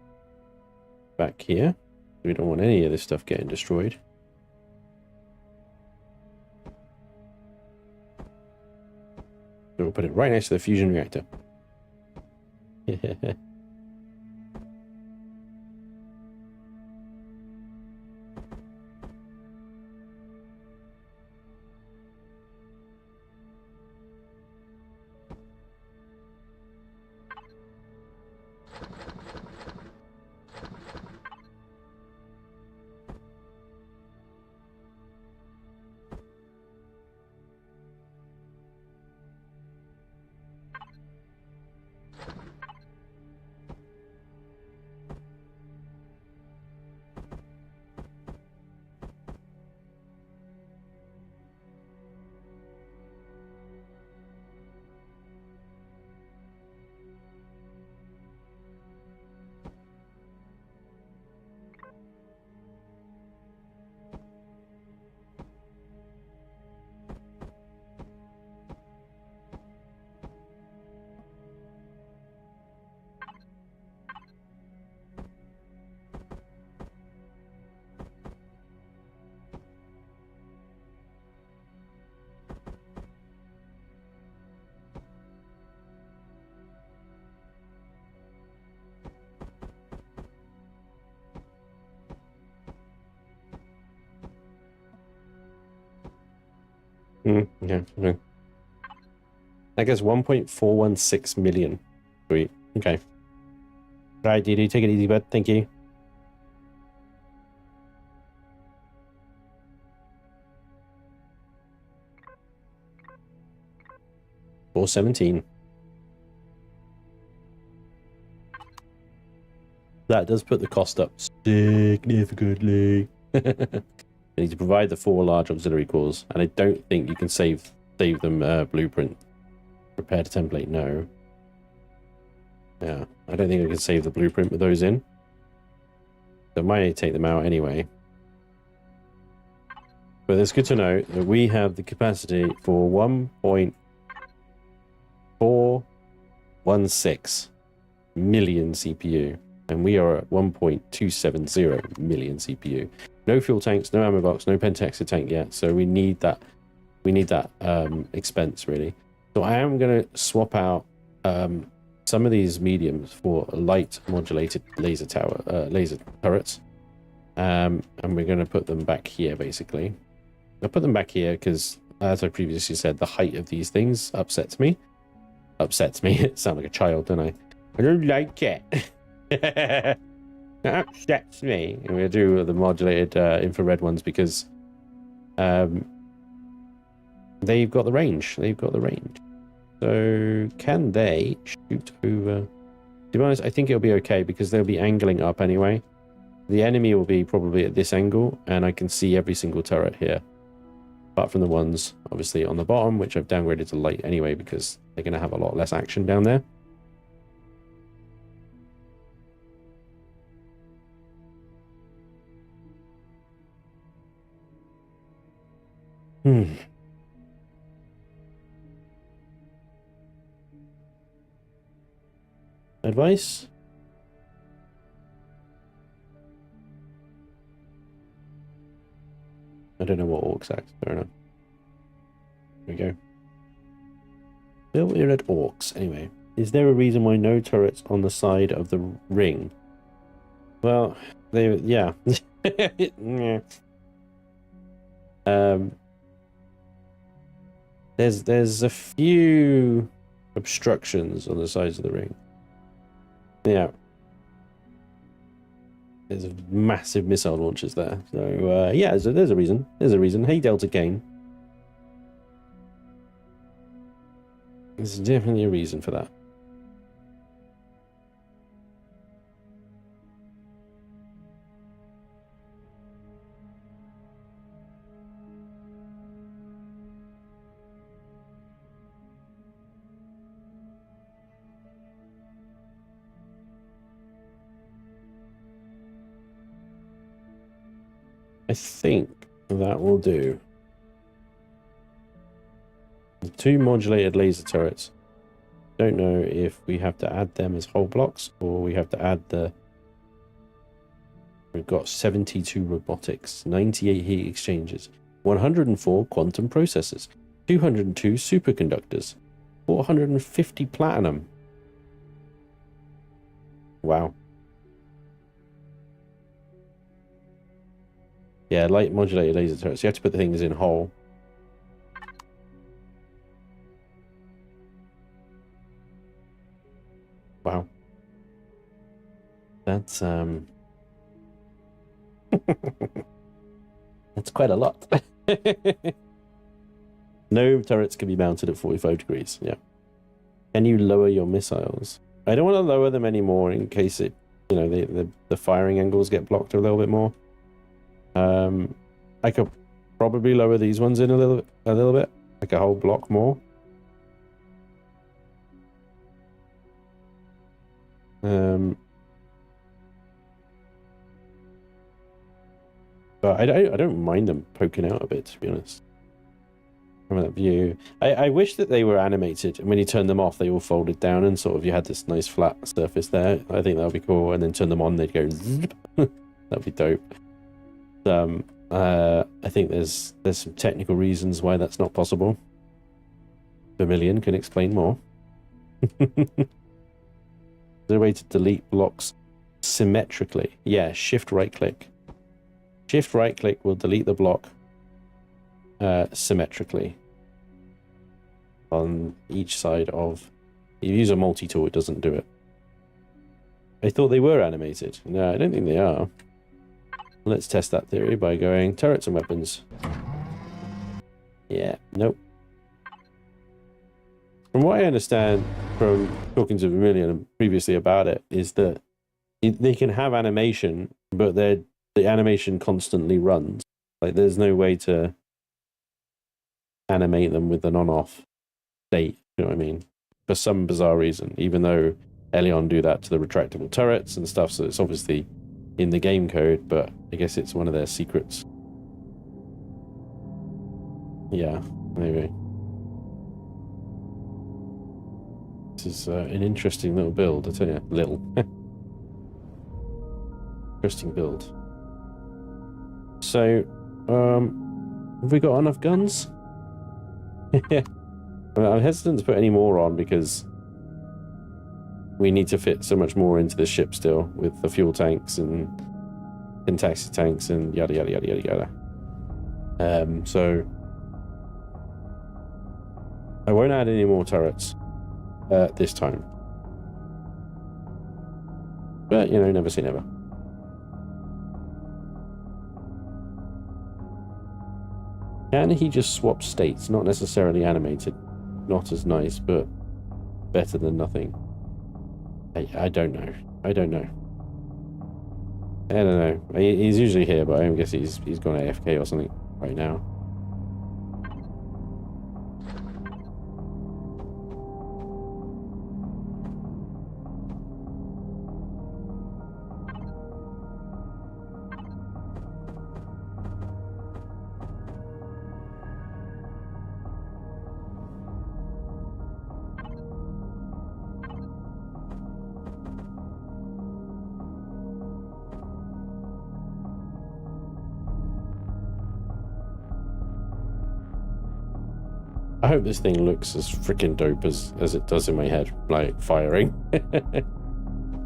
back here. We don't want any of this stuff getting destroyed. So we'll put it right next to the fusion reactor. Yeah. I guess 1.416 million. Sweet. Okay. Right, DD, take it easy, bud. Thank you. $417. That does put the cost up significantly. I need to provide the 4 large auxiliary cores, and I don't think you can save them blueprint. Prepare to template, no. Yeah, I don't think I can save the blueprint with those in. So I might need to take them out anyway. But it's good to know that we have the capacity for 1.416 million CPU. And we are at 1.270 million CPU. No fuel tanks, no ammo box, no pentexer tank yet. So we need that. We need that expense really. So I am going to swap out some of these mediums for light modulated laser turrets, and we're going to put them back here. Basically, I'll put them back here because, as I previously said, the height of these things upsets me. It sounds like a child, don't I? I don't like it. That upsets me. And we'll do the modulated infrared ones because they've got the range. So can they shoot over? To be honest, I think it'll be okay because they'll be angling up anyway. The enemy will be probably at this angle, and I can see every single turret here. Apart from the ones, obviously, on the bottom, which I've downgraded to light anyway because they're going to have a lot less action down there. Advice? I don't know what orcs act. Fair enough. There we go. Bill, we're at orcs. Anyway, is there a reason why no turrets on the side of the ring? Well, yeah. There's a few obstructions on the sides of the ring. Yeah. There's massive missile launchers there. So, yeah, there's a reason. There's a reason. Hey, Delta Kane. There's definitely a reason for that. I think that will do. The 2 modulated laser turrets. Don't know if we have to add them as whole blocks or we have to add the... We've got 72 robotics, 98 heat exchangers, 104 quantum processors, 202 superconductors, 450 platinum. Wow. Yeah, light modulated laser turrets. You have to put the things in whole. Wow. That's that's quite a lot. No turrets can be mounted at 45 degrees. Yeah. Can you lower your missiles? I don't want to lower them anymore in case it, you know, the firing angles get blocked a little bit more. I could probably lower these ones in a little bit, like a whole block more. But I don't mind them poking out a bit, to be honest. From that view, I wish that they were animated, and when you turn them off, they all folded down, and sort of you had this nice flat surface there. I think that would be cool. And then turn them on, they'd go zip. That'd be dope. I think there's some technical reasons why that's not possible. Vermilion can explain more. Is there a way to delete blocks symmetrically? Yeah, shift right click. Shift right click will delete the block symmetrically on each side of... If you use a multi-tool, it doesn't do it. I thought they were animated. No, I don't think they are. Let's test that theory by going turrets and weapons. Yeah, nope. From what I understand from talking to Vermilion previously about it, is that they can have animation, but the animation constantly runs. Like, there's no way to animate them with an on-off state, you know what I mean? For some bizarre reason, even though Elion do that to the retractable turrets and stuff, so it's obviously in the game code, but I guess it's one of their secrets. Yeah, maybe. This is an interesting little build, I tell you. Little. Interesting build. So, have we got enough guns? I'm hesitant to put any more on because we need to fit so much more into the ship still with the fuel tanks and taxi tanks and yada yada yada yada yada. So I won't add any more turrets this time. But, you know, never say never. Can he just swap states? Not necessarily animated. Not as nice, but better than nothing. I don't know. I don't know. I don't know. He's usually here, but I guess he's gone AFK or something right now. I hope this thing looks as freaking dope as it does in my head, like firing.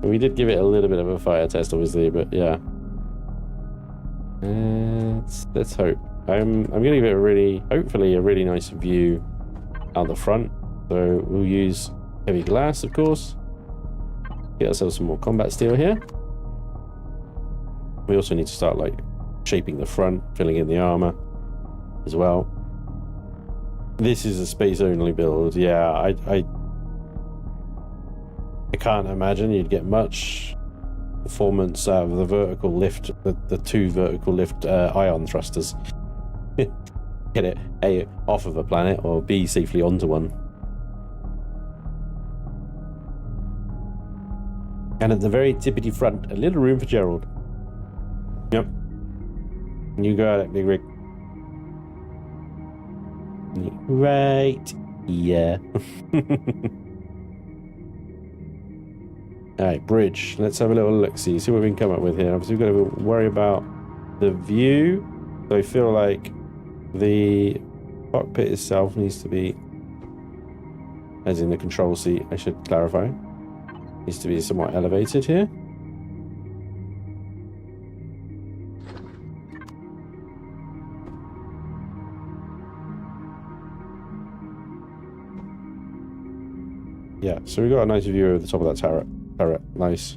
We did give it a little bit of a fire test, obviously, but yeah. Let's hope. I'm gonna give it hopefully a really nice view out the front. So we'll use heavy glass, of course. Get ourselves some more combat steel here. We also need to start like shaping the front, filling in the armor as well. This is a space only build. Yeah, I can't imagine you'd get much performance out of the vertical lift, the two vertical lift ion thrusters. Get it A, off of a planet, or B, safely onto one. And at the very tippity front, a little room for Gerald. Yep. You got it, Big Rig. Right. Yeah. Alright, bridge. Let's have a little look, see what we can come up with here. Obviously, we've got to worry about the view. So I feel like the cockpit itself needs to be, as in the control seat, I should clarify, needs to be somewhat elevated here. Yeah, so we got a nice view of the top of that turret. Nice.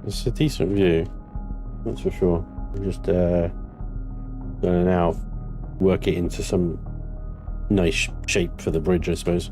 It's a decent view, that's for sure. I'm just gonna now work it into some nice shape for the bridge, I suppose.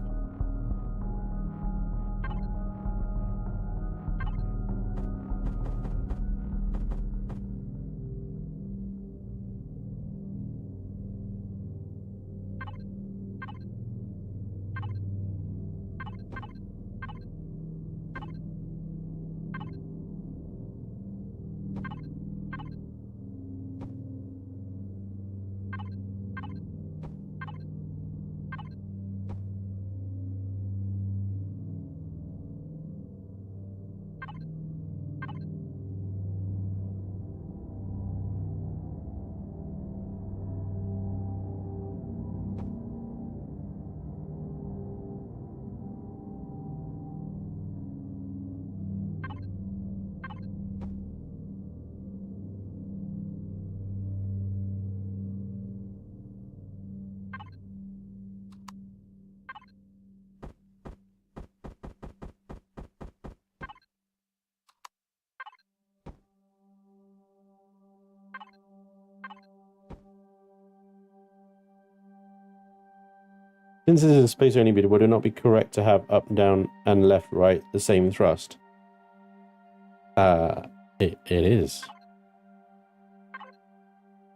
Since this is a space only bit, would it not be correct to have up, down, and left, right the same thrust? It is.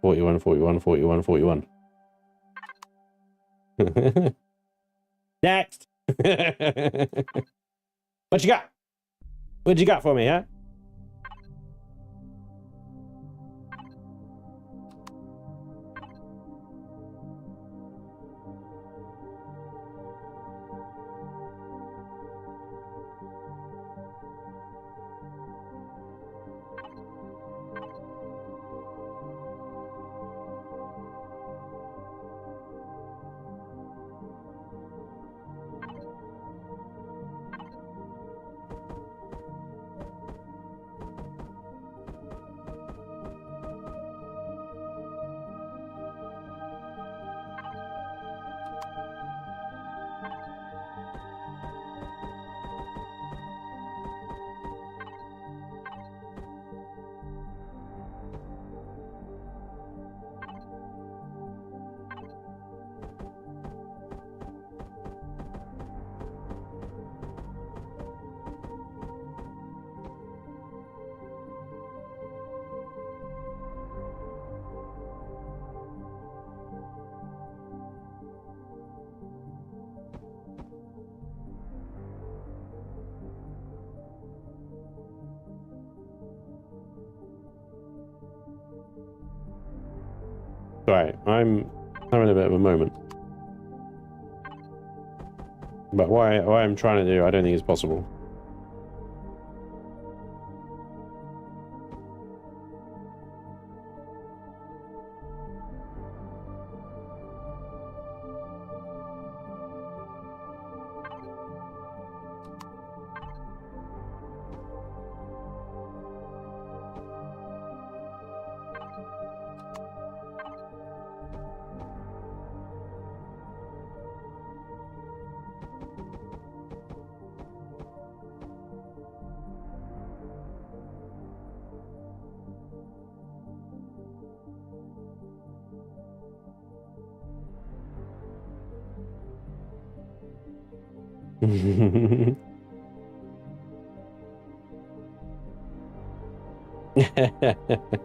41, 41, 41, 41. Next! What you got? What you got for me, huh? Right, I'm having a bit of a moment. But what I'm trying to do, I don't think is possible.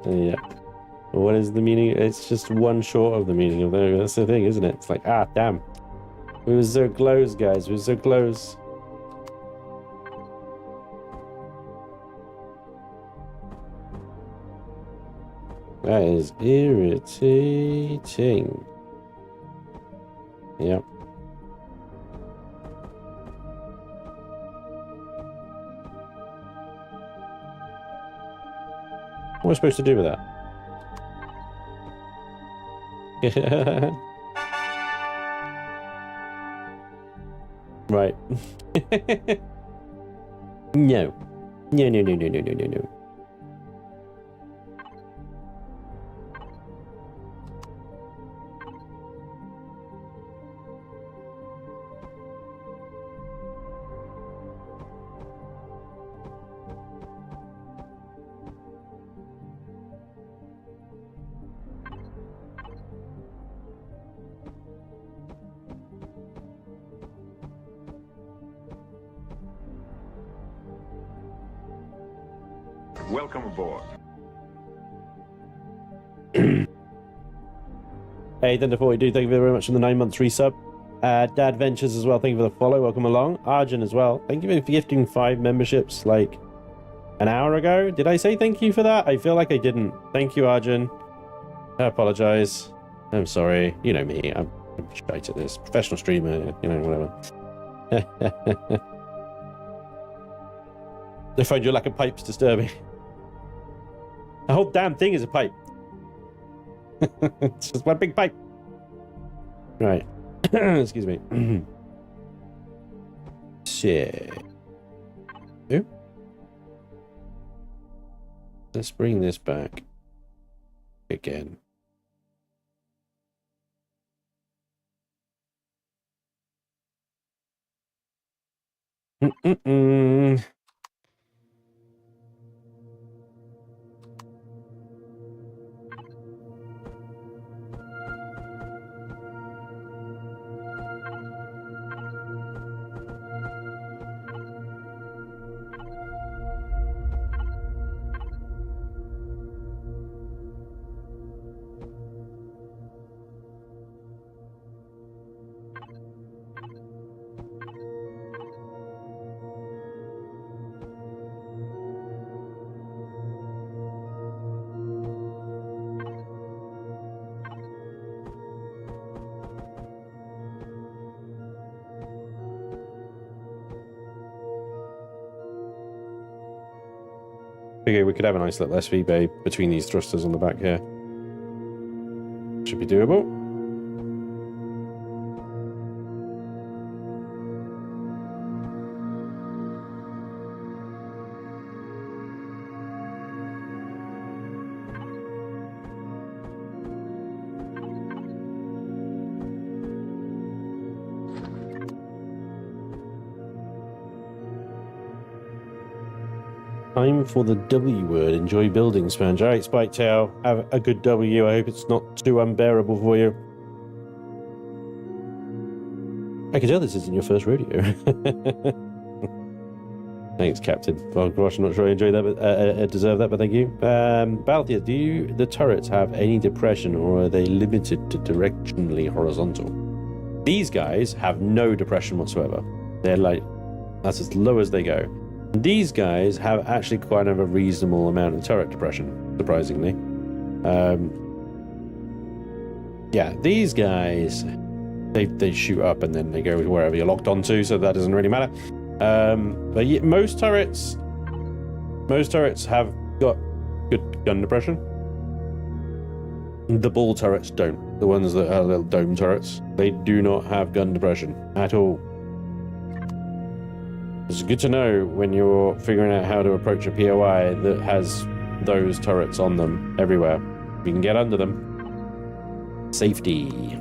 Yeah. What is the meaning? It's just one short of the meaning of that. That's the thing, isn't it? It's like, ah, damn. We were so close, guys. We were so close. That is irritating. Yep. What am I supposed to do with that? Right. No. No, no, no, no, no, no, no, no. Welcome aboard. Hey, Thunder42, thank you very much for the 9 months resub. Dad Ventures as well, thank you for the follow. Welcome along. Arjun as well. Thank you for gifting 5 memberships like an hour ago. Did I say thank you for that? I feel like I didn't. Thank you, Arjun. I apologize. I'm sorry. You know me. I'm shite at this. Professional streamer, you know, whatever. I find your lack of pipes disturbing. The whole damn thing is a pipe. It's just one big pipe. Right. Excuse me. Shit. Let's bring this back again. Okay, we could have a nice little SV bay between these thrusters on the back here. Should be doable. Time for the W word. Enjoy building, Spanj. All right, Spiketail, have a good W. I hope it's not too unbearable for you. I can tell this isn't your first rodeo. Thanks, Captain. Well, gosh, I'm not sure I enjoyed that, but deserve that, but thank you. Balthia, do the turrets have any depression, or are they limited to directionally horizontal? These guys have no depression whatsoever. They're like, that's as low as they go. These guys have actually quite a reasonable amount of turret depression, surprisingly. Yeah, these guys, they shoot up and then they go wherever you're locked onto, so that doesn't really matter. But yeah, most turrets have got good gun depression. The ball turrets don't. The ones that are little dome turrets, they do not have gun depression at all. It's good to know when you're figuring out how to approach a POI that has those turrets on them everywhere. You can get under them. Safety.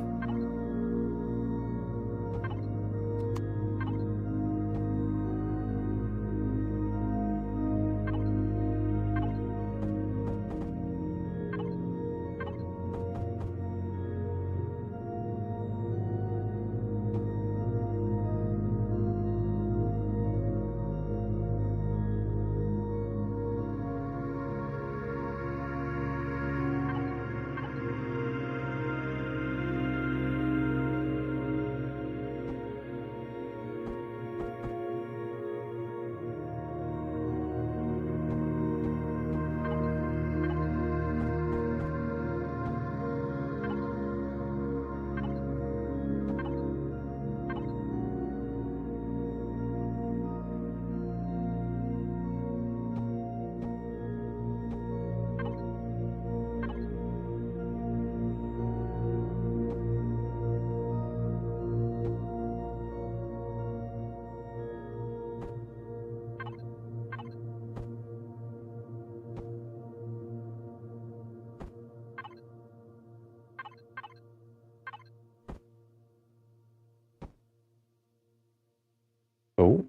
Oh,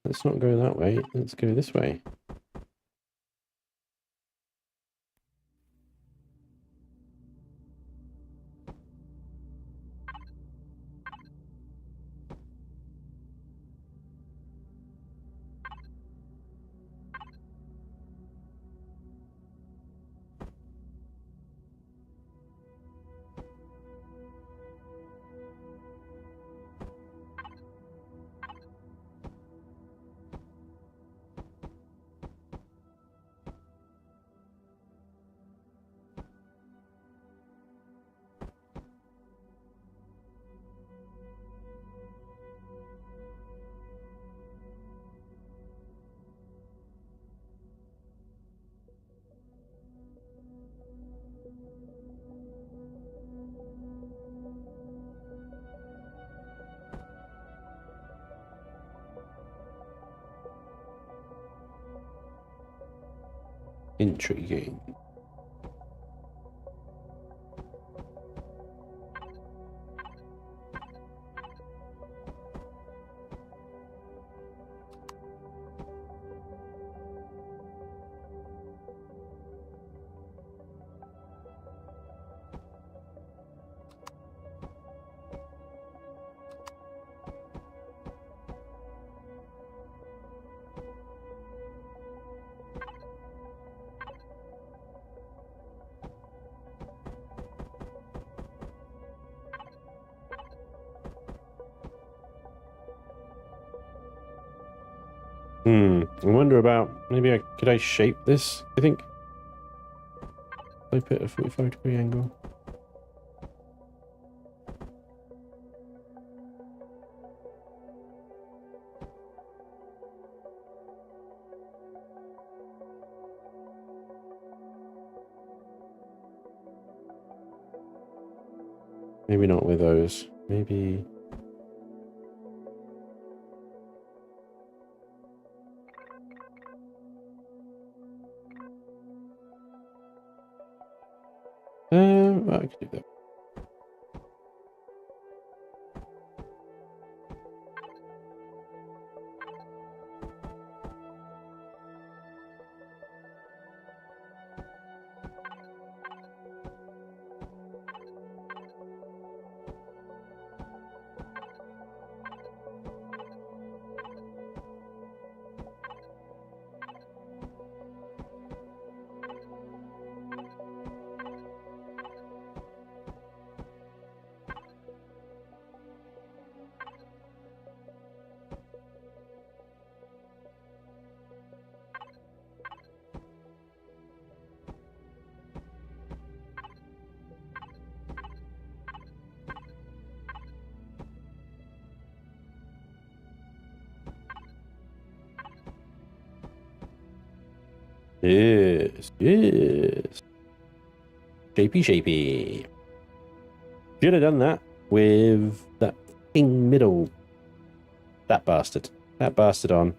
let's not go that way. Let's go this way. Intriguing. I wonder about, maybe could I shape this, I think? I put a 45-degree angle. Maybe not with those. Maybe... I could do that. Yes, yes. Shapey, shapey. Should have done that with that fucking middle. That bastard. That bastard on.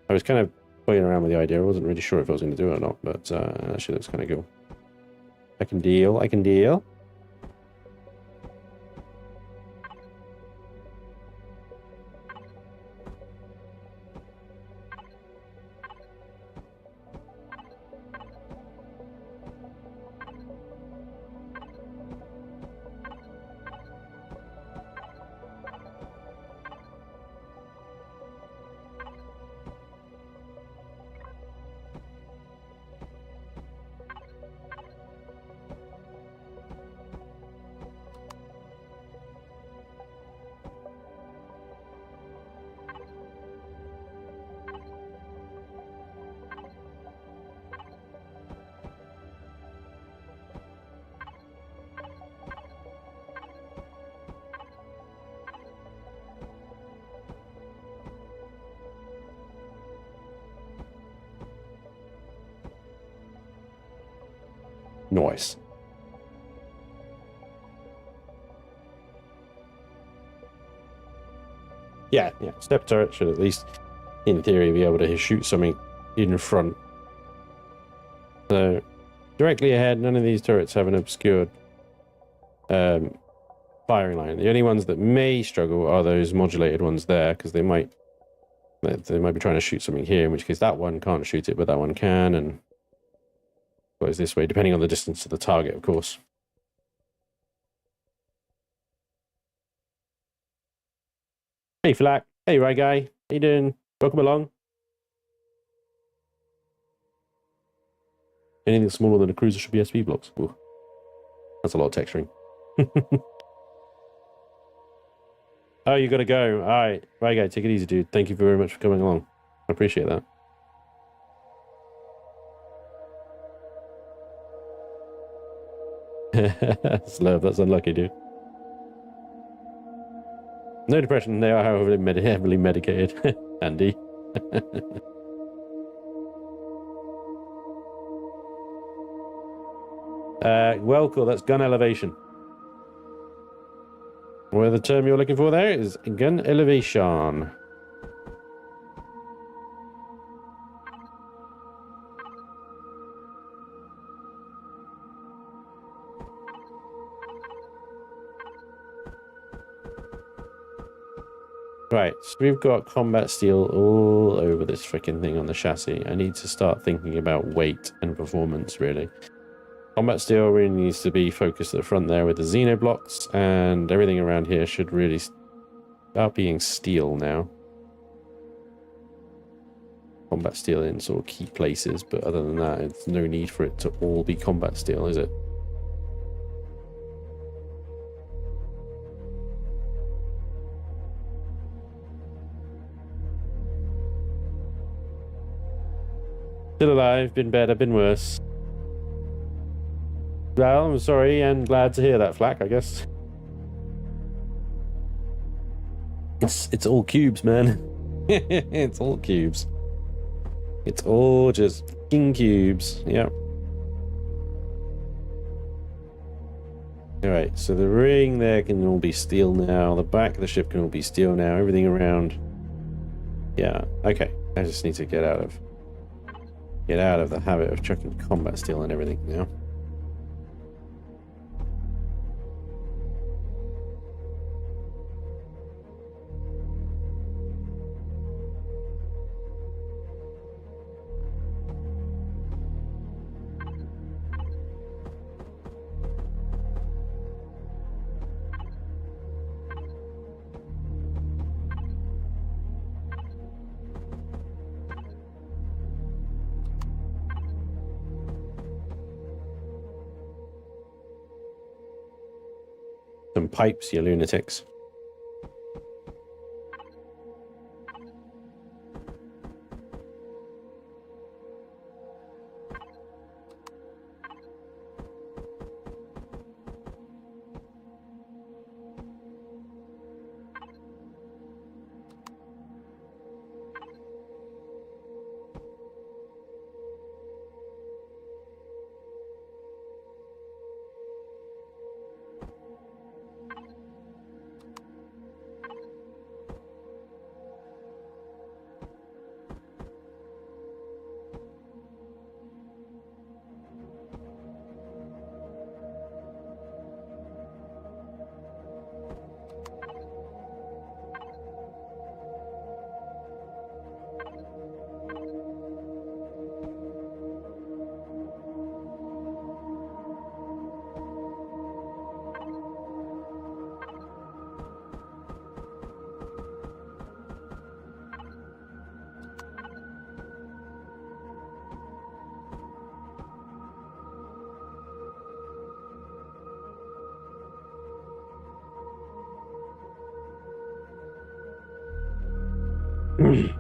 I was kind of playing around with the idea. I wasn't really sure if I was going to do it or not, but actually looks kind of cool. I can deal. I can deal. Nice. Yeah. Step turret should at least, in theory, be able to shoot something in front. So, directly ahead, none of these turrets have an obscured firing line. The only ones that may struggle are those modulated ones there, because they might be trying to shoot something here, in which case that one can't shoot it, but that one can, and goes this way, depending on the distance to the target, of course. Hey, Flack. Hey, right guy. How you doing? Welcome along. Anything smaller than a cruiser should be SP blocks. Ooh. That's a lot of texturing. Oh, you gotta go. All right. Right guy, take it easy, dude. Thank you very much for coming along. I appreciate that. That's love. That's unlucky, dude. No depression. They are, however, heavily medicated. Andy. Well, cool. That's gun elevation. Well, the term you're looking for there is gun elevation. Right, so we've got combat steel all over this freaking thing on the chassis. I need to start thinking about weight and performance, really. Combat steel really needs to be focused at the front there with the Xeno blocks, and everything around here should really start being steel now. Combat steel in sort of key places, but other than that, it's no need for it to all be combat steel, is it? Still alive, been better, been worse. Well, I'm sorry and glad to hear that, Flack, I guess. It's all cubes, man. It's all cubes. It's all just fucking cubes. Yep. Alright, so the ring there can all be steel now. The back of the ship can all be steel now. Everything around. Yeah, okay. I just need to get out of the habit of chucking combat steel and everything now. Some pipes, you lunatics. You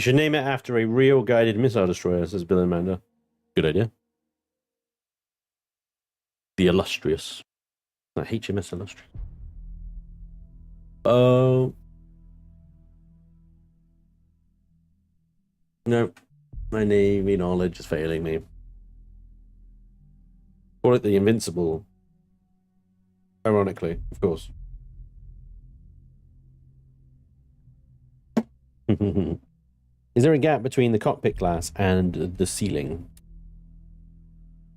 should name it after a real guided missile destroyer, says Bill Amanda. Good idea. The Illustrious. Not HMS Illustrious. Oh. No. My naming knowledge is failing me. Call it the Invincible. Ironically, of course. Is there a gap between the cockpit glass and the ceiling?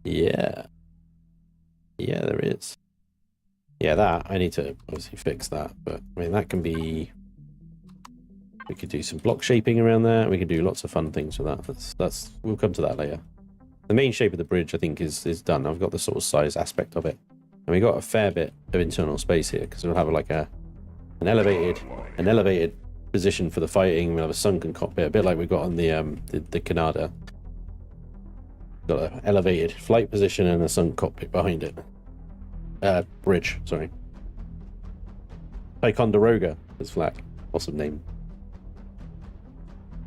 Yeah. Yeah, there is. Yeah, that. I need to obviously fix that. But, I mean, that can be... We could do some block shaping around there. We could do lots of fun things with that. That's we'll come to that later. The main shape of the bridge, I think, is done. I've got the sort of size aspect of it. And we got a fair bit of internal space here, because we'll have like an elevated position for the fighting. We'll have a sunken cockpit, a bit like we got on the Canada. Got an elevated flight position and a sunk cockpit behind it. Bridge, sorry. Ticonderoga is flag. Awesome name.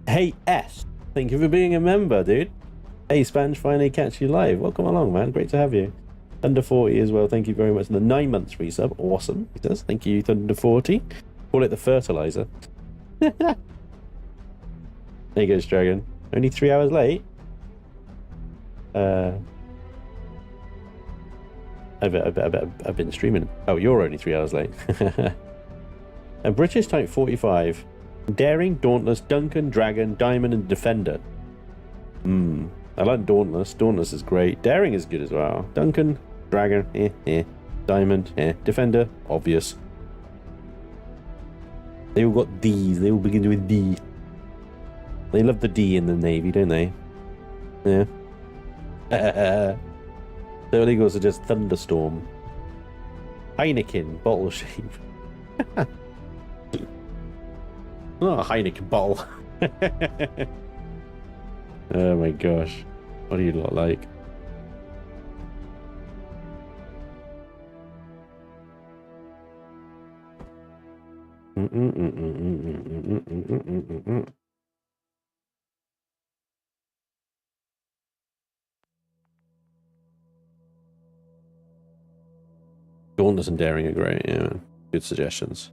Hey S, thank you for being a member, dude. Hey Spanj, finally catch you live. Welcome along, man. Great to have you. Thunder 40 as well. Thank you very much. And the 9 months resub. Awesome. He does. Thank you, Thunder 40. Call it the fertilizer. There you go, Dragon. Only 3 hours late. I've been streaming. Oh, you're only 3 hours late. A British Type 45. Daring, Dauntless, Duncan, Dragon, Diamond, and Defender. I like Dauntless. Dauntless is great. Daring is good as well. Duncan, Dragon, Diamond, Defender, obvious. They all got D's. They all begin with D. They love the D in the Navy, don't they? Yeah. The illegals are just Thunderstorm. Heineken, bottle shape. Oh, Heineken bottle. Oh my gosh. What do you lot like? Dauntless and Daring are great, yeah. Good suggestions.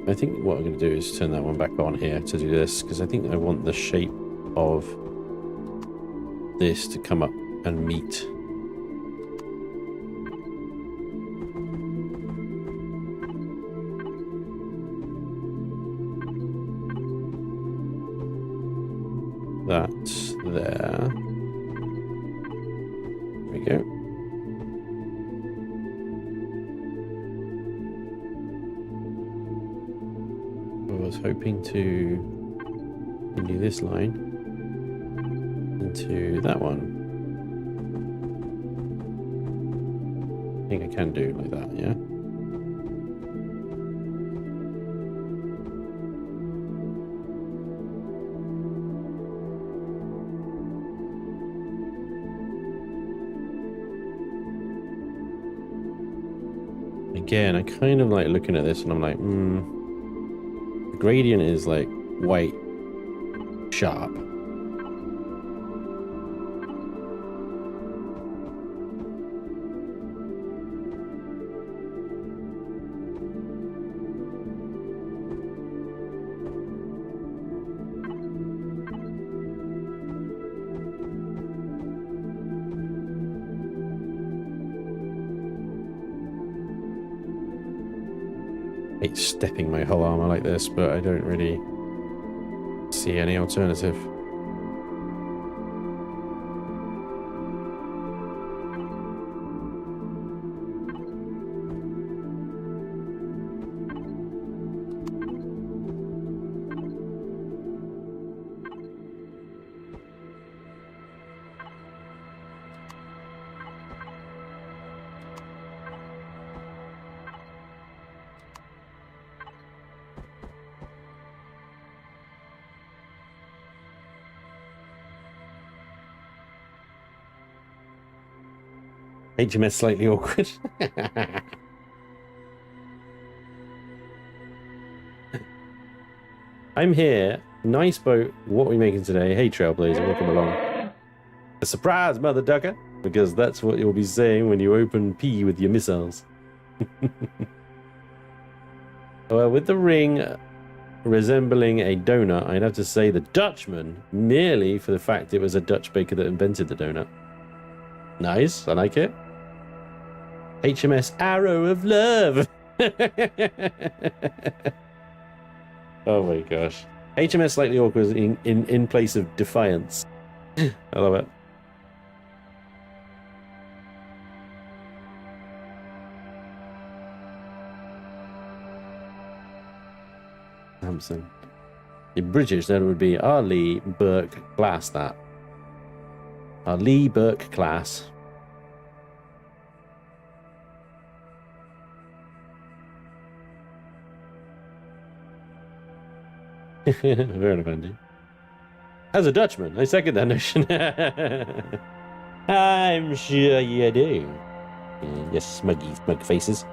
I think what I'm going to do is turn that one back on here to do this, because I think I want the shape of this to come up and meet. That there. There we go. I was hoping to And do this line into that one. I think I can do it like that, yeah? Again, I kind of like looking at this and I'm like, the gradient is like white sharp. I hate stepping my whole armor like this, but I don't really see any alternative. HMS slightly awkward. I'm here. Nice boat. What are we making today? Hey, Trailblazer, welcome along. A surprise, Mother Ducker, because that's what you'll be saying when you open P with your missiles. Well, with the ring resembling a donut, I'd have to say the Dutchman, merely for the fact it was a Dutch baker that invented the donut. Nice, I like it. HMS Arrow of Love. Oh my gosh. HMS slightly awkward in place of defiance. I love it. Hampson. In British, that would be our Lee Burke class, that. Our Lee Burke class. Very enough, Andy. As a Dutchman, I second that notion. I'm sure you do. Yes, smuggy, smug faces.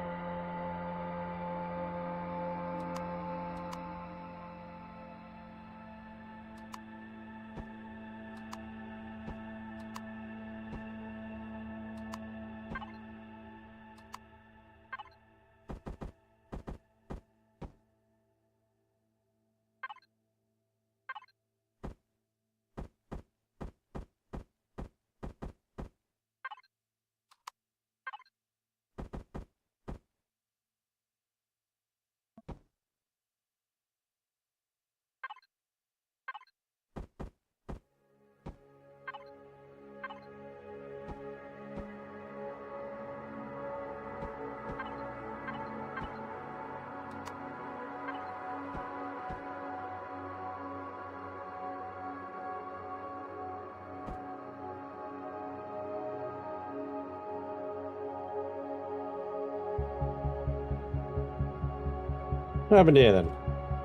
What happened here then?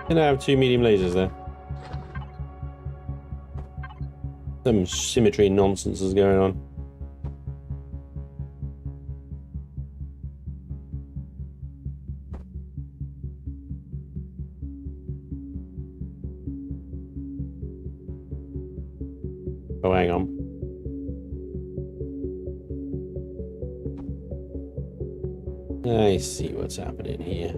Didn't I have two medium lasers there? Some symmetry nonsense is going on. Oh, hang on. I see what's happening here.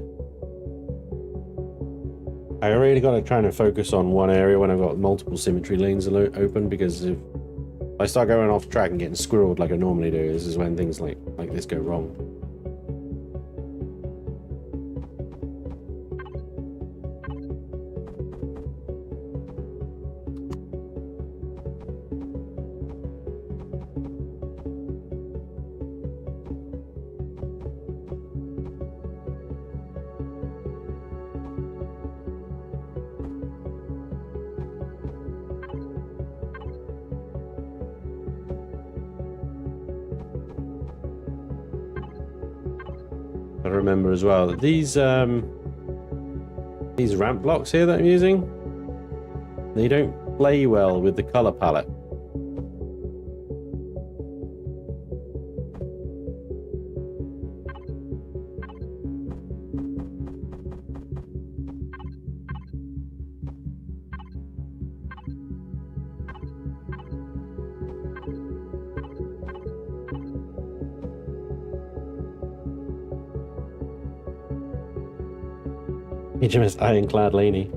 I really got to try and focus on one area when I've got multiple symmetry lanes open, because if I start going off track and getting squirreled like I normally do, this is when things like this go wrong. I remember as well that these ramp blocks here that I'm using, they don't play well with the color palette. HMS Ironclad Laney.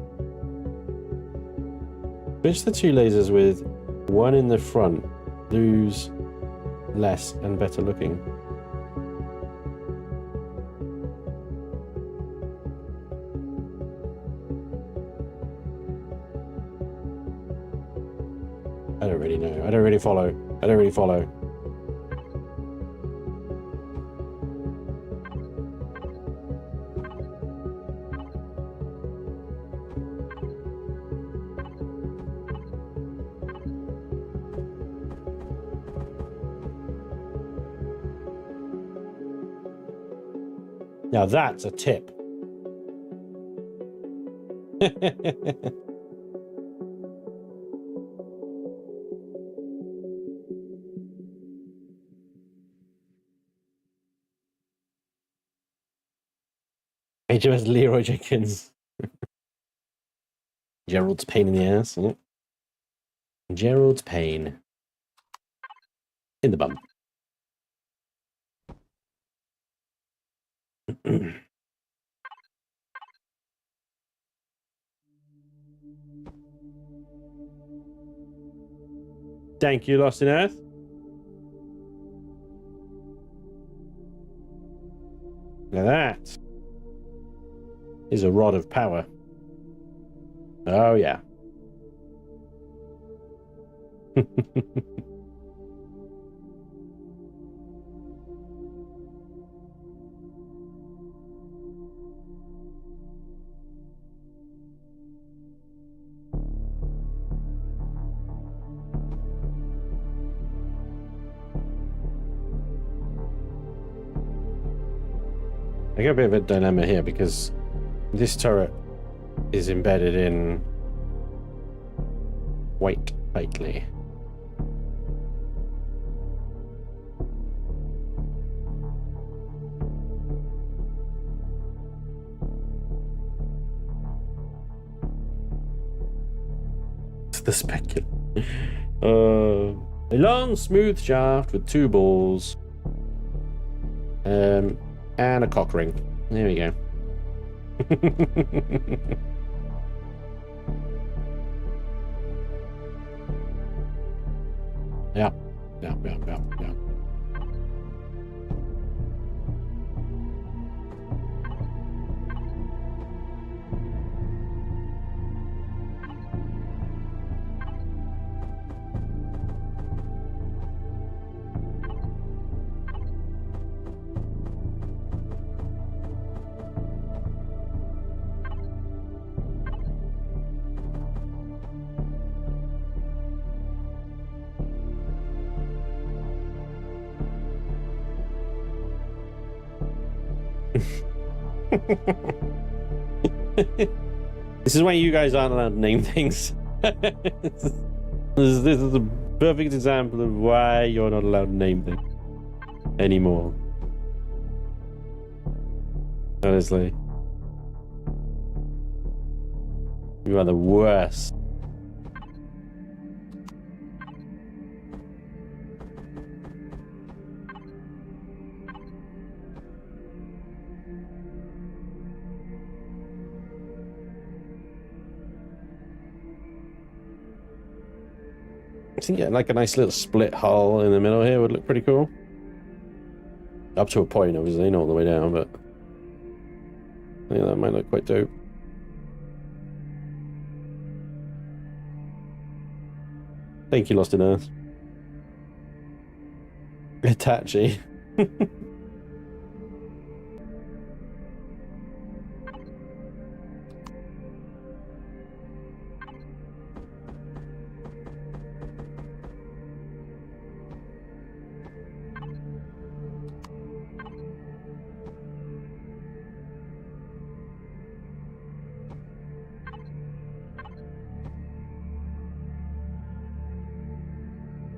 Switch the two lasers with one in the front, lose less and better looking. I don't really know. I don't really follow. I don't really follow. Now that's a tip. HMS Leroy Jenkins. Gerald's pain in the ass. Yeah. Gerald's pain in the bum. Thank you, Lost in Earth. Now that is a rod of power. Oh, yeah. I got a bit of a dilemma here because this turret is embedded in white tightly. It's the specular. A long, smooth shaft with two balls. And a cock ring. There we go. Yeah. This is why you guys aren't allowed to name things. This is a perfect example of why you're not allowed to name things anymore. Honestly. You are the worst. I think getting like a nice little split hull in the middle here would look pretty cool. Up to a point, obviously, not all the way down, but I think that might look quite dope. Thank you, Lost in Earth. Hitachi.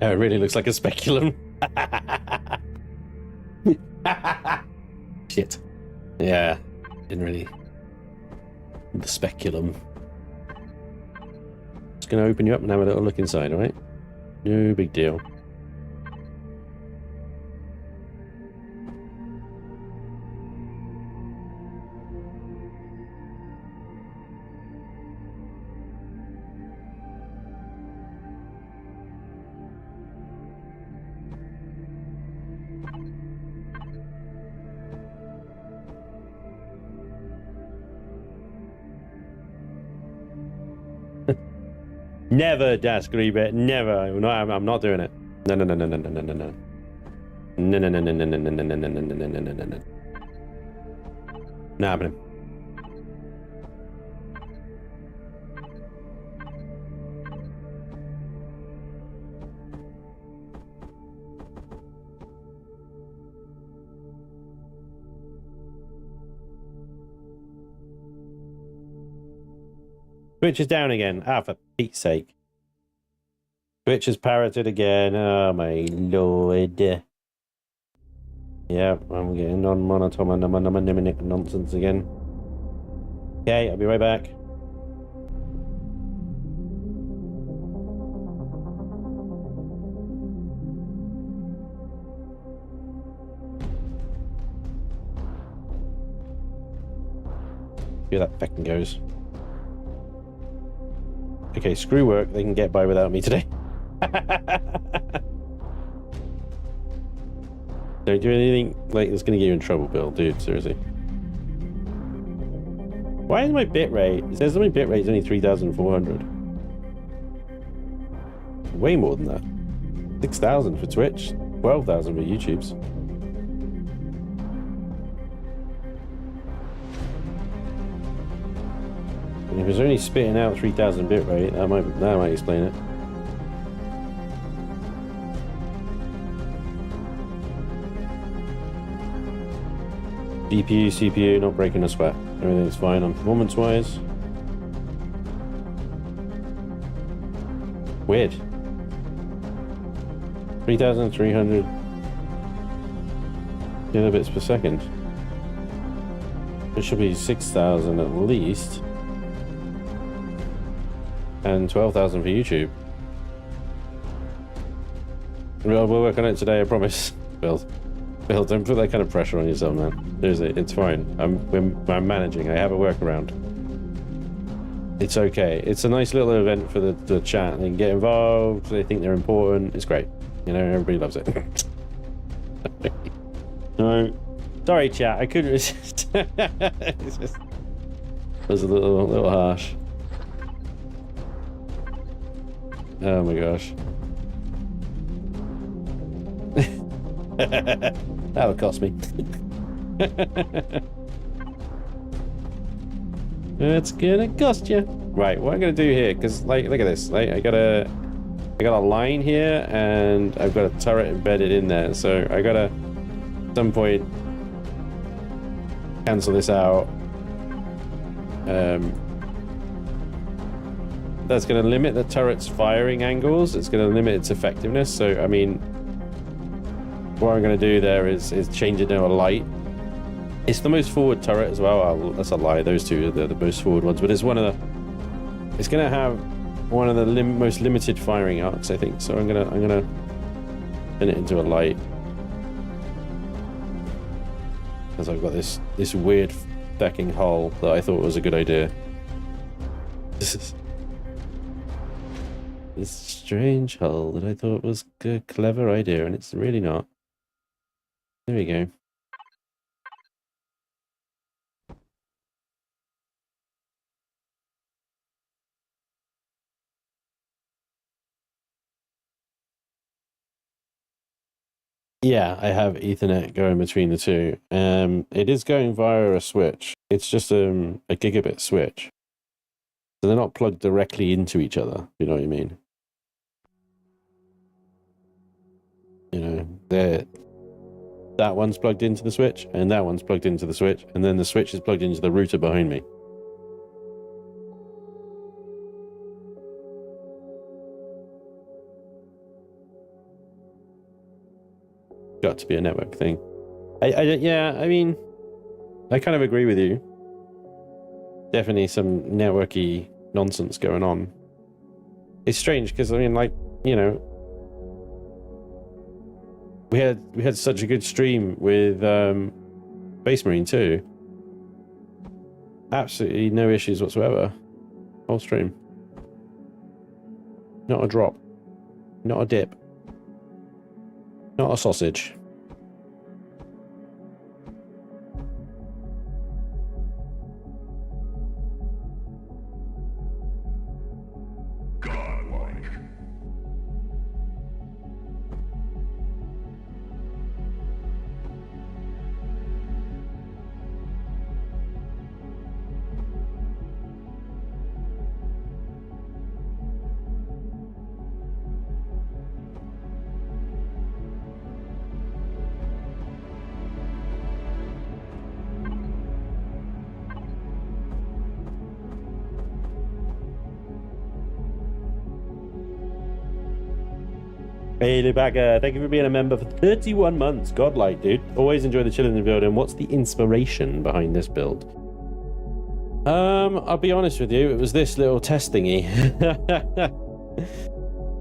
Oh, it really looks like a speculum. Shit. Yeah, didn't really. The speculum. Just gonna open you up and have a little look inside, alright? No big deal. Never, Dask Rebit. Never. I'm not doing it. No. No. Not happening. Twitch is down again. Ah, for Pete's sake. Twitch has parroted again. Oh, my lord. Yeah, I'm getting non-monotonic nonsense again. Okay, I'll be right back. See how that fucking goes. Okay, screw work. They can get by without me today. Don't do anything like that's going to get you in trouble, Bill. Dude, seriously. Why is my bitrate? It says my bitrate is only 3,400. Way more than that. 6,000 for Twitch. 12,000 for YouTube's. If it's only spitting out 3,000 bitrate, that might explain it. GPU, CPU, not breaking a sweat. Everything's fine on performance-wise. Weird. 3,300 kilobits per second. It should be 6,000 at least. And 12,000 for YouTube. We'll work on it today, I promise. Bill, don't put that kind of pressure on yourself, man. Seriously, it's fine. I'm managing. I have a workaround. It's okay. It's a nice little event for the chat. They can get involved. They think they're important. It's great. You know, everybody loves it. No, sorry, chat. I couldn't resist. It was a little harsh. Oh my gosh. That'll cost me. It's gonna cost you. Right, what I'm gonna do here, because like, look at this. Like, I got a line here, and I've got a turret embedded in there. So I gotta, at some point, cancel this out. That's going to limit the turret's firing angles. It's going to limit its effectiveness. So, I mean, what I'm going to do there is change it to a light. It's the most forward turret as well. That's a lie. Those two are the most forward ones. But it's one of the. It's going to have one of the most limited firing arcs, I think. So I'm gonna turn it into a light. Because I've got this weird backing hull that I thought was a good idea. This strange hull that I thought was a clever idea, and it's really not. There we go. Yeah, I have Ethernet going between the two. It is going via a switch. It's just a gigabit switch. So they're not plugged directly into each other, you know what I mean? You know, that one's plugged into the switch, and that one's plugged into the switch, and then the switch is plugged into the router behind me. got to be a network thing. Yeah, I mean, I kind of agree with you. Definitely some networky nonsense going on. It's strange because I mean, like, you know, we had such a good stream with Space Marine too. Absolutely no issues whatsoever. Whole stream. Not a drop. Not a dip. Not a sausage. Hey, Lubaga, thank you for being a member for 31 months. Godlike, dude. Always enjoy the Chillin in the Buildin. What's the inspiration behind this build? I'll be honest with you, it was this little test thingy.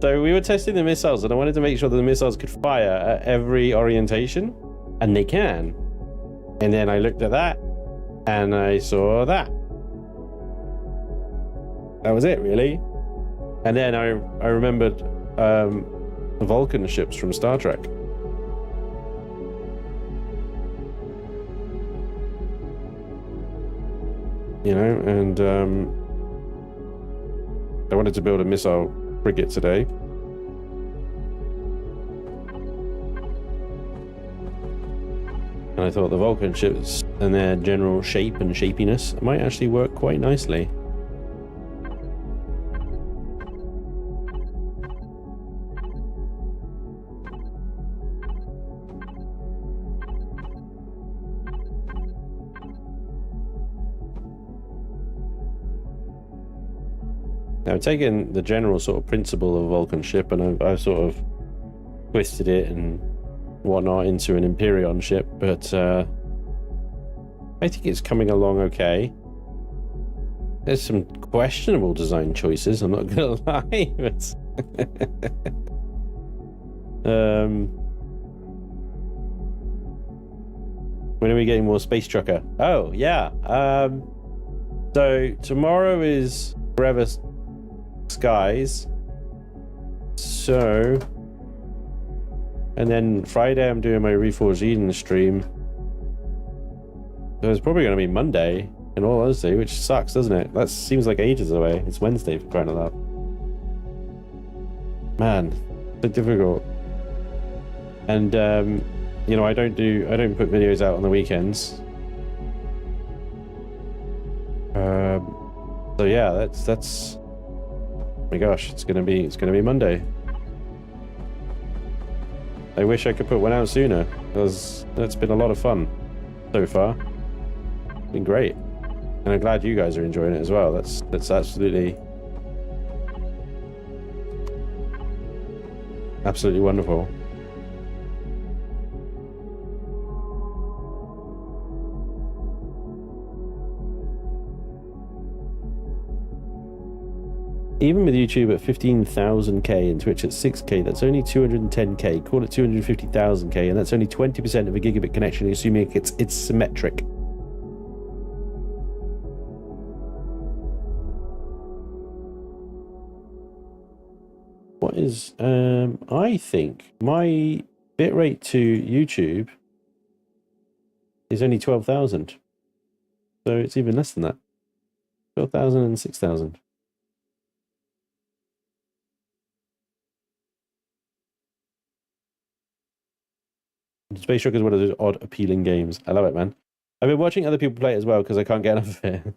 So we were testing the missiles, and I wanted to make sure that the missiles could fire at every orientation, and they can. And then I looked at that, and I saw that. That was it, really. And then I remembered the Vulcan ships from Star Trek. You know, and I wanted to build a missile frigate today. And I thought the Vulcan ships and their general shape and shapiness might actually work quite nicely. I've taken the general sort of principle of a Vulcan ship, and I've sort of twisted it and whatnot into an Empyrion ship, but I think it's coming along okay. There's some questionable design choices, I'm not gonna lie, but when are we getting more Space Trucker? Oh yeah, so tomorrow is Forever Skies, so, and then Friday I'm doing my Reforged Eden stream, so it's probably going to be Monday in all honesty, which sucks, doesn't it? That seems like ages away. It's Wednesday, for crying out loud. Man, so difficult. And you know, I don't put videos out on the weekends. So yeah, that's oh my gosh, it's gonna be Monday. I wish I could put one out sooner, because that's been a lot of fun so far. It's been great, and I'm glad you guys are enjoying it as well. That's absolutely wonderful. Even with YouTube at 15,000k and Twitch at 6k, that's only 210k. Call it 250,000k, and that's only 20% of a gigabit connection, assuming it's symmetric. What is I think my bitrate to YouTube is only 12,000, so it's even less than that. 12,000 and 6,000. Space Trucker is one of those odd, appealing games. I love it, man. I've been watching other people play it as well because I can't get enough of it.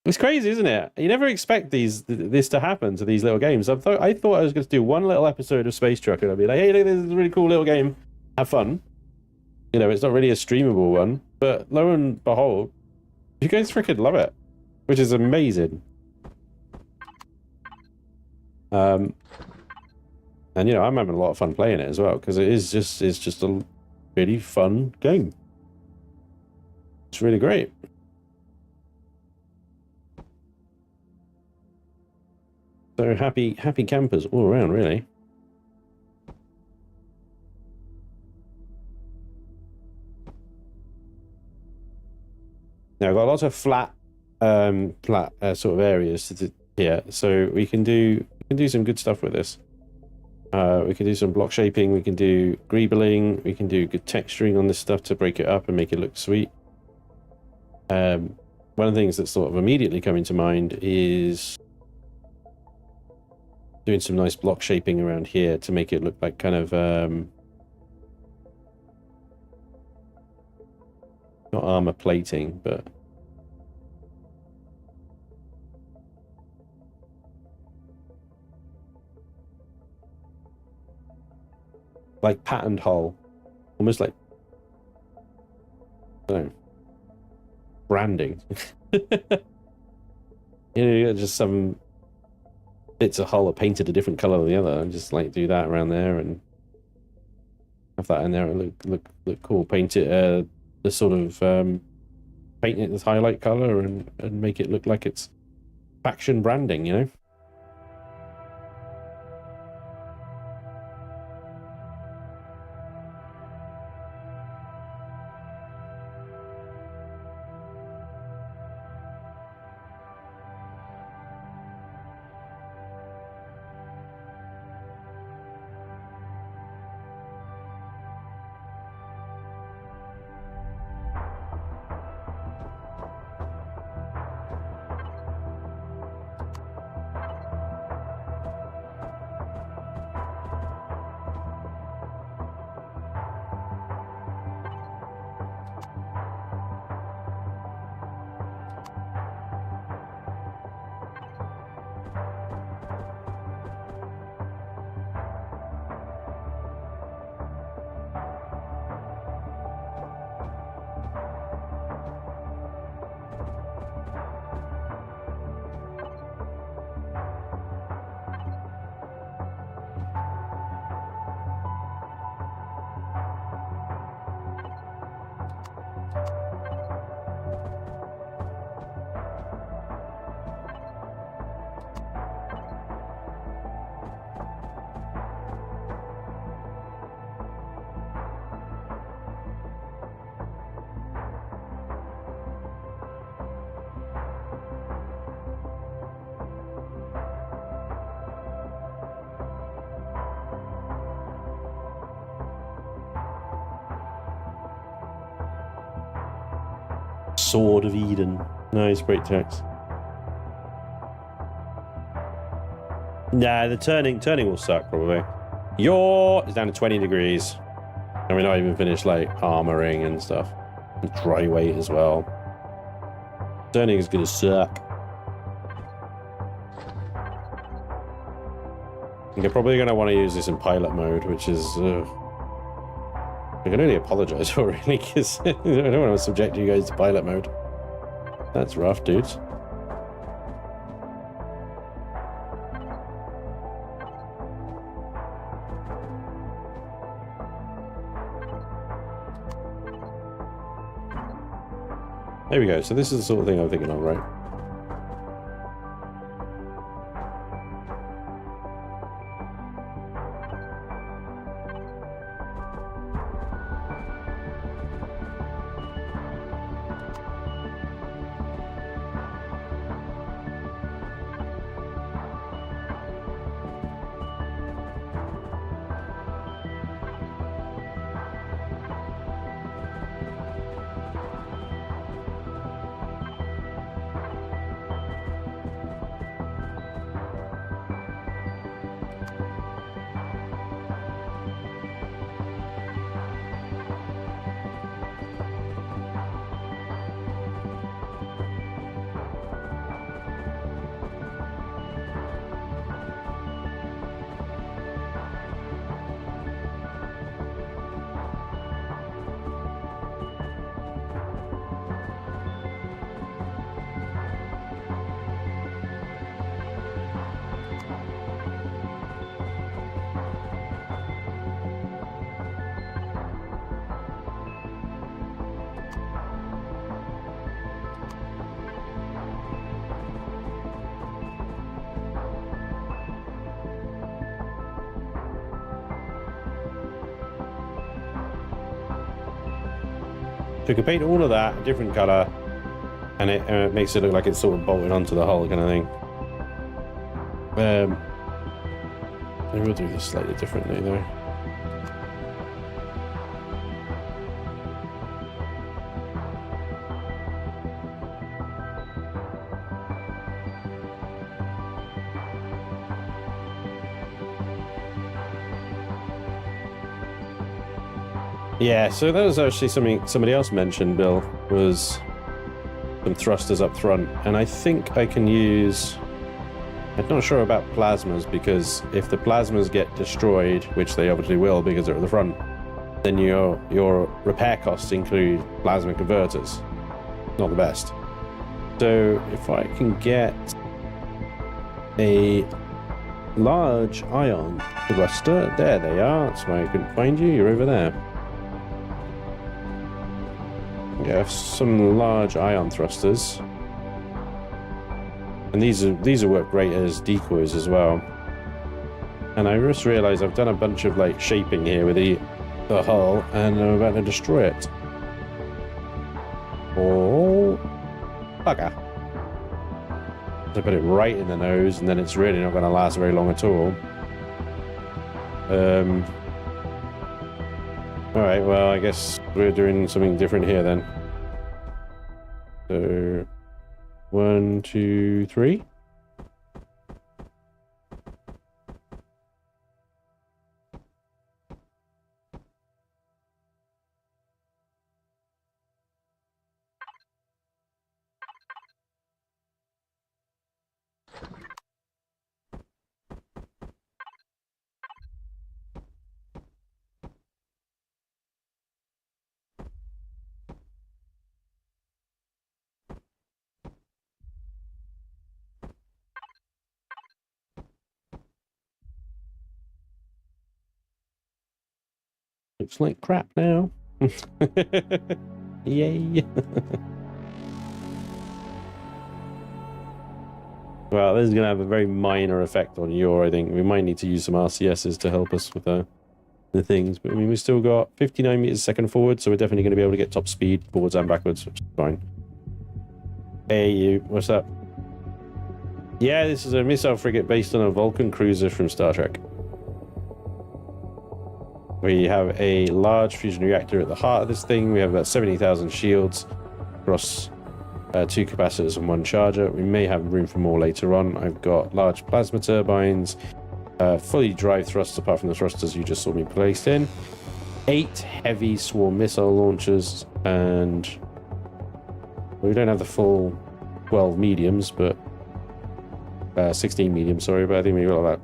It's crazy, isn't it? You never expect this to happen to these little games. I thought I was going to do one little episode of Space Trucker and I'd be like, hey, look, this is a really cool little game. Have fun. You know, it's not really a streamable one, but lo and behold, you guys freaking love it, which is amazing. And you know, I'm having a lot of fun playing it as well because it's just a really fun game. It's really great. So happy campers all around, really. Now I've got lots of flat sort of areas here, so we can do some good stuff with this. We can do some block shaping, we can do greebling, we can do good texturing on this stuff to break it up and make it look sweet. One of the things that's sort of immediately coming to mind is doing some nice block shaping around here to make it look like kind of not armor plating, but like patterned hull, almost like, I don't know, branding. You know, you got just some bits of hull are painted a different color than the other, and just like do that around there and have that in there and look cool. Paint it the sort of paint it this highlight color and make it look like it's faction branding, you know. Sword of Eden. Nice, great text. Nah, the turning will suck probably. Yaw is down to 20 degrees. And we're not even finished like armoring and stuff. And dry weight as well. Turning is gonna suck. You're probably gonna want to use this in pilot mode, which is I can only apologize for, really, because I don't want to subject you guys to pilot mode. That's rough, dudes. There we go. So this is the sort of thing I'm thinking of, right? So you can paint all of that a different color, and it makes it look like it's sort of bolted onto the hull kind of thing. Maybe we'll do this slightly differently though. Yeah, so that was actually something somebody else mentioned, Bill, was some thrusters up front, and I think I can use... I'm not sure about plasmas, because if the plasmas get destroyed, which they obviously will because they're at the front, then your repair costs include plasma converters. Not the best. So if I can get a large ion thruster, there they are, that's why I couldn't find you, you're over there. Yeah, some large ion thrusters. And these will work great as decoys as well. And I just realized I've done a bunch of like shaping here with the hull, and I'm about to destroy it. Oh, bugger. So I put it right in the nose, and then it's really not going to last very long at all. Alright, well, I guess we're doing something different here then. So, 1, 2, 3. Looks like crap now. Yay. Well, this is going to have a very minor effect on your, I think. We might need to use some RCSs to help us with the things. But I mean, we've still got 59 meters a second forward, so we're definitely going to be able to get top speed forwards and backwards, which is fine. Hey, you. What's up? Yeah, this is a missile frigate based on a Vulcan cruiser from Star Trek. We have a large fusion reactor at the heart of this thing. We have about 70,000 shields across 2 capacitors and 1 charger. We may have room for more later on. I've got large plasma turbines, fully drive thrusters apart from the thrusters you just saw me placed in, 8 heavy swarm missile launchers, and we don't have the full 12 mediums, but 16 mediums, sorry, but I think we've got about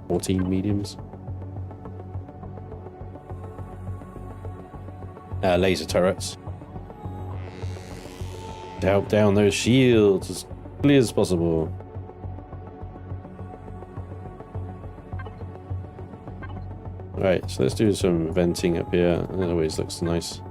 14 mediums. Laser turrets to help down those shields as quickly as possible. Right, so let's do some venting up here. That always looks nice.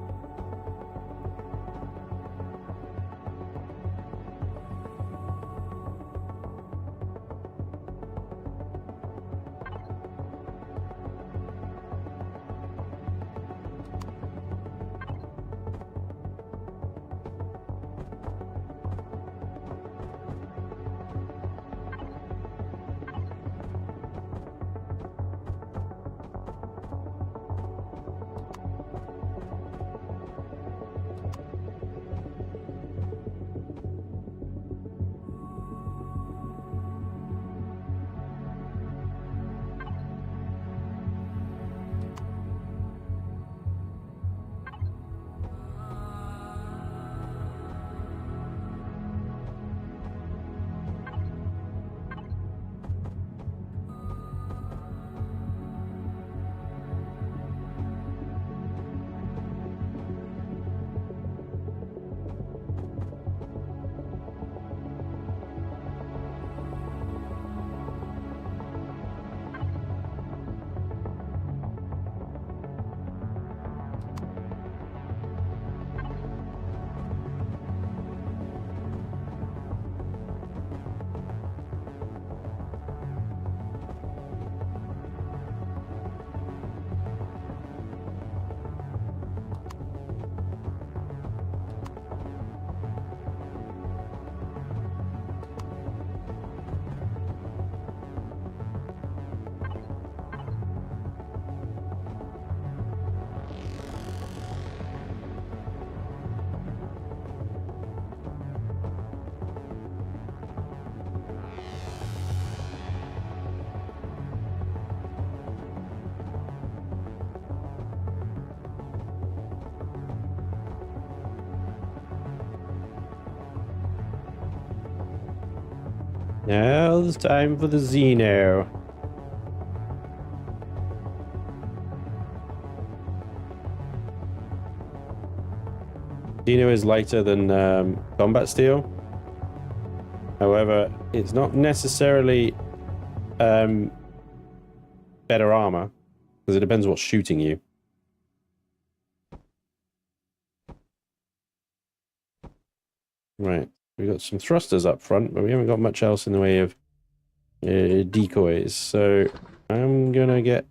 Now it's time for the Xeno. Xeno is lighter than combat steel. However, it's not necessarily better armor, because it depends what's shooting you. Right, we got some thrusters up front, but we haven't got much else in the way of decoys. So I'm gonna get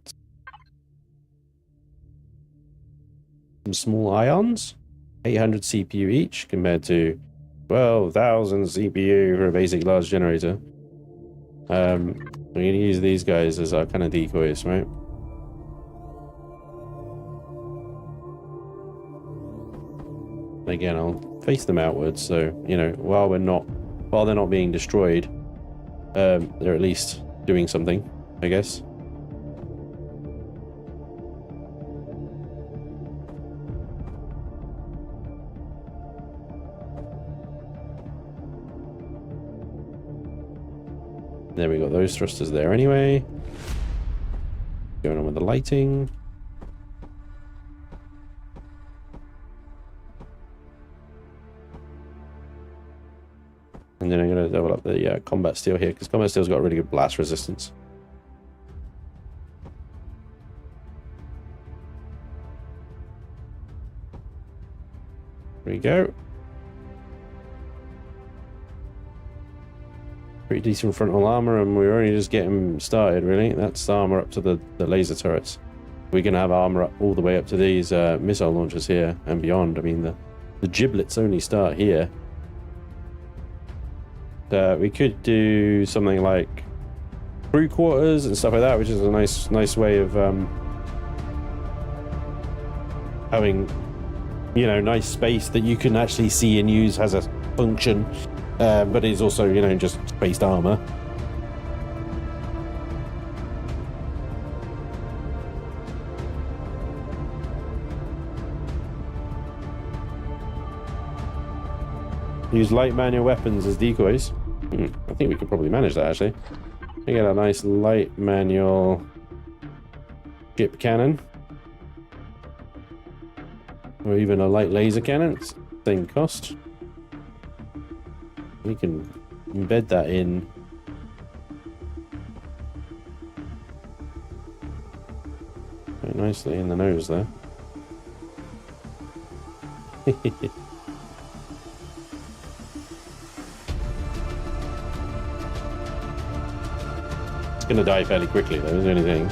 some small ions, 800 CPU each, compared to 12,000 CPU for a basic large generator. We're gonna use these guys as our kind of decoys, right? Again, I'll face them outwards, so you know, while they're not being destroyed, they're at least doing something, I guess. There we got those thrusters there anyway. Going on with the lighting. And then I'm going to level up the combat steel here, because combat steel's got really good blast resistance. There we go. Pretty decent frontal armor, and we're only just getting started, really. That's armor up to the laser turrets. We're going to have armor up all the way up to these missile launchers here and beyond. I mean, the giblets only start here. We could do something like crew quarters and stuff like that, which is a nice way of having, you know, nice space that you can actually see and use as a function, but is also, you know, just spaced armor. Use light manual weapons as decoys. I think we could probably manage that, actually. We get a nice light manual ship cannon. Or even a light laser cannon. It's the same cost. We can embed that in. Very nicely in the nose there. It's going to die fairly quickly, though, is the only thing.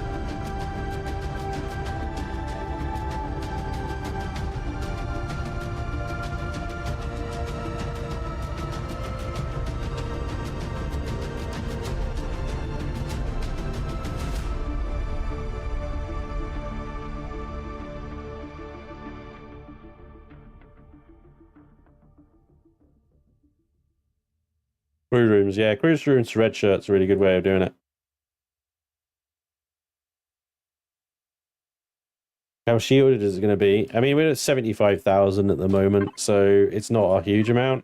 Crew rooms, yeah, crew rooms, red shirt's a really good way of doing it. How shielded is it going to be? I mean, we're at 75,000 at the moment, so it's not a huge amount.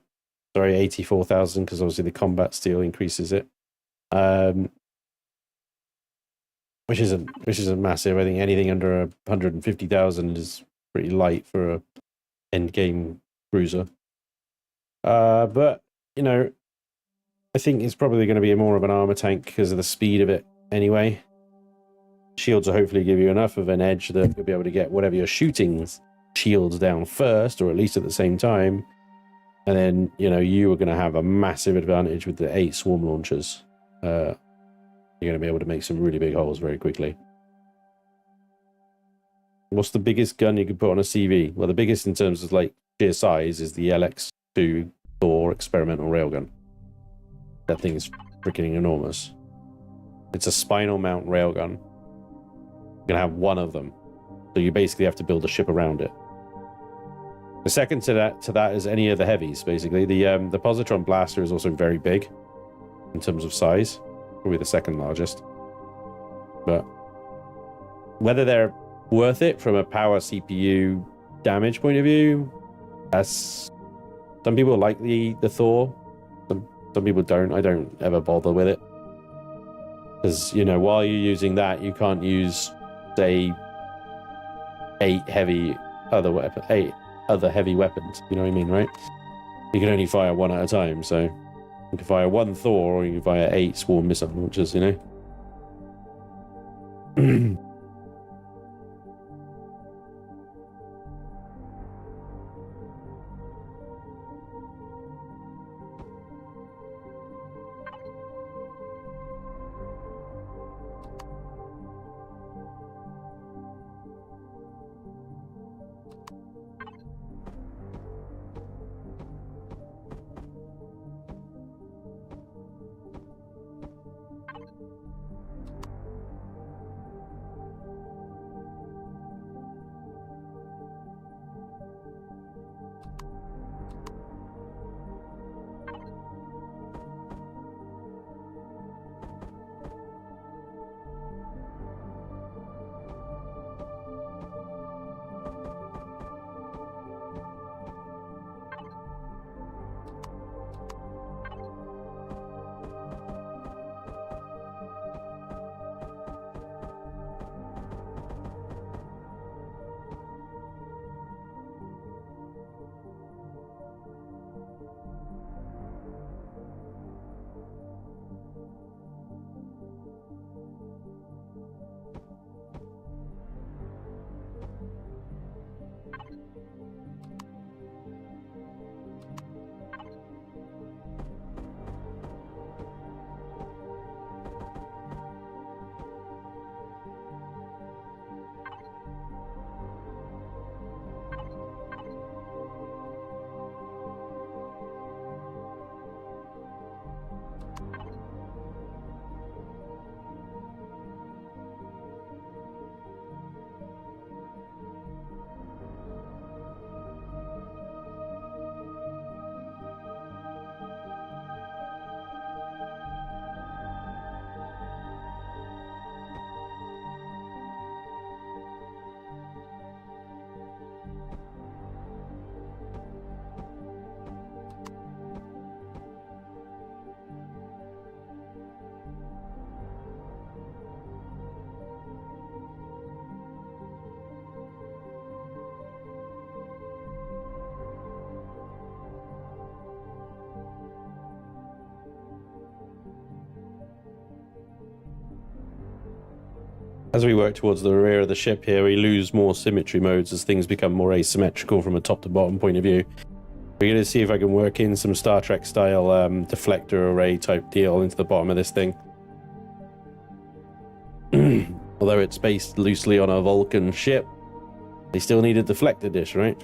Sorry, 84,000, because obviously the combat steel increases it. Which isn't massive. I think anything under 150,000 is pretty light for a end game cruiser. But you know, I think it's probably going to be more of an armor tank because of the speed of it anyway. Shields will hopefully give you enough of an edge that you'll be able to get whatever you're shooting shields down first, or at least at the same time. And then, you know, you are going to have a massive advantage with the 8 swarm launchers. You're going to be able to make some really big holes very quickly. What's the biggest gun you could put on a CV? Well, the biggest in terms of like sheer size is the LX2 Thor experimental railgun. That thing is freaking enormous. It's a spinal mount railgun. You're going to have one of them. So you basically have to build a ship around it. The second to that is any of the heavies, basically. The positron blaster is also very big in terms of size. Probably the second largest. But whether they're worth it from a power CPU damage point of view, that's... Some people like the Thor. Some Some people don't. I don't ever bother with it. Because, you know, while you're using that, you can't use, say, 8 other heavy weapons. You know what I mean, right? You can only fire 1 at a time, so you can fire 1 Thor or you can fire 8 swarm missile launchers, you know? As we work towards the rear of the ship here, we lose more symmetry modes as things become more asymmetrical from a top to bottom point of view. We're going to see if I can work in some Star Trek style deflector array type deal into the bottom of this thing. Although it's based loosely on a Vulcan ship, they still need a deflector dish, right?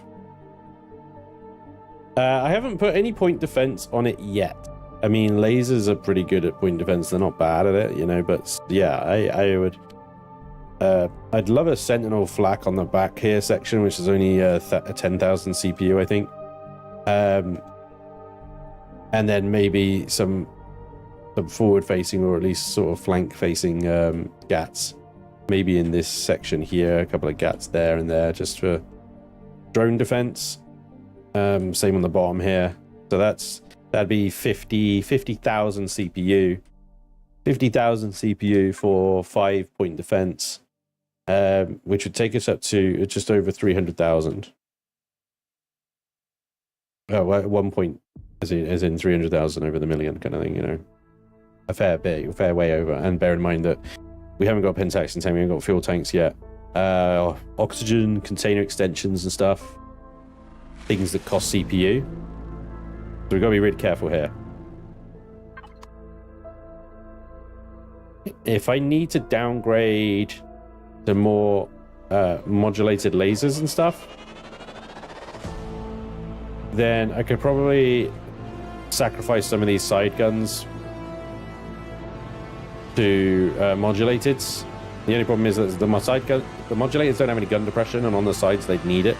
I haven't put any point defense on it yet. I mean, lasers are pretty good at point defense. They're not bad at it, you know, but yeah, I would... I'd love a Sentinel flak on the back here section, which is only a 10,000 CPU, I think. And then maybe some forward-facing or at least sort of flank-facing GATs. Maybe in this section here, a couple of GATs there and there, just for drone defense. Same on the bottom here. So that'd be 50,000 CPU. 50,000 CPU for 5-point defense, which would take us up to just over 300,000. Oh, 1 point, as in 300,000 over the million kind of thing, you know. A fair way over. And bear in mind that we haven't got Pentax and we haven't got fuel tanks yet. Oxygen, container extensions and stuff. Things that cost CPU. So we've got to be really careful here. If I need to downgrade to more modulated lasers and stuff, then I could probably sacrifice some of these side guns to modulateds. The only problem is that the modulators don't have any gun depression, and on the sides they'd need it.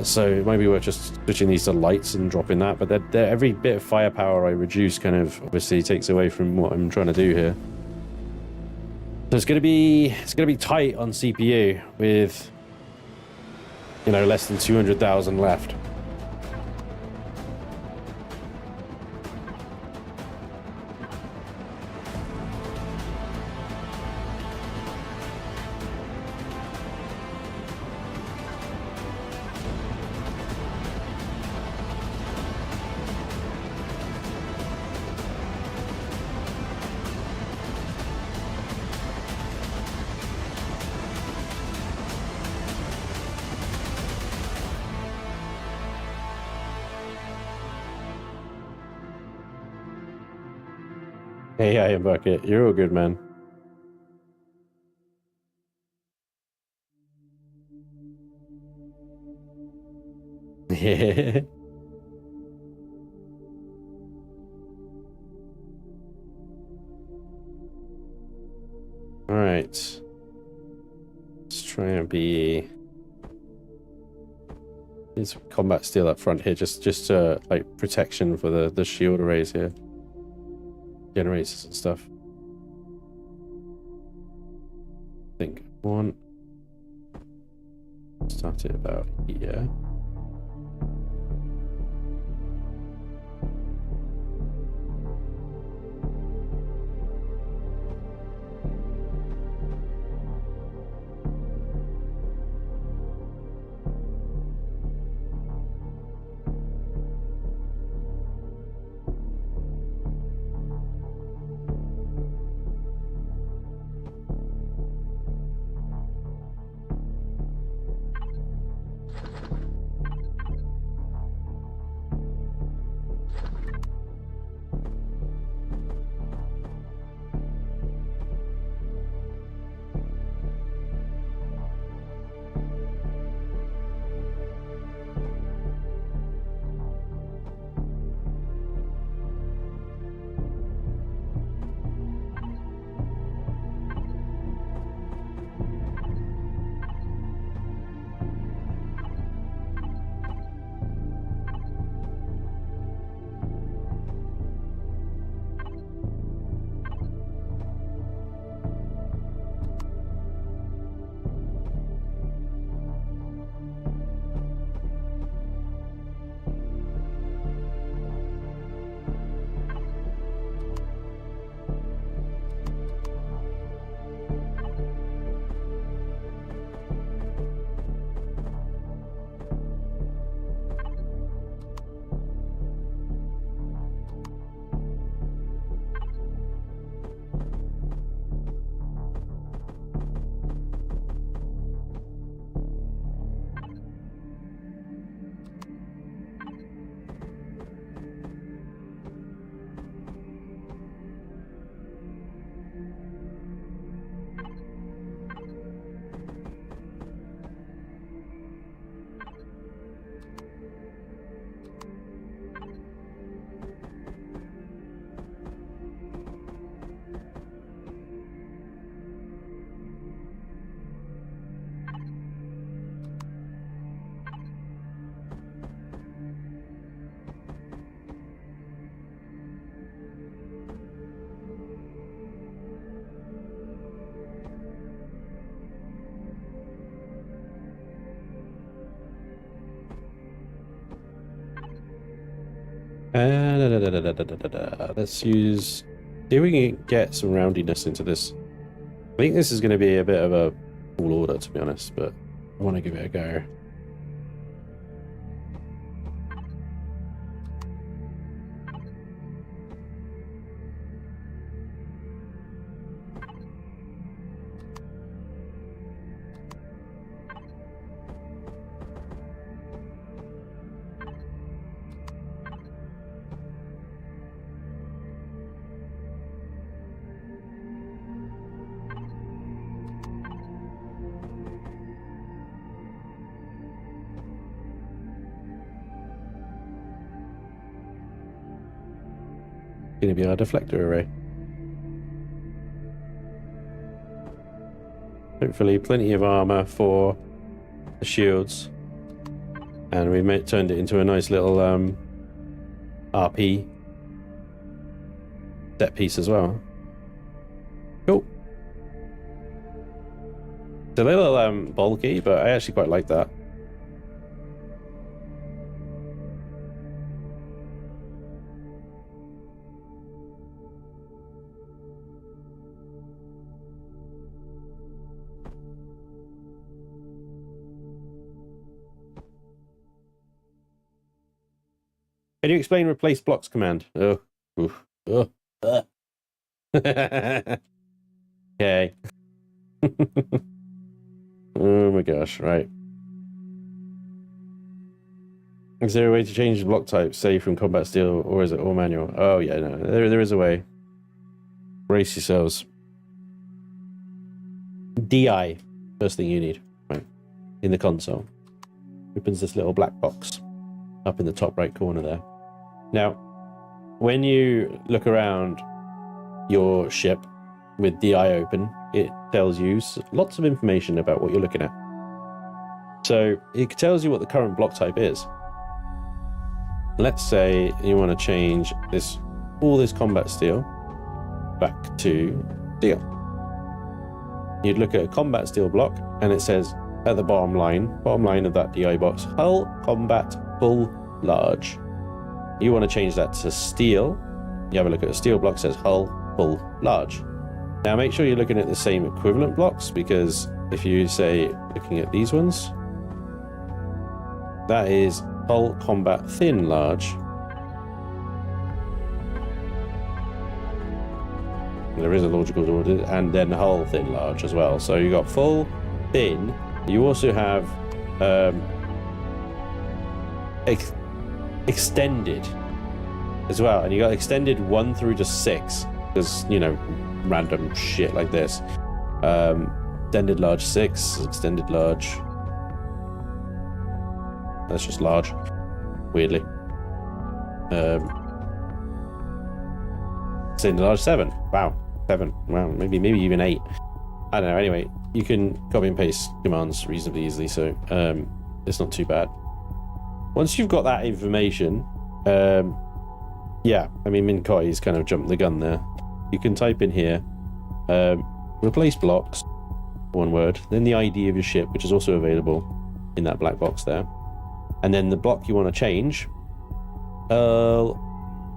So it might be worth just switching these to lights and dropping that, but every bit of firepower I reduce kind of obviously takes away from what I'm trying to do here. So it's gonna be tight on CPU with, you know, less than 200,000 left. Hey, I am Bucket. You're all good, man. Yeah. All right. Let's try and be. There's combat steel up front here, just like protection for the shield arrays here, generators and stuff. I think one. Start it about here. Let's use. See if we can get some roundiness into this. I think this is going to be a bit of a tall order, to be honest, but I want to give it a go. Going to be our deflector array. Hopefully plenty of armor for the shields, and we turned it into a nice little RP set piece as well. Cool. It's a little bulky, but I actually quite like that. Can you explain replace blocks command? Oh, oof, oh, okay. Oh my gosh, right. Is there a way to change the block type, say from combat steel, or is it all manual? Oh yeah, no, there is a way. brace yourselves. DI, first thing you need, right, in the console. Opens this little black box up in the top right corner there. Now, when you look around your ship with DI open, it tells you lots of information about what you're looking at. So it tells you what the current block type is. Let's say you want to change all this combat steel back to steel. You'd look at a combat steel block, and it says at the bottom line of that DI box, hull combat full large. You want to change that to steel. You have a look at a steel block, says hull full large. Now make sure you're looking at the same equivalent blocks, because if you say looking at these ones, that is hull combat thin large. There is a logical order, and then hull thin large as well. So you got full, thin. You also have extended as well, and you got extended 1 through to 6. There's, you know, random shit like this. Extended large 6, extended large. That's just large, weirdly. Extended large 7. Wow. 7. Wow, maybe even 8. I don't know. Anyway, you can copy and paste commands reasonably easily, so it's not too bad. Once you've got that information, yeah, I mean, Minkai's kind of jumped the gun there. You can type in here, replace blocks, one word, then the ID of your ship, which is also available in that black box there, and then the block you want to change,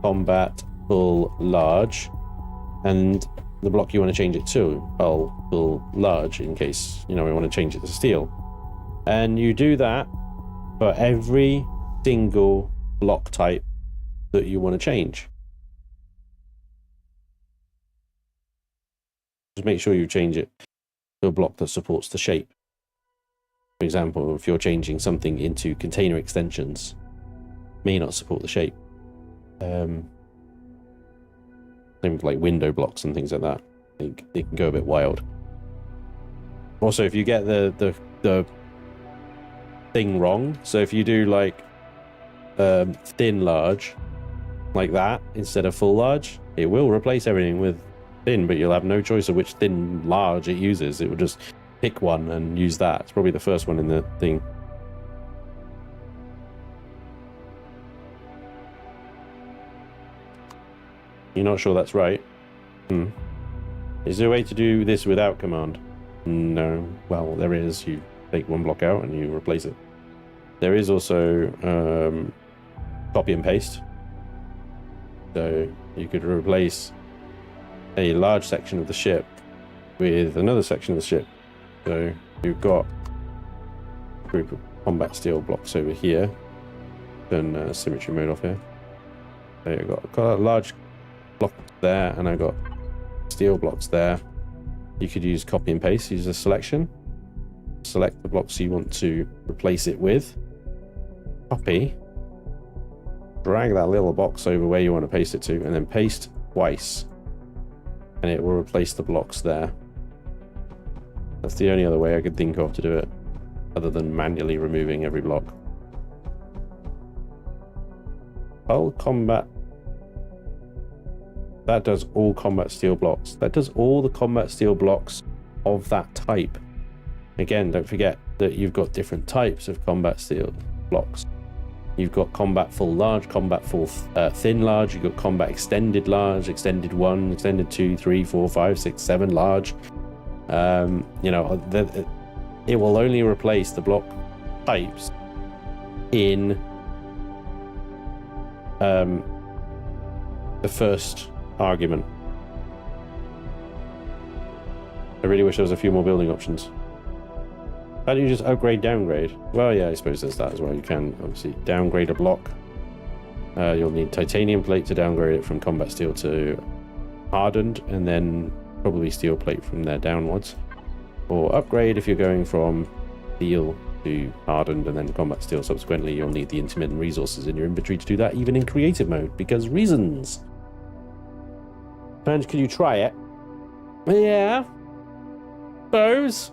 combat full large, and the block you want to change it to, full large, in case, you know, we want to change it to steel. And you do that for every single block type that you want to change. Just make sure you change it to a block that supports the shape. For example, if you're changing something into container extensions, it may not support the shape. Same with like window blocks and things like that. They can go a bit wild. Also, if you get the thing wrong, so if you do like thin large like that instead of full large, it will replace everything with thin, but you'll have no choice of which thin large it uses. It will just pick one and use that. It's probably the first one in the thing. You're not sure that's right? Is there a way to do this without command? No. Well, there is. You take one block out and you replace it. There is also copy and paste. So you could replace a large section of the ship with another section of the ship. So you've got a group of combat steel blocks over here. Turn symmetry mode off here. So you've got a large block there, and I've got steel blocks there. You could use copy and paste, use a selection. Select the blocks you want to replace it with. Copy. Drag that little box over where you want to paste it to, and then paste twice. And it will replace the blocks there. That's the only other way I could think of to do it, other than manually removing every block. Hull combat. That does all combat steel blocks. That does all the combat steel blocks of that type. Again, don't forget that you've got different types of combat steel blocks. You've got combat full large, combat full thin large. You've got combat extended large, extended 1, extended 2, 3, 4, 5, 6, 7 large. You know, it will only replace the block types in the first argument. I really wish there was a few more building options. How do you just upgrade, downgrade? Well, yeah, I suppose there's that as well. You can obviously downgrade a block. You'll need titanium plate to downgrade it from combat steel to hardened, and then probably steel plate from there downwards. Or upgrade if you're going from steel to hardened and then combat steel subsequently. You'll need the intermittent resources in your inventory to do that, even in creative mode, because reasons. Spanj, can you try it? Yeah. Suppose.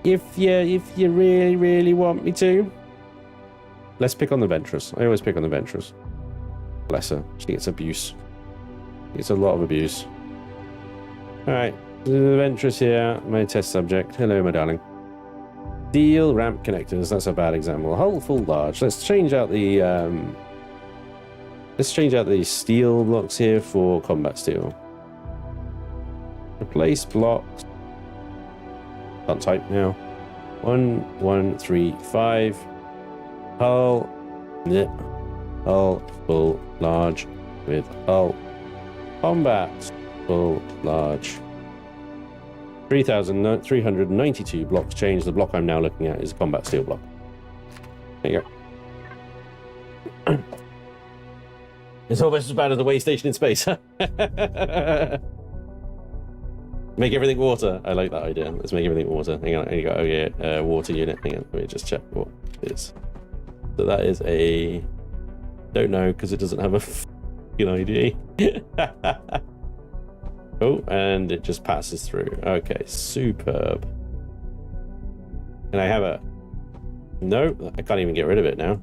If you really want me to. Let's pick on the Ventress. I always pick on the Ventress. Bless her. She gets abuse. She gets a lot of abuse. Alright. The Ventress here. My test subject. Hello, my darling. Steel ramp connectors. That's a bad example. Hull full large. Let's change out the steel blocks here for combat steel. Replace blocks. Can't type now. 1, 1, 3, 5. Hull. Nip. Hull full large with hull. Combat full large. 3,392 blocks changed. The block I'm now looking at is a combat steel block. There you go. It's almost as bad as the way station in space. Make everything water. I like that idea. Let's make everything water. Hang on. Oh yeah, water unit. Hang on. Let me just check what it is. So that is a... Don't know because it doesn't have a fucking ID. Oh, and it just passes through. Okay, superb. Can I have a... No, I can't even get rid of it now.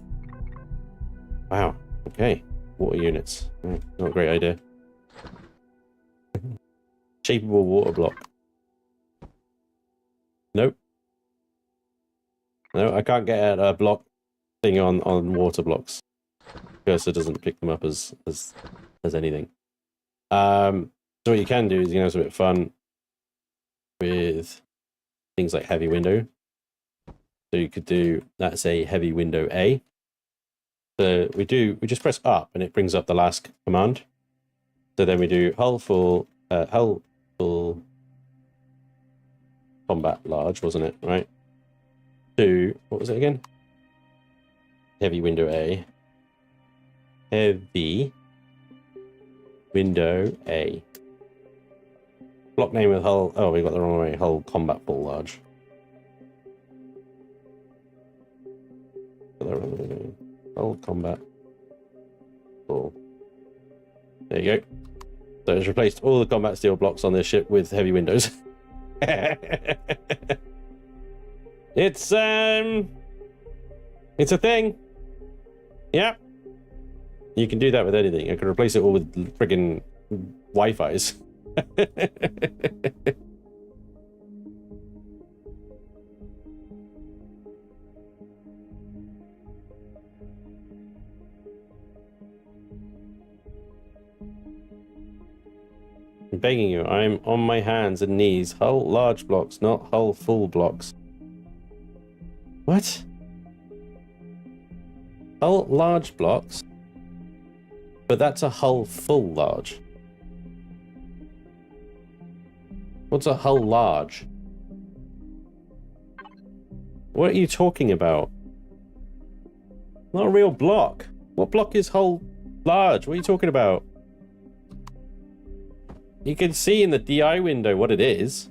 Wow. Okay. Water units. Not a great idea. Shapeable water block. Nope. No, I can't get a block thing on water blocks. Cursor doesn't pick them up as anything. So what you can do is you can have a bit of fun with things like heavy window. So you could do, that's a heavy window A. So we just press up and it brings up the last command. So then we do hull full combat large, wasn't it? Right. To, what was it again? Heavy window A. Heavy window A. Block name with hull. Oh, we got the wrong way. Hull combat full large. Hull combat full. There you go. So it's replaced all the combat steel blocks on this ship with heavy windows. It's a thing. Yeah. You can do that with anything. I can replace it all with friggin' Wi-Fi's. I'm begging you, I'm on my hands and knees. Hull large blocks, not hull full blocks. What? Hull large blocks? But that's a hull full large. What's a hull large? What are you talking about? Not a real block. What block is hull large? What are you talking about? You can see in the DI window what it is.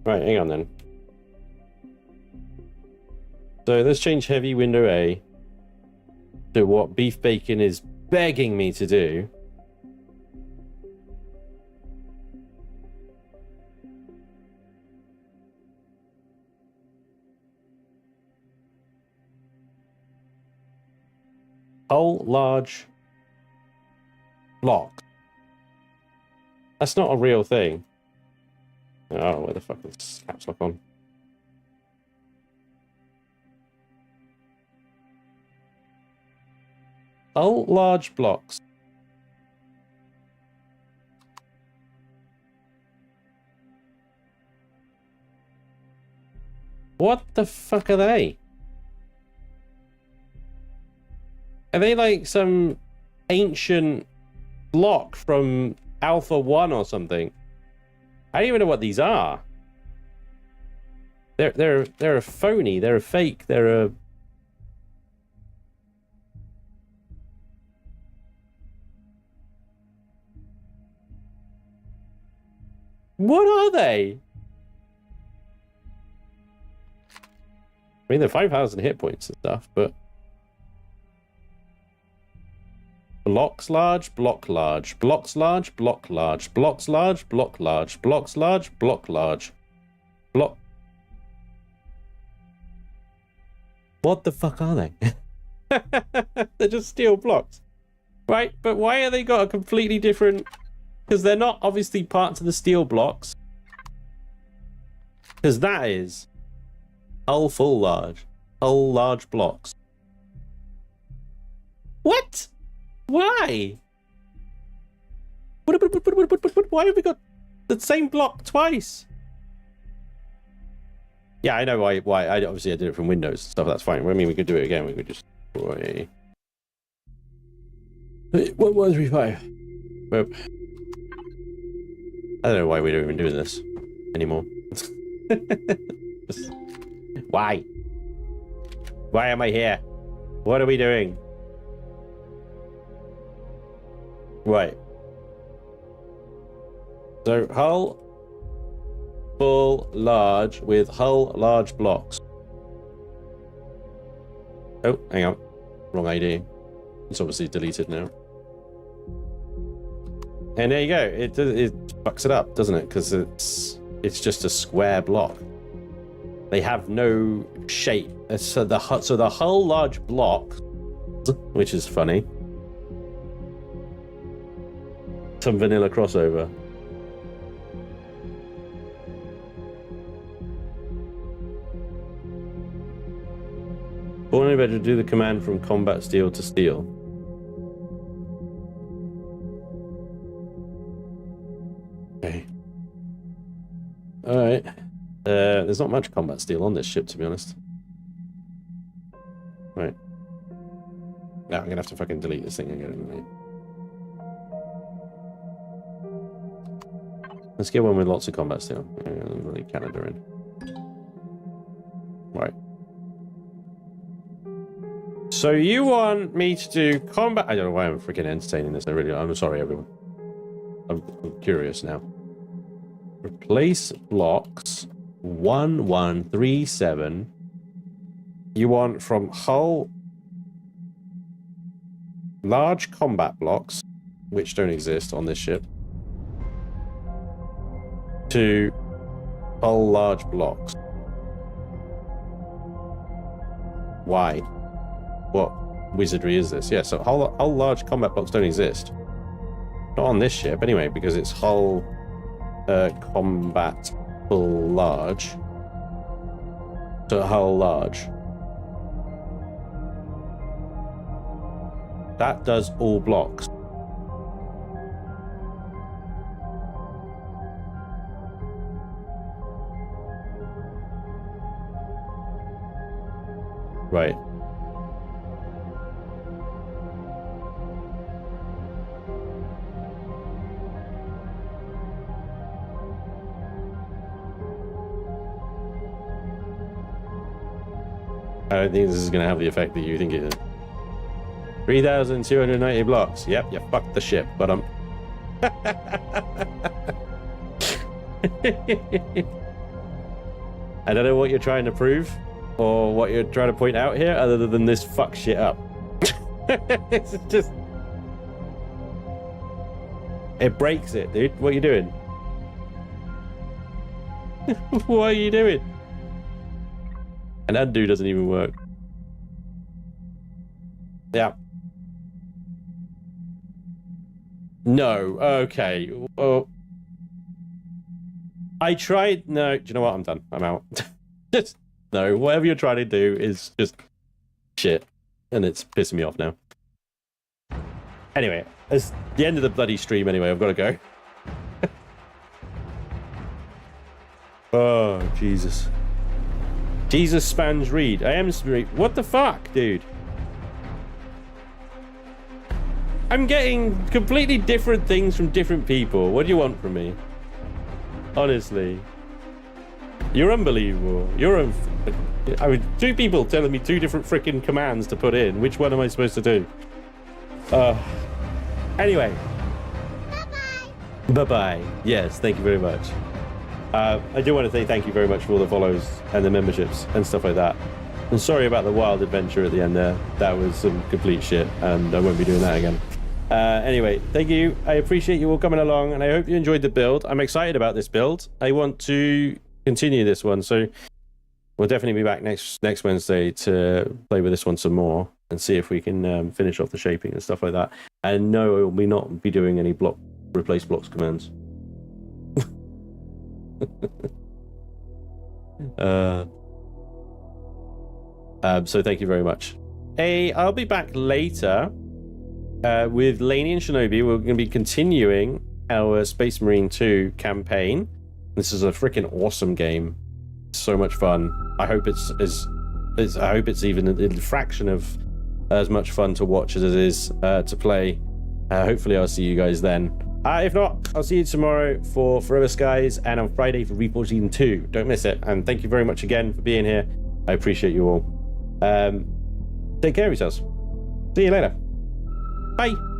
Right, hang on then. So let's change heavy window A to what Beef Bacon is begging me to do. Hull large block. That's not a real thing. Oh, where the fuck is caps lock on? Hull large blocks. What the fuck are they? Are they like some ancient block from Alpha 1 or something? I don't even know what these are. They're a phony, they're a fake, they're a... What are they? I mean, they're 5,000 hit points and stuff, but... Blocks large, block large, blocks large, block large, blocks large, block large, blocks large, block large, block. What the fuck are they? They're just steel blocks. Right, but why have they got a completely different... Because they're not obviously parts of the steel blocks. Because that is hull full large. Hull large blocks. What? Why? Why have we got the same block twice? Yeah, I know why. Obviously I did it from Windows and stuff. That's fine. I mean, we could do it again. We could just... 1135. Well, I don't know why we're even doing this anymore. Why? Why am I here? What are we doing? Right. So hull full large with hull large blocks. Oh, hang on. Wrong ID. It's obviously deleted now. And there you go. It fucks it up, doesn't it? Because it's just a square block. They have no shape. So the hull large block, which is funny. Some vanilla crossover. Only better to do the command from combat steel to steel. Okay. Alright. There's not much combat steel on this ship, to be honest. Right. Now I'm gonna have to fucking delete this thing again. Let's get one with lots of combat steel. Really Canada in. Right. So you want me to do combat? I don't know why I'm freaking entertaining this. I'm sorry, everyone. I'm curious now. Replace blocks 1137. You want from hull large combat blocks, which don't exist on this ship, to hull large blocks. Why? What wizardry is this? Yeah, so hull large combat blocks don't exist. Not on this ship, anyway, because it's hull combat full large to hull large. That does all blocks. Right. I don't think this is going to have the effect that you think it is. 3,290 blocks. Yep, you fucked the ship, but I don't know what you're trying to prove or what you're trying to point out here other than this fuck shit up. It's just... It breaks it, dude. What are you doing? What are you doing? And undo doesn't even work. Yeah. No. Okay. Oh. I tried. No. Do you know what? I'm done. I'm out. Just no. Whatever you're trying to do is just shit, and it's pissing me off now. Anyway, it's the end of the bloody stream. Anyway, I've got to go. Oh Jesus. Jesus Spanj read. I am read. What the fuck, dude? I'm getting completely different things from different people. What do you want from me? Honestly. You're unbelievable. You're I mean, two people telling me two different freaking commands to put in. Which one am I supposed to do? Anyway. Bye-bye. Bye-bye. Yes, thank you very much. I do want to say thank you very much for all the follows and the memberships and stuff like that. And sorry about the wild adventure at the end there. That was some complete shit, and I won't be doing that again. Anyway, thank you. I appreciate you all coming along, and I hope you enjoyed the build. I'm excited about this build. I want to continue this one, so we'll definitely be back next Wednesday to play with this one some more and see if we can finish off the shaping and stuff like that. And no, I will not be doing any replace blocks commands. So thank you very much. Hey, I'll be back later with Laney and Shinobi. We're going to be continuing our Space Marine 2 campaign. This is a freaking awesome game. So much fun. I hope it's even a fraction of as much fun to watch as it is to play. Hopefully I'll see you guys then. If not, I'll see you tomorrow for Forever Skies and on Friday for Reforged Eden 2. Don't miss it. And thank you very much again for being here. I appreciate you all. Take care of yourselves. See you later. Bye.